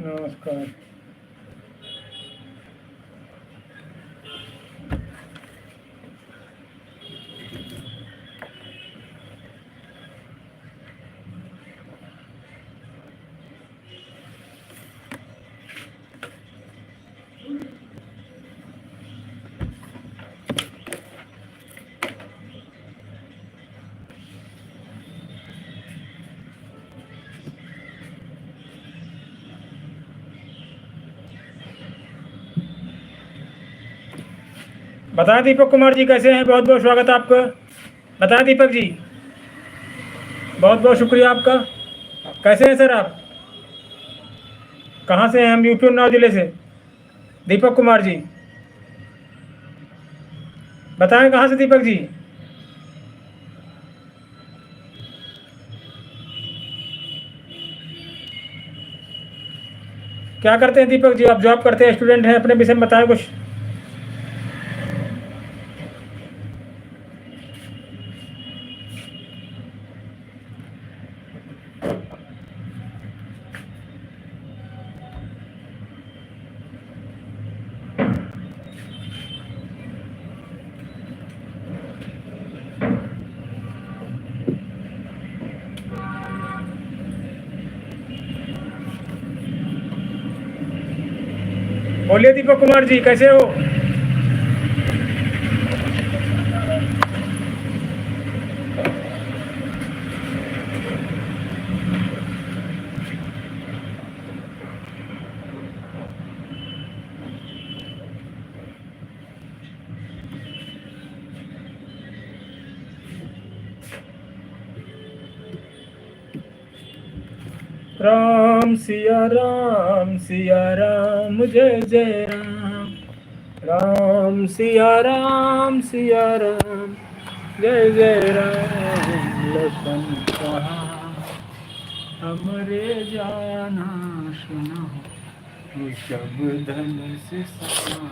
नमस्कार। बताएं दीपक कुमार जी कैसे हैं? बहुत बहुत स्वागत है आपका। बताएं दीपक जी, बहुत बहुत शुक्रिया आपका। कैसे हैं सर आप? कहाँ से हैं? हम यूपी उन्नाव जिले से। दीपक कुमार जी बताएं कहाँ से दीपक जी? क्या करते हैं दीपक जी? आप जॉब करते हैं, स्टूडेंट हैं? अपने विषय में बताएं कुछ। बोलिए दीपक कुमार जी, कैसे हो? राम सिया राम जय जय राम। राम सिया राम, जय जय राम लखन कहा, हमरे जाना सुना सब धन से समा।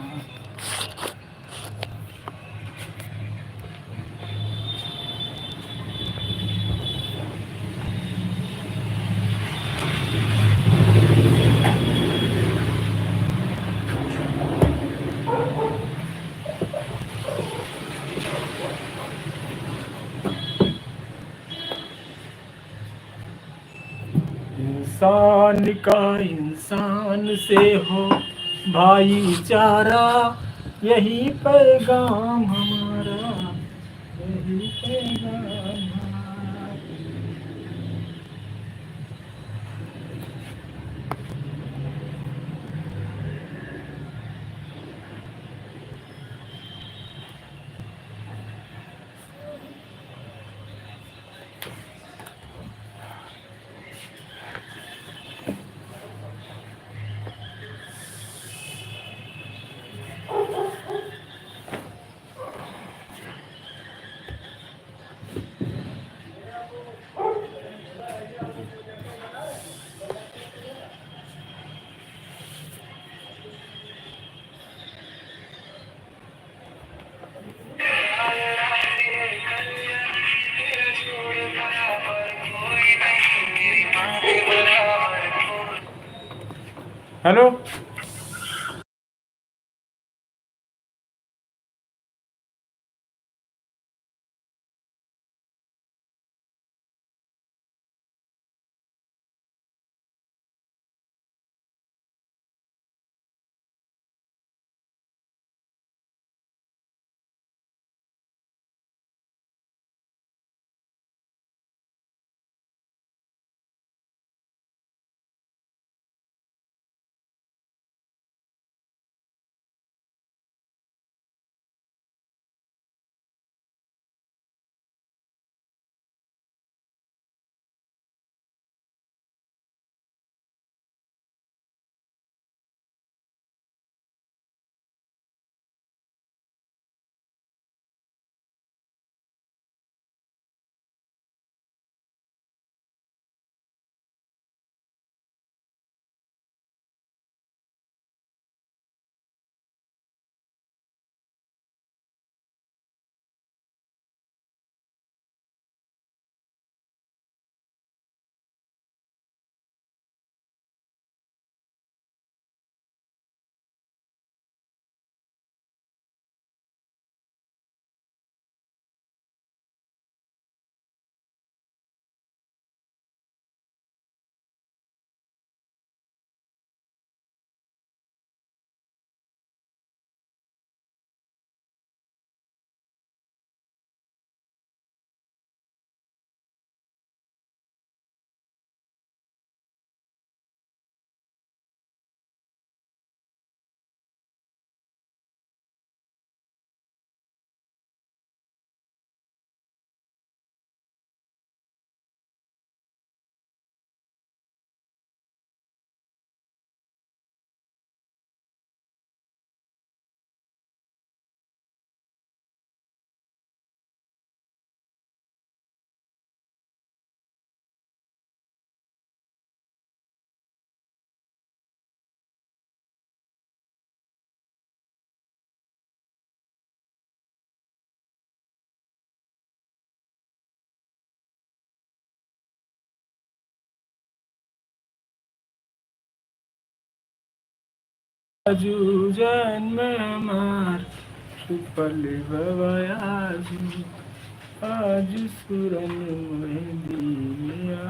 इंसान का इंसान से हो भाईचारा, यही पैगाम हमारा, यही पैगाम हमारा। हेलो, जूझन में मार सुपल बवायाजू, आज सुरन में दिया।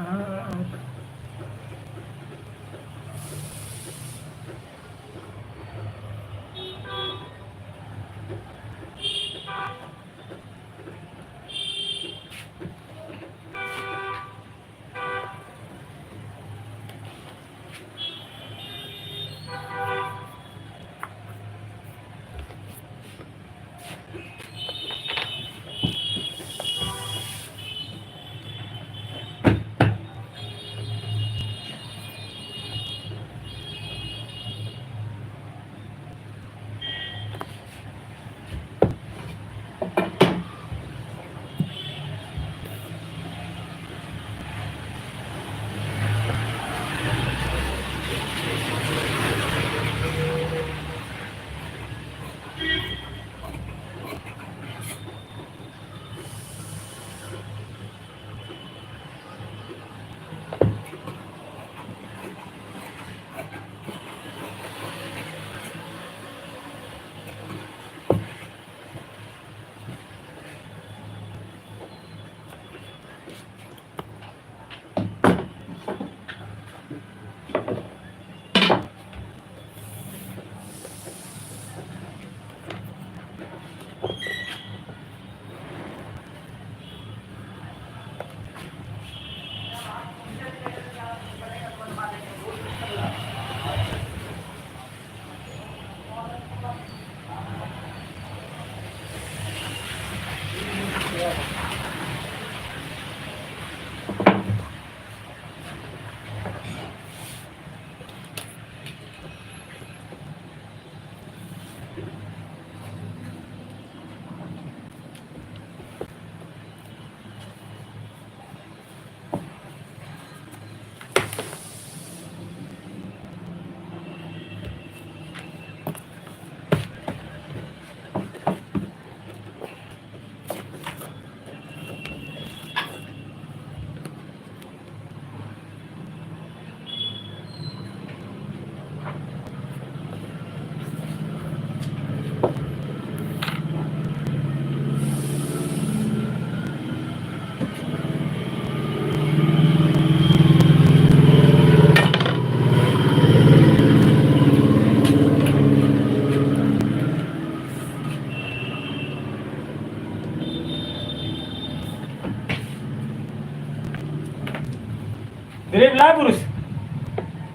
दिलीप ला पुरुष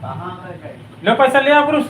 कहाँ पे लो पैसा लिया पुरुष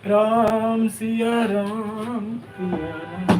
राम सिया राम सिया राम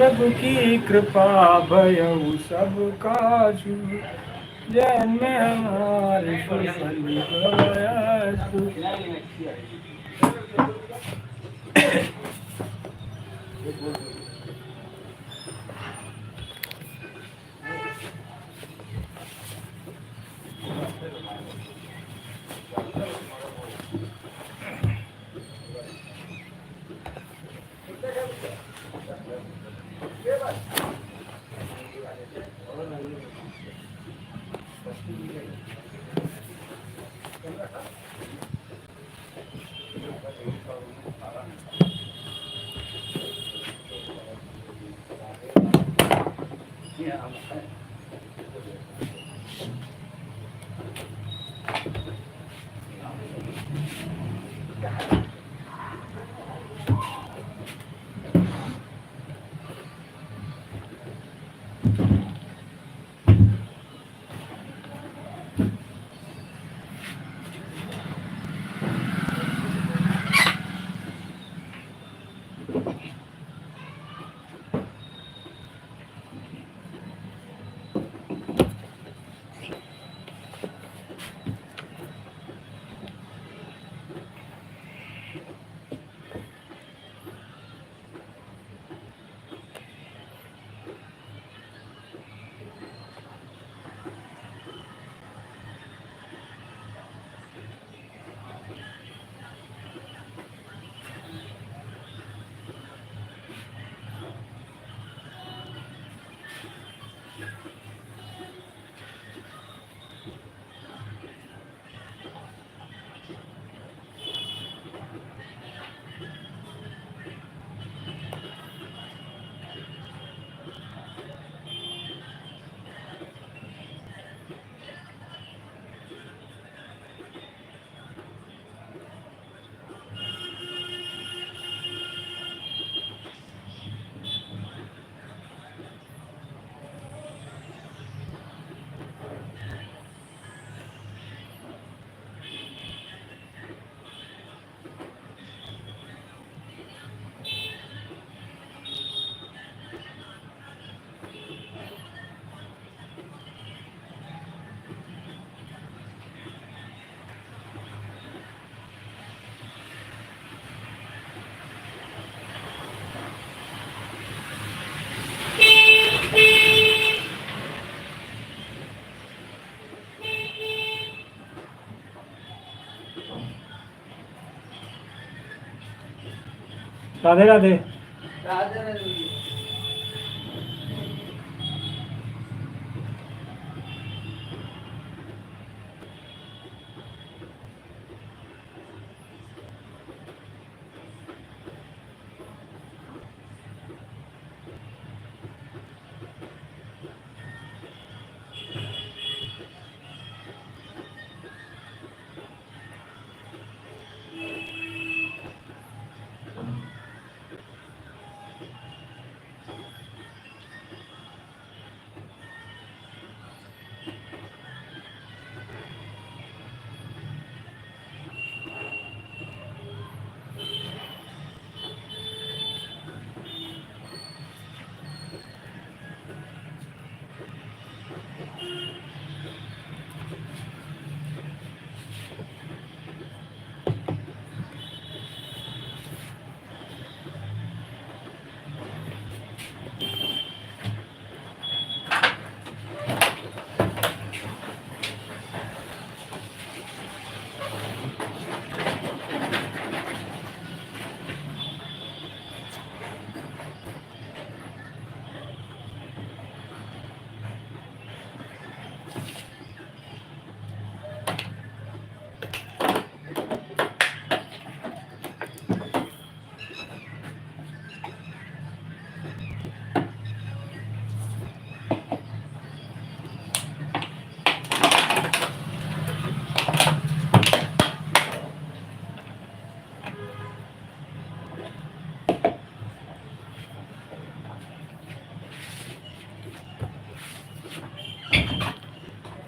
प्रभु की कृपा भयउ सब काजू, जैन में हमारे फसल गवायु। राधे राधे। राधे राधे।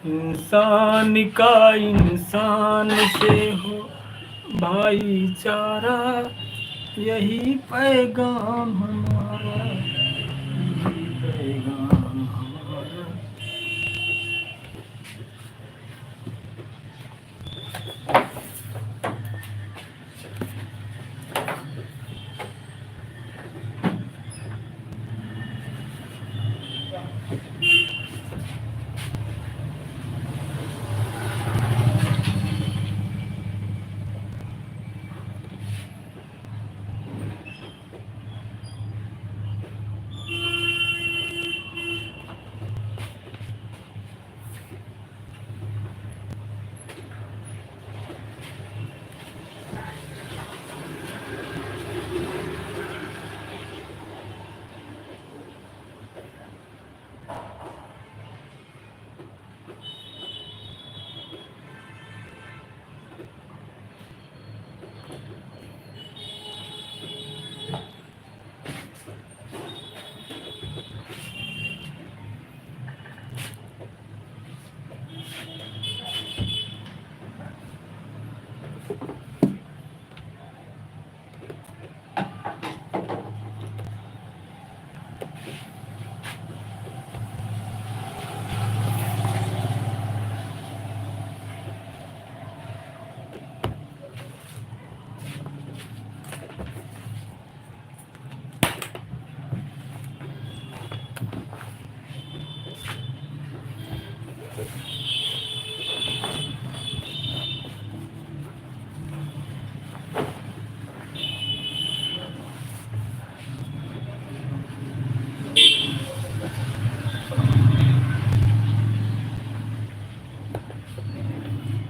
इंसान का इंसान से हो भाईचारा, यही पैगाम हमारा।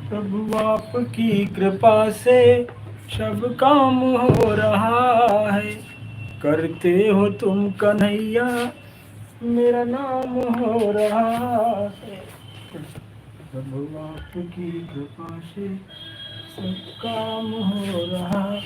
प्रभु आपकी कृपा से सब काम हो रहा है, करते हो तुम कन्हैया मेरा नाम हो रहा है। प्रभु आपकी कृपा से सब काम हो रहा है।